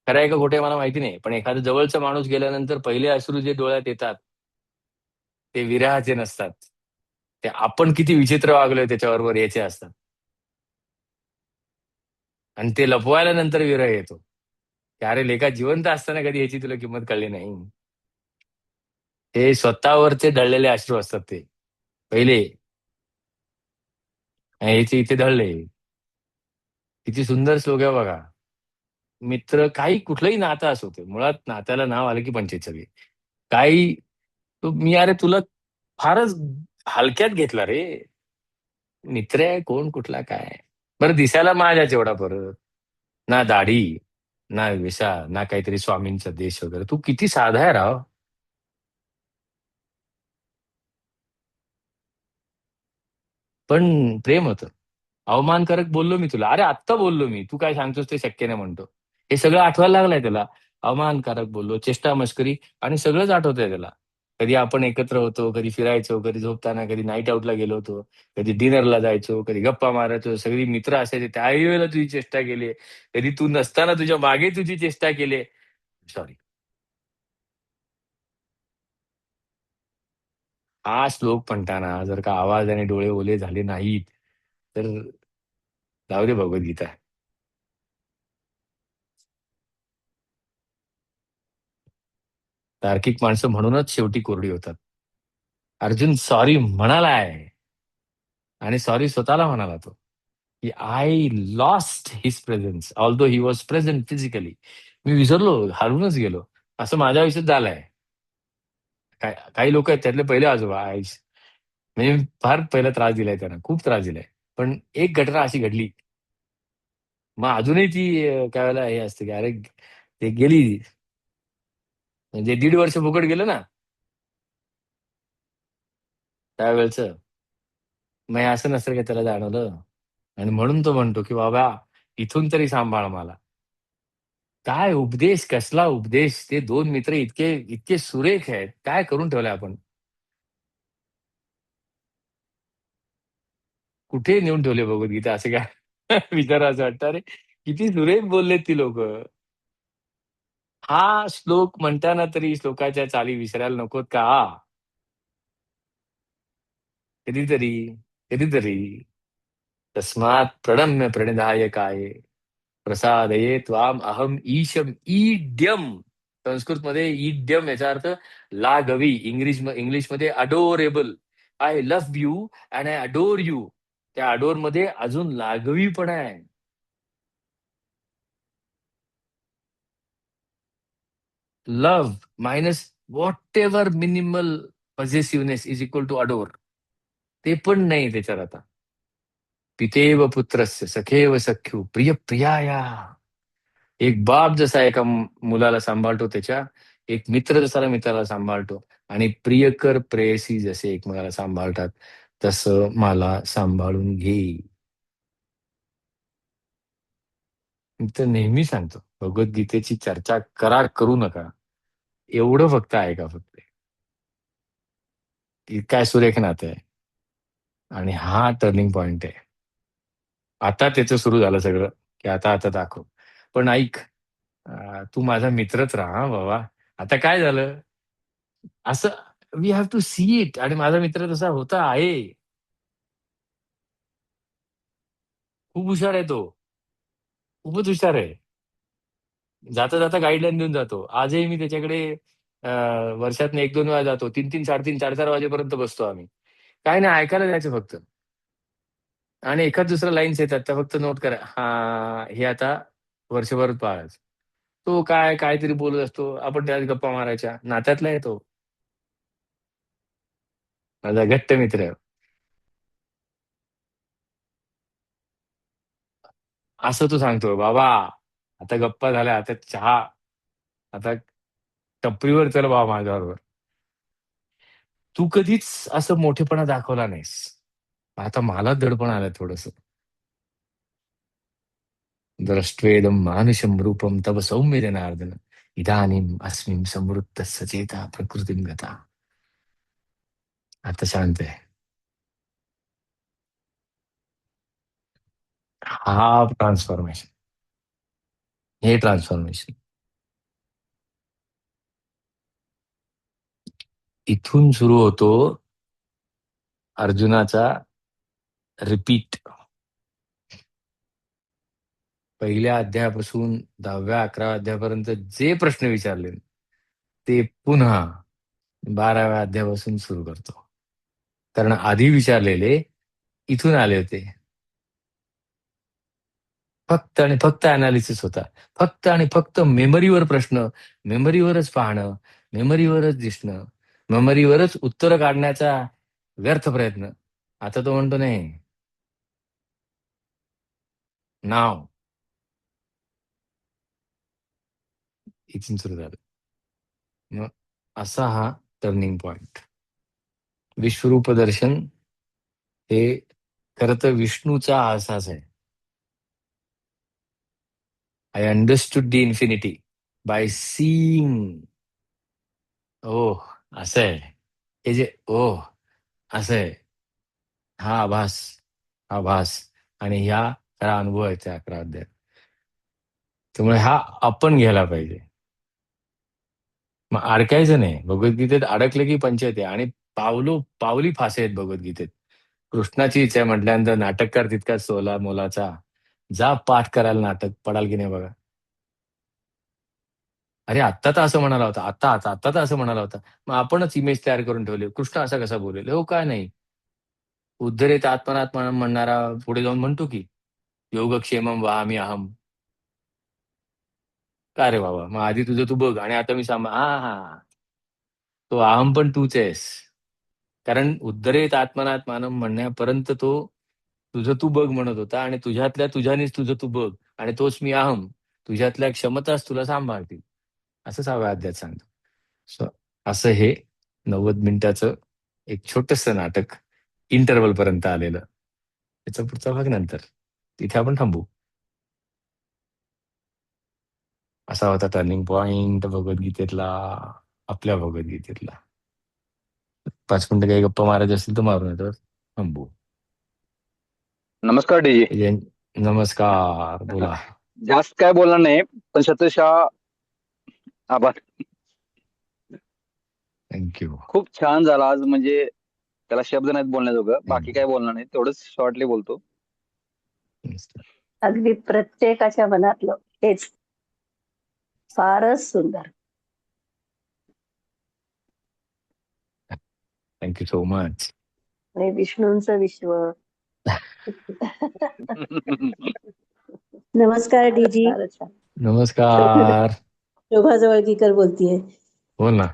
खरं आहे का खोटं आहे मला माहिती नाही. पण एखादा जवळचा माणूस गेल्यानंतर पहिले अश्रू जे डोळ्यात येतात, ते विरहाचे नसतात. ते आपण किती विचित्र वागलोय त्याच्याबरोबर याचे असतात. आणि ते लपवायला नंतर विरह येतो. की अरे लेका जिवंत असताना कधी ह्याची तुला किंमत कळली नाही. हे स्वतःवरचे ढळलेले अश्रू असतात ते. पहिले याचे इथे दळले. किती सुंदर श्लोक आहे बघा. मित्र काही कुठलंही नातं असो, ते मुळात नात्याला नाव आलं की पंचायत सगळी. काही मी अरे तुला फारच हलक्यात घेतला रे. मित्र आहे कोण कुठला काय. बरं दिसायला माझ्याच एवढा परत. ना दाढी, ना विसा, ना काहीतरी स्वामींचा देश वगैरे. तू किती साधा आहे राव. पण प्रेम होतं. अवमानकारक बोललो मी तुला, अरे आत्ता बोललो मी, तू काय सांगतोस ते शक्य नाही म्हणतो. हे सगळं आठवायला लागलंय त्याला. अवमानकारक बोललो, चेष्टा मस्करी, आणि सगळंच आठवतंय त्याला. कधी आपण एकत्र होतो, कधी फिरायचो, कधी झोपताना, कधी नाईट आउटला गेलो होतो, कधी डिनरला जायचो, कधी गप्पा मारायचो, सगळी मित्र असायचे त्याही वेळेला तुझी चेष्टा केली. कधी तू नसताना तुझ्या मागे तुझी चेष्टा केली. सॉरी. हा श्लोक म्हणताना जर का आवाज आणि डोळे ओले झाले नाहीत, तर जाऊ दे भगवद्गीता. तार्किक माणसं म्हणूनच शेवटी कोरडी होतात. अर्जुन सॉरी म्हणालाय, आणि सॉरी स्वतःला म्हणाला तो, की I lost his presence although he was present physically. मी विसरलो, हरवूनच गेलो. असं माझ्या आयुष्यात झालंय. काही लोक आहेत त्यातले पहिले आजोबा आयुष्य, म्हणजे फार पहिला त्रास दिलाय त्यांना, खूप त्रास दिलाय. पण एक घटना अशी घडली, मग अजूनही ती काय वेळेला हे असते की अरे ते गेली, म्हणजे 1.5 वर्ष फुकट गेलं ना त्यावेळेचं. मग हे असं नसतं का त्याला जाणवलं. आणि म्हणून तो म्हणतो की बाबा इथून तरी सांभाळ मला. काय उपदेश, कसला उपदेश. ते दोन मित्र इतके इतके सुरेख आहेत, काय करून ठेवलंय आपण. कुठे नेऊन ठेवले भगवद्गीता असे काय विचार असं वाटतं. अरे किती सुरेख बोललेत ती लोक. हा श्लोक म्हणताना तरी श्लोकाच्या चाली विसरायला नकोत का. कधीतरी, कधीतरी. तस्मात् प्रणम्य प्रणिधाय काय प्रसादये त्वाम अहम ईशम ईड्यम. संस्कृतमध्ये ईड्यम याचा अर्थ लागवी. इंग्लिशमध्ये adorable. I love you and I adore you. त्या अडोर मध्ये अजून लागवी पण आहे. Love minus whatever minimal possessiveness is equal to adore. ते पण नाही त्याच्यात आता. पितेव पुत्रस्य सखेव सख्यू प्रिय प्रियाया. एक बाप जसा एका मुलाला सांभाळतो त्याच्या, एक मित्र जसा मित्राला सांभाळतो, आणि प्रियकर प्रेयसी जसे एकमेकाला सांभाळतात, तसं मला सांभाळून घे. मी तर नेहमी सांगतो भगवद्गीतेची चर्चा करा करू नका, एवढं फक्त ऐका फक्त. की काय सुरेख नातं आहे. आणि हा टर्निंग पॉइंट आहे. आता त्याचं सुरू झालं सगळं, की आता आता दाखव. पण ऐक, तू माझा मित्रच राहा हं बाबा. आता काय झालं असं, we have to see it. आणि माझा मित्र तसा होता आहे. खूप हुशार आहे तो. खूपच हुशार आहे. जाता जाता गाईडलाईन देऊन जातो. आजही मी त्याच्याकडे वर्षातनं 1-2 वेळा जातो. 3-3, 3:30, 4:30 वाजेपर्यंत बसतो आम्ही. काय नाही, ऐकायला द्यायचं फक्त. आणि एखाद दुसऱ्या लाईन्स येतात त्या फक्त नोट करा. हा हे आता वर्षभर पाळायचं. तो काय काहीतरी बोलत असतो, आपण त्यात गप्पा मारायच्या. नात्यातला आहे तो. माझा घट्ट मित्र आहे. असं तो सांगतो, बाबा आता गप्पा झाल्या, आता चहा, आता टपरीवर चल बाबा माझ्याबरोबर. तू कधीच असं मोठेपणा दाखवला नाहीस. आता मला दडपण आलं थोडस. द्रष्ट्वेदम मानुषम रूपम तव सौम्य जनार्दन. इदानीम अस्मिन समृद्ध सचेता प्रकृतीम गता. आता शांत आहे. हा ट्रान्सफॉर्मेशन. हे ट्रान्सफॉर्मेशन इथून सुरू होतो. अर्जुनाचा रिपीट. पहिल्या अध्यायापासून 10व्या-11व्या अध्यायापर्यंत जे प्रश्न विचारले, ते पुन्हा 12व्या अध्यायापासून सुरू करतो. कारण आधी विचारलेले इथून आले होते. फक्त आणि फक्त अनालिसिस होता. फक्त आणि फक्त मेमरीवर प्रश्न, मेमरीवरच पाहणं, मेमरीवरच दिसणं, मेमरीवरच उत्तर काढण्याचा व्यर्थ प्रयत्न. आता तो म्हणतो नाही, नाव इथून सुरू झालं. मग असा हा टर्निंग पॉइंट. विश्वरूप दर्शन हे खरं तर विष्णूचा अहसास आहे. I understood the infinity by seeing. Oh, असं आहे. हे जे ओह असं आहे, हा आभास, हा भास, आणि ह्या खरा अनुभव आहे त्या 11 अध्यायात. त्यामुळे हा आपण घ्यायला पाहिजे. मग अडकायचं नाही. भगवद्गीतेत अडकलं की पंचायत आहे. आणि पावली फासे आहेत भगवद्गीतेत. कृष्णाची इच्छा आहे म्हटल्यानंतर नाटककार तितकाच सोला मोलाचा. जा पाठ करायला नाटक पडाल की नाही बघा. अरे आत्ता तर असं म्हणाला होता, आता तर असं म्हणाला होता. मग आपणच इमेज तयार करून ठेवले, कृष्ण असा कसा बोलेल. हो काय नाही, उद्धरेत आत्मनात्मानं म्हणणारा पुढे जाऊन म्हणतो की योगक्षेमम वहामी अहम. का रे बाबा, मग आधी तुझं तू बघ आणि आता मी हा हा, तो अहम पण तूच आहेस. कारण उद्धरेत आत्मनात्मानं म्हणण्यापर्यंत तो तुझं तू बघ म्हणत होता, आणि तुझ्यातल्या तुझ्यानेच तुझं तू बघ, आणि तोच मी अहम, तुझ्यातल्या क्षमताच तुला सांभाळतील, असं 6व्या अध्यायात सांगतो. So, असं हे 90 मिनिटाचं एक छोटस नाटक इंटरवल पर्यंत आलेलं. त्याचा पुढचा भाग नंतर, तिथे आपण थांबू. असा होता टर्निंग पॉइंट भगवद्गीतेतला, आपल्या भगवद्गीतेतला. 5 मिनिटं काही गप्पा मारायचे असतील तर मारून येतो, थांबू. नमस्कार डीजी. नमस्कार, बोला. जास्त काय बोलणार नाही, पण शतशः आभार. थँक्यू. खूप छान झाला आज, म्हणजे त्याला शब्द नाहीत बोलण्याजोगं. बाकी काय बोलणार नाही, तेवढंच शॉर्टली बोलतो. अगदी प्रत्येकाच्या मनातलं हेच फारच सुंदर. Thank you so much. आणि विष्णूंचं विश्व. नमस्कार डीजी. नमस्कार. शोभा जवळगीकर बोलतीये. हो ना.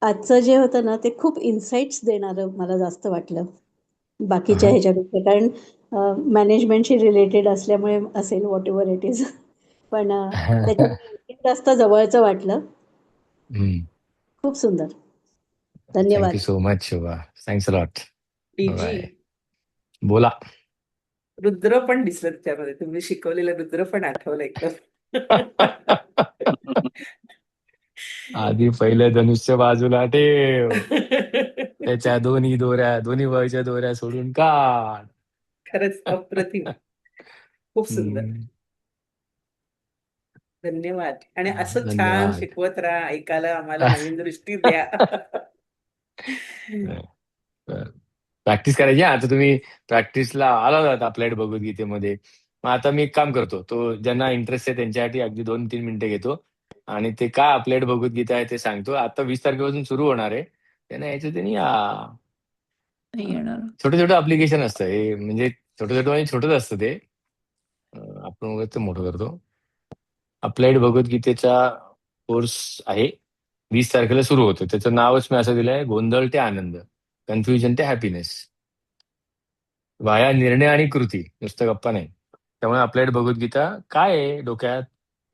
आजचं जे होतं ना ते खूप इन्साइट्स देणारं मला जास्त वाटलं बाकीच्या अहं. ह्याच्यापेक्षा. कारण मॅनेजमेंटशी रिलेटेड असल्यामुळे असेल, व्हॉट एव्हर इट इज. पण त्याच्यामुळे जास्त जवळचं वाटलं. हम्म. खूप सुंदर. धन्यवाद. Thank you so much Shobha. Thanks a lot. DG, bye. बोला. रुद्र पण दिसलं त्यामध्ये. तुम्ही शिकवलेलं रुद्र पण आठवलं एकदम. आधी पहिलं धनुष्य बाजूला ठेव, त्याच्या दोन्ही बाजूच्या दोऱ्या सोडून काढ. खरंच अप्रतिम. खूप सुंदर. हम्म. धन्यवाद. आणि असं छान धन्यवाद. शिकवत राहा, ऐकायला आम्हाला नवीन दृष्टी द्या. प्रॅक्टिस करायची. आता तुम्ही प्रॅक्टिसला आला होता अप्लाइड भगवद्गीतेमध्ये. मग आता मी एक काम करतो, तो ज्यांना इंटरेस्ट आहे त्यांच्यासाठी अगदी 2-3 मिनिटं घेतो, आणि ते काय अप्लाइड भगवद्गीता आहे ते सांगतो. आता 20 तारखेपासून सुरू होणार आहे. त्यांना यायचं त्यांनी छोटं छोटं अप्लिकेशन असतं हे, म्हणजे छोटं म्हणजे छोटंच असतं ते. आपण वगैरे ते मोठं करतो. अप्लाइड भगवद्गीतेचा कोर्स आहे, 20 तारखेला सुरू होतो. त्याचं नावच मी असं दिलंय, गोंधळ ते आनंद, कन्फ्युजन ते हॅपीनेस, वाया निर्णय आणि कृती, नुसतं गप्पा नाही. त्यामुळे अप्लाइड भगवद्गीता काय आहे, डोक्यात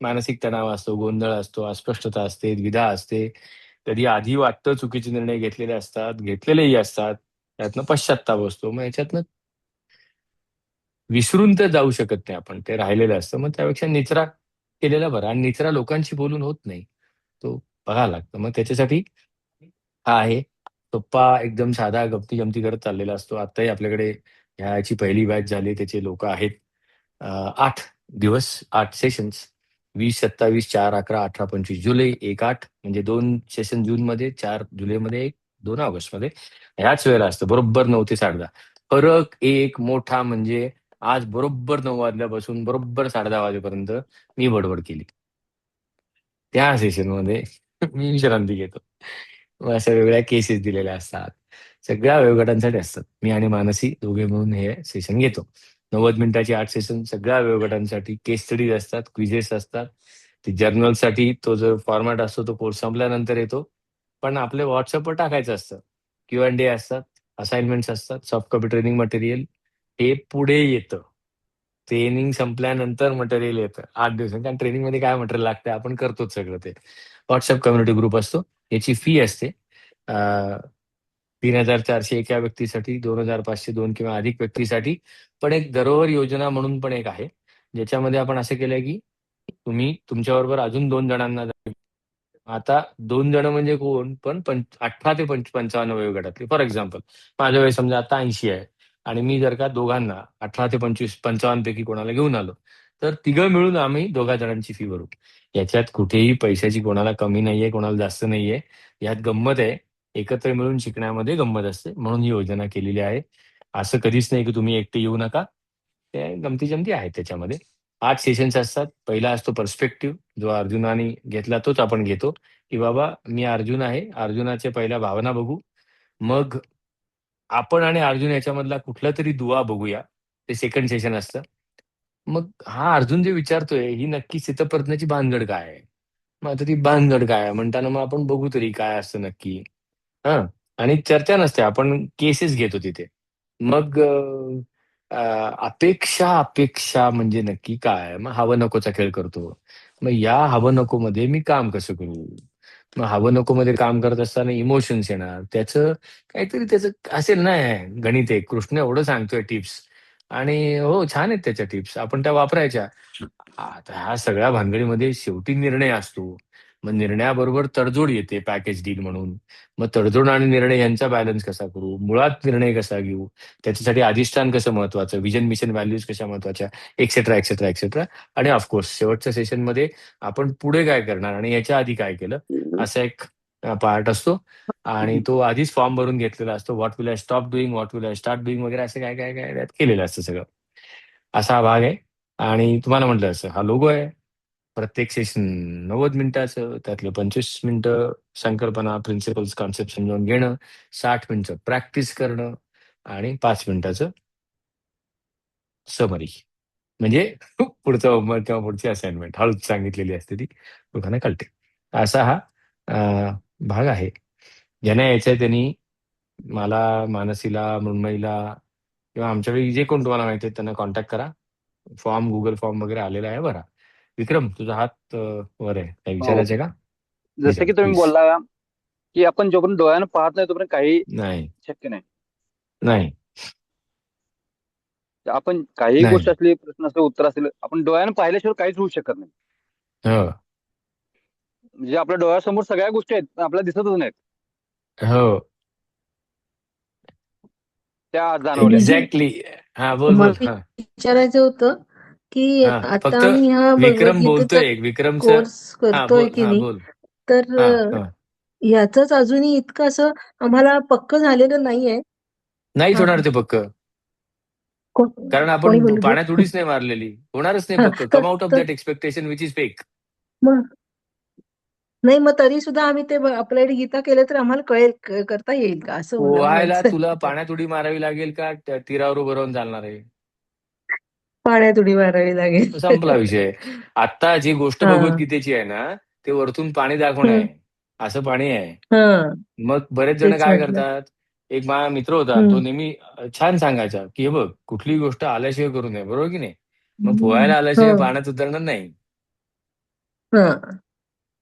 मानसिक तणाव असतो, गोंधळ असतो, अस्पष्टता असते, द्विधा असते, कधी आधी वाटतं चुकीचे निर्णय घेतलेले असतात, घेतलेलेही असतात, त्यातनं पश्चात्ताप असतो. मग याच्यातनं विसरून तर जाऊ शकत नाही आपण, ते राहिलेलं असतं. मग त्यापेक्षा निचरा केलेला बरा, आणि निचरा लोकांशी बोलून होत नाही, तो बघायला लागतं. मग त्याच्यासाठी हा आहे, सोप्पा एकदम साधा गमती जमती करत चाललेला असतो. आत्ताही आपल्याकडे ह्याची पहिली बॅच झाली, त्याचे लोक आहेत. 8 दिवस, 8 सेशन्स, 20, 27, 4, 11, 18, 25 जुलै, 1-8, म्हणजे 2 सेशन जूनमध्ये, 4 जुलैमध्ये, 2 ऑगस्टमध्ये. ह्याच वेळेला असतं, बरोबर 9 ते 10:30. फरक एक मोठा म्हणजे आज बरोबर 9 वाजल्यापासून बरोबर 10:30 वाजेपर्यंत मी बडबड केली. त्या सेशनमध्ये मी विश्रांती घेतो. मग अशा वेगळ्या केसेस दिलेल्या असतात, सगळ्या वयोगटांसाठी असतात. मी आणि मानसी दोघे मिळून हे सेशन घेतो. 90 मिनिटाची 8 सेशन सगळ्या वयोगटांसाठी, केस स्टडीज असतात, क्विजेस असतात. ते जर्नलसाठी तो जो फॉर्मॅट असतो तो कोर्स संपल्यानंतर येतो. पण आपले व्हॉट्सअपवर टाकायचं असतं. Q&A असतात, असाइनमेंट्स असतात, सॉफ्ट कॉपी ट्रेनिंग मटेरियल हे पुढे येतं. ट्रेनिंग संपल्यानंतर मटेरियल येतं 8 दिवसांनी. कारण ट्रेनिंगमध्ये काय मटेरियल लागतं आपण करतोच सगळं ते. व्हॉट्सअप कम्युनिटी ग्रुप असतो. याची फी असते 3,400 एका व्यक्तीसाठी, 2,500 2 किंवा अधिक व्यक्तीसाठी. पण एक धरोहर योजना म्हणून पण एक आहे, ज्याच्यामध्ये आपण असं केलंय की तुम्ही तुमच्याबरोबर अजून 2 जणांना आता 2 जण म्हणजे कोण? पण 18 ते 55 वयोगटातले. फॉर एक्झाम्पल माझं वय समजा आता 80 आहे आणि मी जर का दोघांना 18 ते 55 पैकी कोणाला घेऊन आलो, तर तिघं मिळून आम्ही दोघा जणांची फी भरू. याच्यात कुठेही पैशाची कोणाला कमी नाहीये, कोणाला जास्त नाहीये. यात गंमत आहे. एकत्र मिळून शिकण्यामध्ये गंमत असते, म्हणून ही योजना केलेली आहे. असं कधीच नाही की तुम्ही एकटे येऊ नका. ते गमती-जमती आहेत त्याच्यामध्ये. 8 सेशन्स असतात. पहिला असतो पर्स्पेक्टिव्ह, जो अर्जुनाने घेतला तोच आपण घेतो, की बाबा मी अर्जुन आहे. अर्जुनाच्या पहिल्या भावना बघू. मग आपण आणि अर्जुन याच्यामधला कुठला तरी दुवा बघूया. ते सेकंड सेशन असतं. मग हा अर्जुन जे विचारतोय, ही नक्की स्थितप्रज्ञाची भानगड काय आहे? मग आता ती भानगड काय आहे? म्हणताना मग आपण बघू तरी काय असतं नक्की. हां. आणि चर्चा नसते. आपण केसेस घेतो तिथे. मग अपेक्षा म्हणजे नक्की काय? मग हवं नकोचा खेळ करतो. मग या हवं नकोमध्ये मी काम कसं करू? मग हवं नकोमध्ये काम करत असताना इमोशन्स येणार. त्याचं असेल ना गणित आहे. कृष्ण एवढं सांगतोय टिप्स आणि हो छान आहेत त्याच्या टिप्स. आपण त्या वापरायच्या. आता ह्या सगळ्या भानगडीमध्ये शेवटी निर्णय असतो. मग निर्णयाबरोबर तडजोड येते पॅकेज डील म्हणून. मग तडजोड आणि निर्णय यांचा बॅलन्स कसा करू? मुळात निर्णय कसा घेऊ? त्याच्यासाठी अधिष्ठान कसं महत्वाचं? विजन, मिशन, व्हॅल्यूज कशा महत्वाच्या? Etcetera, etcetera, etcetera. आणि ऑफकोर्स शेवटच्या सेशनमध्ये आपण पुढे काय करणार आणि याच्या आधी काय केलं? असा एक पार्ट असतो आणि तो आधीच फॉर्म भरून घेतलेला असतो. What will I stop doing, what will I start doing वगैरे असं काय काय काय त्यात केलेलं असतं सगळं. असा हा भाग आहे. आणि तुम्हाला म्हटलं असं हा लोगो आहे. प्रत्येक सेशन 90 मिनिटाचं, त्यातले 25 मिनिटं संकल्पना, प्रिन्सिपल्स, कॉन्सेप्ट समजावून घेणं, 60 मिनिटं प्रॅक्टिस करणं आणि 5 मिनिटाचं समरी. म्हणजे पुढचं होमवर्क किंवा पुढची असाइनमेंट हळूच सांगितलेली असते ती लोकांना कळते. असा हा भाग आहे. ज्यांना यायचंय त्यांनी मला, मानसीला, मृण्मयीला किंवा आमच्याकडे जे कोण तुम्हाला माहिती आहे त्यांना कॉन्टॅक्ट करा. फॉर्म, गुगल फॉर्म वगैरे आलेला आहे भरा. विक्रम तुझा हात वर आहे. काही हो. विचारायचंय का? जसं विचार की तुम्ही प्लीज. बोलला की आपण जोपर्यंत डोळ्यानं पाहत नाही तोपर्यंत काही नाही, शक्य नाही. नाही, आपण काही गोष्ट नाही. असली, प्रश्न असले, उत्तर असले, आपण डोळ्यानं पाहिल्याशिवाय काहीच होऊ शकत नाही. हो, म्हणजे आपल्या डोळ्यासमोर सगळ्या गोष्टी आहेत पण आपल्याला दिसतच नाहीत. हो. त्या आज जाणवल्या. एक्झॅक्टली. हा बोल, बोल. मला हा, विचारायचं होतं की हा. फक्त आता आम्ही हा विक्रम भगवद्गीतेचा बोलतोय. विक्रमचं कोर्स हा करतोय बोल, की हा नाही, बोल. तर हा, हा. ह्याचंच अजूनही इतकं असं आम्हाला पक्क झालेलं नाहीये. नाहीच हा होणार ते पक्क. कारण कोणी आपण बोल पाण्यात उडीच नाही मारलेली. होणारच नाही हा पक्क. तर कम आउट ऑफ तर that expectation which is fake. मग नाही, मग तरी सुद्धा आम्ही ते आपल्याकडे गीता केलं तर आम्हाला कळेल, करता येईल का, असं मला पोहायला म्हणायचं. तुला पाण्यात उडी मारावी लागेल का तीरावर उभं राहून चालणार आहे? पाण्यात उडी मारावी लागेल. संपला विषय. आता जी गोष्ट हा. भगवद्गीतेची आहे ना, ते वरतून पाणी दाखवणं हम्म. आहे. असं पाणी आहे. हा, मग बरेच जण तेच काय म्हटलं. करतात, एक माझा मित्र होता, तो हम्म. नेहमी छान सांगायचा, की हे बघ कुठलीही गोष्ट आल्याशिवाय करू नये, बरोबर की नाही? मग हम्म. पोहायला हो. आल्याशिवाय पाण्यात उतरणार नाही. हा,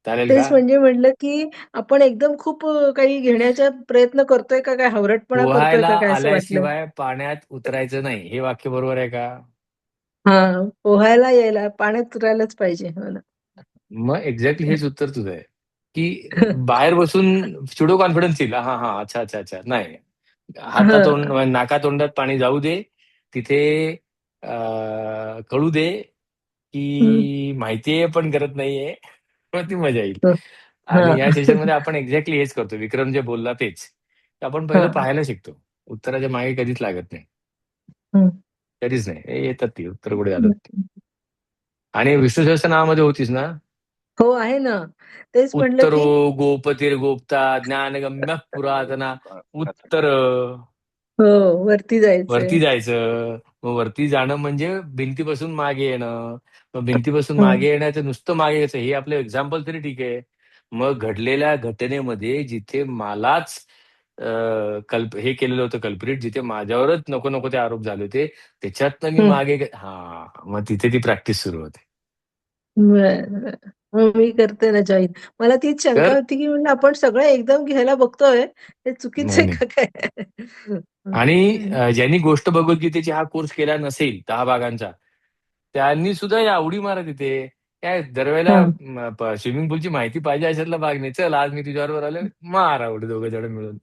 चालेल का? तेच म्हणजे म्हटलं की आपण एकदम खूप काही घेण्याचा प्रयत्न करतोय का, काय हावरटपणा करतोय पोहायला का काय, असं वाटलं. आल्याशिवाय पाण्यात उतरायचं नाही. हे वाक्य बरोबर आहे का? हा, पोहायला यायला पाण्यात उतरायलाच पाहिजे. हो ना. मग एक्झॅक्टली हेच उत्तर तुझं आहे, की बाहेर बसून सुडो कॉन्फिडन्स येईल. हां, हां. अच्छा, अच्छा, अच्छा. नाही. हा. नाकातोंडात पाणी जाऊ दे. तिथे कळू दे, हम्म. की माहितीये पण करत नाहीये. मग ती मजा येईल. हा. आणि या सेशनमध्ये आपण एक्झॅक्टली हेच करतो. विक्रम जे बोलला तेच. आपण पहिलं हा. पाहायला शिकतो. उत्तराच्या मागे कधीच लागत नाही. हम्म. कधीच नाही. हे येतात ती उत्तर कुठे जातात. आणि विष्णू सहस्त्रनामामध्ये होतीच ना? हो, आहे ना. तेच म्हटलं उत्तरो की गोपतिर्गोप्ता ज्ञानगम्यः पुरातना. उत्तर हो, वरती जायचंय. वरती जायचं. मग वरती जाणं म्हणजे भिंतीपासून मागे येणं. मग भिंतीपासून मागे येण्याचं नुसतं मागे यायचं हे आपलं एक्झाम्पल तरी ठीक आहे. मग घडलेल्या घटनेमध्ये जिथे मलाच हे केलेलं होतं कल्प्रिट, जिथे माझ्यावरच नको नको ते आरोप झाले होते, त्याच्यातनं मी मागे मग तिथे ती प्रॅक्टिस सुरू होते. बरं. मग मी करते ना जॉईन. मला तीच शंका तर होती, की म्हणलं आपण सगळं एकदम घ्यायला बघतोय, हे चुकीचं नाही आहे नाही. का काय? आणि ज्यांनी गोष्ट भगवद्गीतेची हा कोर्स केला नसेल 10 भागांचा, त्यांनी सुद्धा या उडी मारा तिथे. काय दरवेळेला हां. स्विमिंग पूलची माहिती पाहिजे अशातला भाग नाही. चल आज मी तुझ्याबरोबर आलोय, मारा उडी दोघं जण मिळून.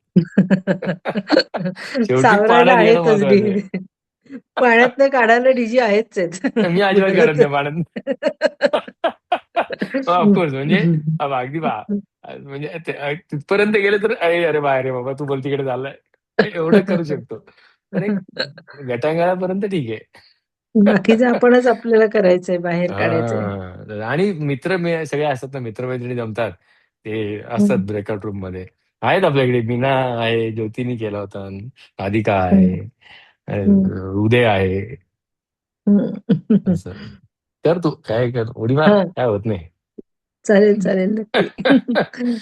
शेवटी सावरायला पाण्यात येणं आहेतच महत्वाचं आहे. पाण्यातनं काढायला डीजी आहेच आहेत. मी अजिबात बरं काढत तर. नाही पाण्यात. ऑफकोर्स म्हणजे अगदी म्हणजे तिथपर्यंत गेले तर अरे अरे अरे बाबा तू बोल तिकडे झालंय एवढं करू शकतो. पण एक गटांगळापर्यंत ठीक आहे. बाकीचं आपणच आपल्याला करायचंय, बाहेर काढायचंय. आणि सगळे असतात ना, मित्रमैत्रिणी जमतात. ते असतात हं, ब्रेकआउट रूम मध्ये. आहेत आपल्याकडे मीना आहे, ज्योतीनी केला होता, राधिका हं, आहे, हं, उदय आहे. हं. असं कर तू काय कर उडी मार हां, काय होत नाही. चालेल, चालेल. नक्की.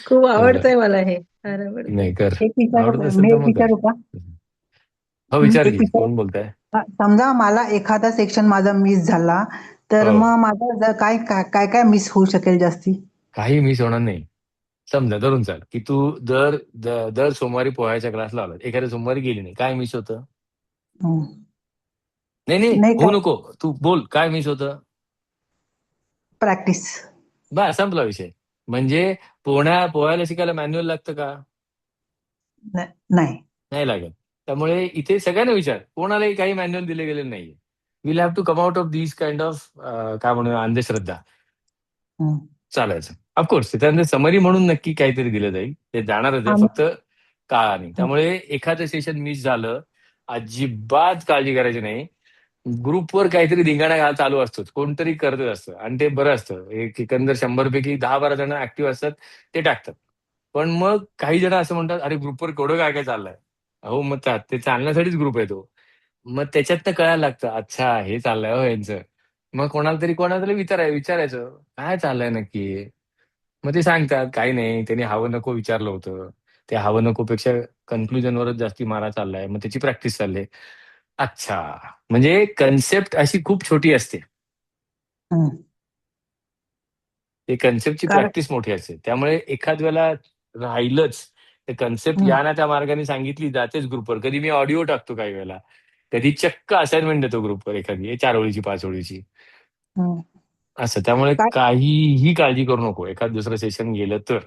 खूप असं आवडतंय मला हे. फार आवडतंय. नाही कर. एक विचारू आवडत मी असेल तर एक मग कर. विचारू का? हो विचार एक की विचार कोण बोलताय. समजा मला एखादा सेक्शन माझा मिस झाला तर हो मग माझं काय काय काय काय मिस होऊ शकेल जास्ती? काही मिस होणार नाही. समजा धरून चाल की तू दर सोमवारी पोहायच्या क्लासला आला, एखाद्या सोमवारी गेली नाही, काय मिस होतं? हं. नाही नाही नाही होऊ काय नको. तू बोल काय मिस होतं. प्रॅक्टिस. बस संपला विषय. म्हणजे पोहायला शिकायला मॅन्युअल लागतं का? नाही. नाही लागत. त्यामुळे इथे सगळ्यांना विचार, कोणालाही काही मॅन्युअल दिले गेलेले नाहीये. Will have to come out of these kind of काय म्हणूया अंधश्रद्धा. हं. चालायचं. ऑफकोर्स त्याच्यानंतर समरी म्हणून नक्की काहीतरी दिलं जाईल. ते जाणारच आहे आणि फक्त काळाने. हं. त्यामुळे एखादं सेशन मिस झालं, अजिबात काळजी करायची नाही. ग्रुपवर काहीतरी धिंगाणा चालू असतोच. कोणतरी करतच असतं आणि ते बरं असतं. एक एकंदर 100 पैकी 10-12 जण ऍक्टिव्ह असतात, ते टाकतात. पण मग काही जण असं म्हणतात, "अरे ग्रुपवर केवढं काय काय चाललंय." अहो मग ते चालण्यासाठीच ग्रुप आहे तो. मग त्याच्यातनं कळायला लागतं, अच्छा हे चाललंय हो यांचं. मग कोणाला तरी विचारायचं, "काय चाललंय नक्की?" मग ते सांगतात, "काही नाही, त्यांनी हवं नको विचारलं होतं. ते हवं नकोपेक्षा कन्क्लुजनवरच जास्ती मारा चाललाय. मग त्याची प्रॅक्टिस चालली आहे." अच्छा. म्हणजे कन्सेप्ट अशी खूप छोटी असते. हं. ते कन्सेप्टची कारण प्रॅक्टिस मोठी असते. त्यामुळे एखाद वेळेला राहिलंच, ते कन्सेप्ट हं. या ना त्या मार्गाने सांगितली जातेच ग्रुपवर. कधी मी ऑडिओ टाकतो काही वेळेला. कधी चक्क असाइनमेंट देतो ग्रुपवर एखादी 4 ओळीची, 5 ओळीची. हं. असं. त्यामुळे काय काहीही काळजी करू नको. एखाद दुसरं सेशन गेलं तर.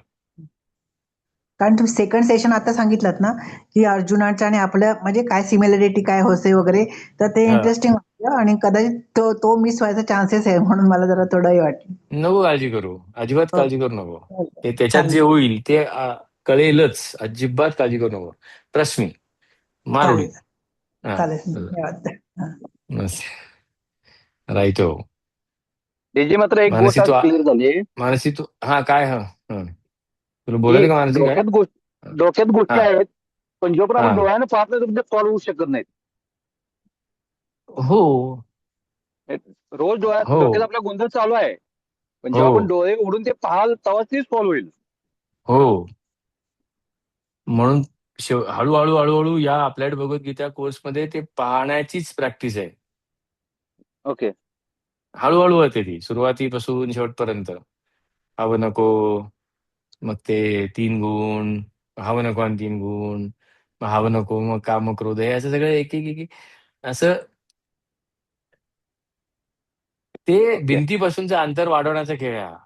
कारण तुम्ही सेकंड सेशन आता सांगितलं ना, की अर्जुनाचं आणि आपलं म्हणजे काय सिमिलॅरिटी काय होते वगैरे, तर ते हां. इंटरेस्टिंग वाटलं आणि कदाचित तो मिस व्हायचा चान्सेस आहे म्हणून मला जरा थोडंही वाटलं. नको काळजी करू. अजिबात हो. काळजी करू नको. चालेल. ते त्याच्यात चालेल. जे होईल ते कळेलच. अजिबात काळजी करू नको. Trust me. मार उडी. चालेल. हां. चालेल. धन्यवाद. हां. बस. राईट हो. त्याची मात्र एक गोष्ट मानसी आज तू क्लिअर झाली, मानसी तू काय हं. तुला की बोलायचं का मानसी काय? डोक्यात गोष्टी हां, आहेत, पण जोपर्यंत आपण हां. डोळ्याने पाहत नाही तोपर्यंत सॉल्व्ह होऊ शकत नाहीत. हो, रोज हो, डोक्यात आपल्या गोंधळ चालू आहे, पण हो, जेव्हा आपण डोळे उघडून ते पाहाल तेव्हा ती सॉल्व्ह होईल. हो. म्हणून हळू-हळू या अप्लाइड भगवद्गीता कोर्समध्ये ते पाहण्याचीच प्रॅक्टिस आहे. ओके. हळू होते ती सुरुवातीपासून शेवटपर्यंत. हवं नको, मग ते 3 गुण, हवं नको आणि 3 गुण, मग हवं नको, मग काम, क्रोध हे असं सगळं एक असं ते ओके. भिंतीपासूनचं अंतर वाढवण्याचा खेळ आहे हा.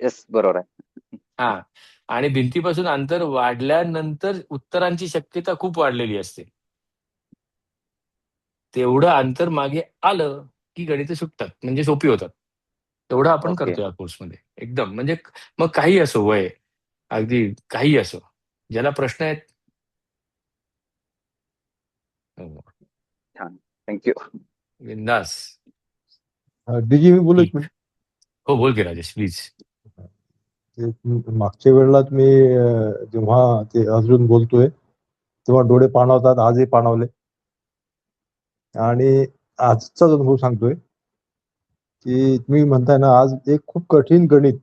येस, बरोबर आहे. हां. आणि भिंतीपासून अंतर वाढल्यानंतर उत्तरांची शक्यता खूप वाढलेली असते. तेवढं अंतर मागे आलं, की गणितं सुटतात. म्हणजे सोपी होतात. तेवढं आपण ओके. करतो या कोर्समध्ये. एकदम म्हणजे मग काही असो वय, अगदी काही असो. ज्याला प्रश्न आहेत हो, छान. थँक्यू. बिनधास्त. डीजी मी बोलू एक ठीक. मिनिट. हो, बोल की राजेश प्लीज. मागच्या वेळेला तुम्ही जेव्हा ते अर्जुन बोलतोय तेव्हा डोळे पाणावतात, आजही पाणावले. आणि आजचाच अनुभव सांगतोय की तुम्ही म्हणताय ना, आज एक खूप कठीण गणित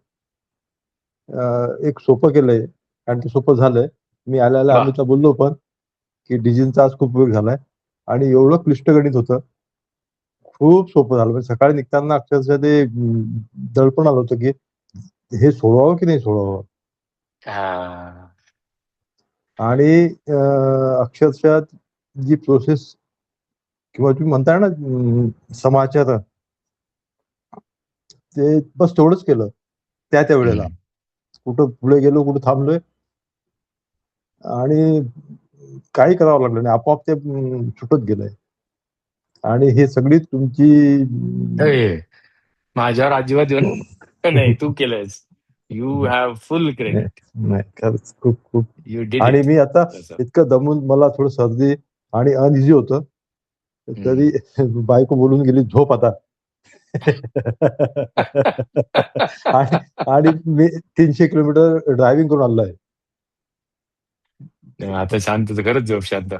एक सोपं केलंय आणि ते सोपं झालंय. मी आल्याला वा. अमितला बोललो पण की डिजिनचा आज खूप उपयोग झालाय आणि एवढं क्लिष्ट गणित होतं, खूप सोपं झालं. म्हणजे सकाळी निघताना अक्षरशः ते दडपण आलं होतं की हे सोडवावं की नाही सोडवावं. हा. आणि अक्षरशः जी प्रोसेस किंवा तुम्ही म्हणताय ना समाचार, ते बस तेवढंच केलं त्या वेळेला. हम्म. कुठं पुढे गेलो, कुठं थांबलोय आणि काही करावं लागलं नाही. आपोआप ते सुटत गेलंय. आणि हे सगळी तुमची हे, माझ्यावर अजिबात येऊन नाही, तू केलंयस. You have full credit. नाही खरंच खूप खूप. यू डिड आणि इट. मी आता तसं. इतकं दमून मला थोडं सर्दी आणि अनइझी होतं, तरी बायको बोलून गेली झोप आता. आणि आणि मी 300 किलोमीटर ड्रायव्हिंग करून आलोय. नाही, आता शांत तर खरंच झोप शांत.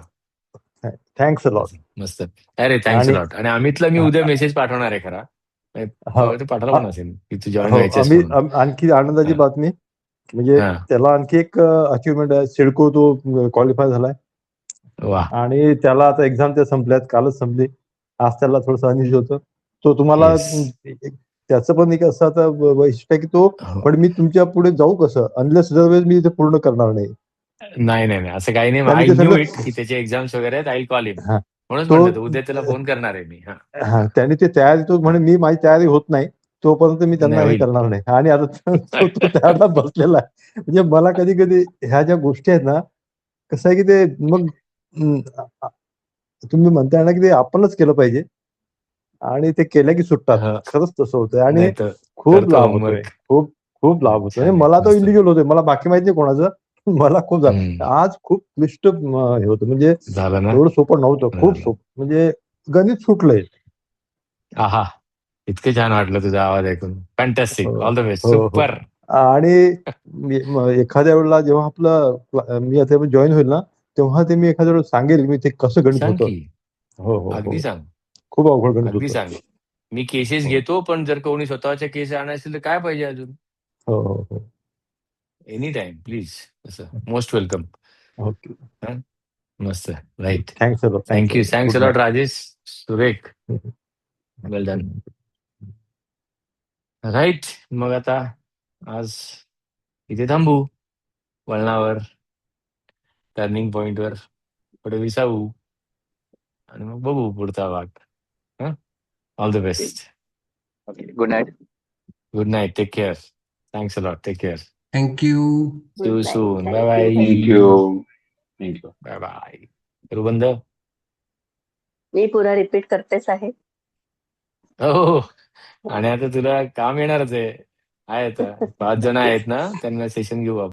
Thanks a lot. मस्त. अरे थँक्स आणि लॉट. आणि अमितला मी उद्या मेसेज पाठवणार आहे खरा. हो ते पाठवला पण असेल की तू जॉईन हो व्हायचेस आम्ही म्हणून. आणखी आनंदाची हा. बातमी म्हणजे हा. त्याला आणखी एक अचिव्हमेंट आहे. सिडको तो क्वालिफाय झालाय वा. आणि त्याला आता एक्झाम त्या संपल्यात, कालच संपली. आज त्याला थोडंसं अनइझी होतं. तो तुम्हाला येस. त्याचं पण एक असं आता वैशिष्ट्य आहे की तो हो. पण मी तुमच्या पुढे जाऊ कसं, अनलेस अदरवाईज मी ते पूर्ण करणार नाही. नाही नाही नाही, असं काही नाही. त्यांनी आय ते न्यू सगळं इट की त्याचे एक्झाम्स वगैरे आहेत. आय कॉल हिम. हा म्हणूनच तो म्हटलं तर उद्या त्याला फोन करणार आहे मी. हा. त्यांनी ते तयारी तो म्हणे मी माझी तयारी होत नाही तोपर्यंत मी त्यांना नाही हे होईल. करणार नाही. आणि आता तो त्याला बसलेला आहे. म्हणजे मला कधी कधी ह्या ज्या गोष्टी आहेत ना, कसं आहे की ते मग तुम्ही म्हणताय ना की ते आपणच केलं पाहिजे आणि ते केलं की सुटतात. हा. खरंच तसं होतंय आणि नाही तर खूप करतो लाभ होतोय. होमवर्क. खूप खूप लाभ होतोय. आणि छान आहे. मला तो मस्त. इंडिव्हिज्युअल होतोय. मला बाकी माहिती नाही कोणाचं. मला खूप हम्म. आज खूप क्लिष्ट हे होतं. म्हणजे झालं ना. एवढं सोपं नव्हतं. खूप झालं. सोपं म्हणजे गणित सुटलंय. आहा. इतकं छान वाटलं तुझा आवाज ऐकून. फॅन्टॅस्टिक. हो, ऑल द बेस्ट. हो, हो. सुपर. आणि एखाद्या वेळेला जेव्हा आपलं मी आता जॉईन होईल ना, तेव्हा ते मी एखाद्या वेळेला सांगेल की मी ते कसं गणित सांग होतं. की. हो, हो, अगदी हो. सांग. खूप अवघड गणित अगदी होतं. सांग. मी केसेस हो, घेतो, पण जर कोणी स्वतःच्या केस आणायचे तर काय पाहिजे अजून? हो, हो, हो. Any time please. असं मोस्ट वेलकम. ओके. मस्त. Right. Thanks a lot. Thanks a thank you. Lot. Thanks good a lot night. Rajesh. सुरेख. Well done. राईट. मग आता आज इथे थांबू. वळणावर, टर्निंग पॉइंटवर पुढे विसावू आणि मग बघू पुढचा भाग. हं? All the best. Okay, good night. Good night. Take care. Thanks a lot. Take care. Thank you. See you Good night. Soon. Bye Thank you. Bye. Thank you. Thank you. Bye bye. करू बंद? मी पुन्हा रिपीट करतेच आहे. हो. आणि आता तुला काम येणारच आहे. आहे आता 5 जण आहेत ना, त्यांना सेशन घेऊ आपण.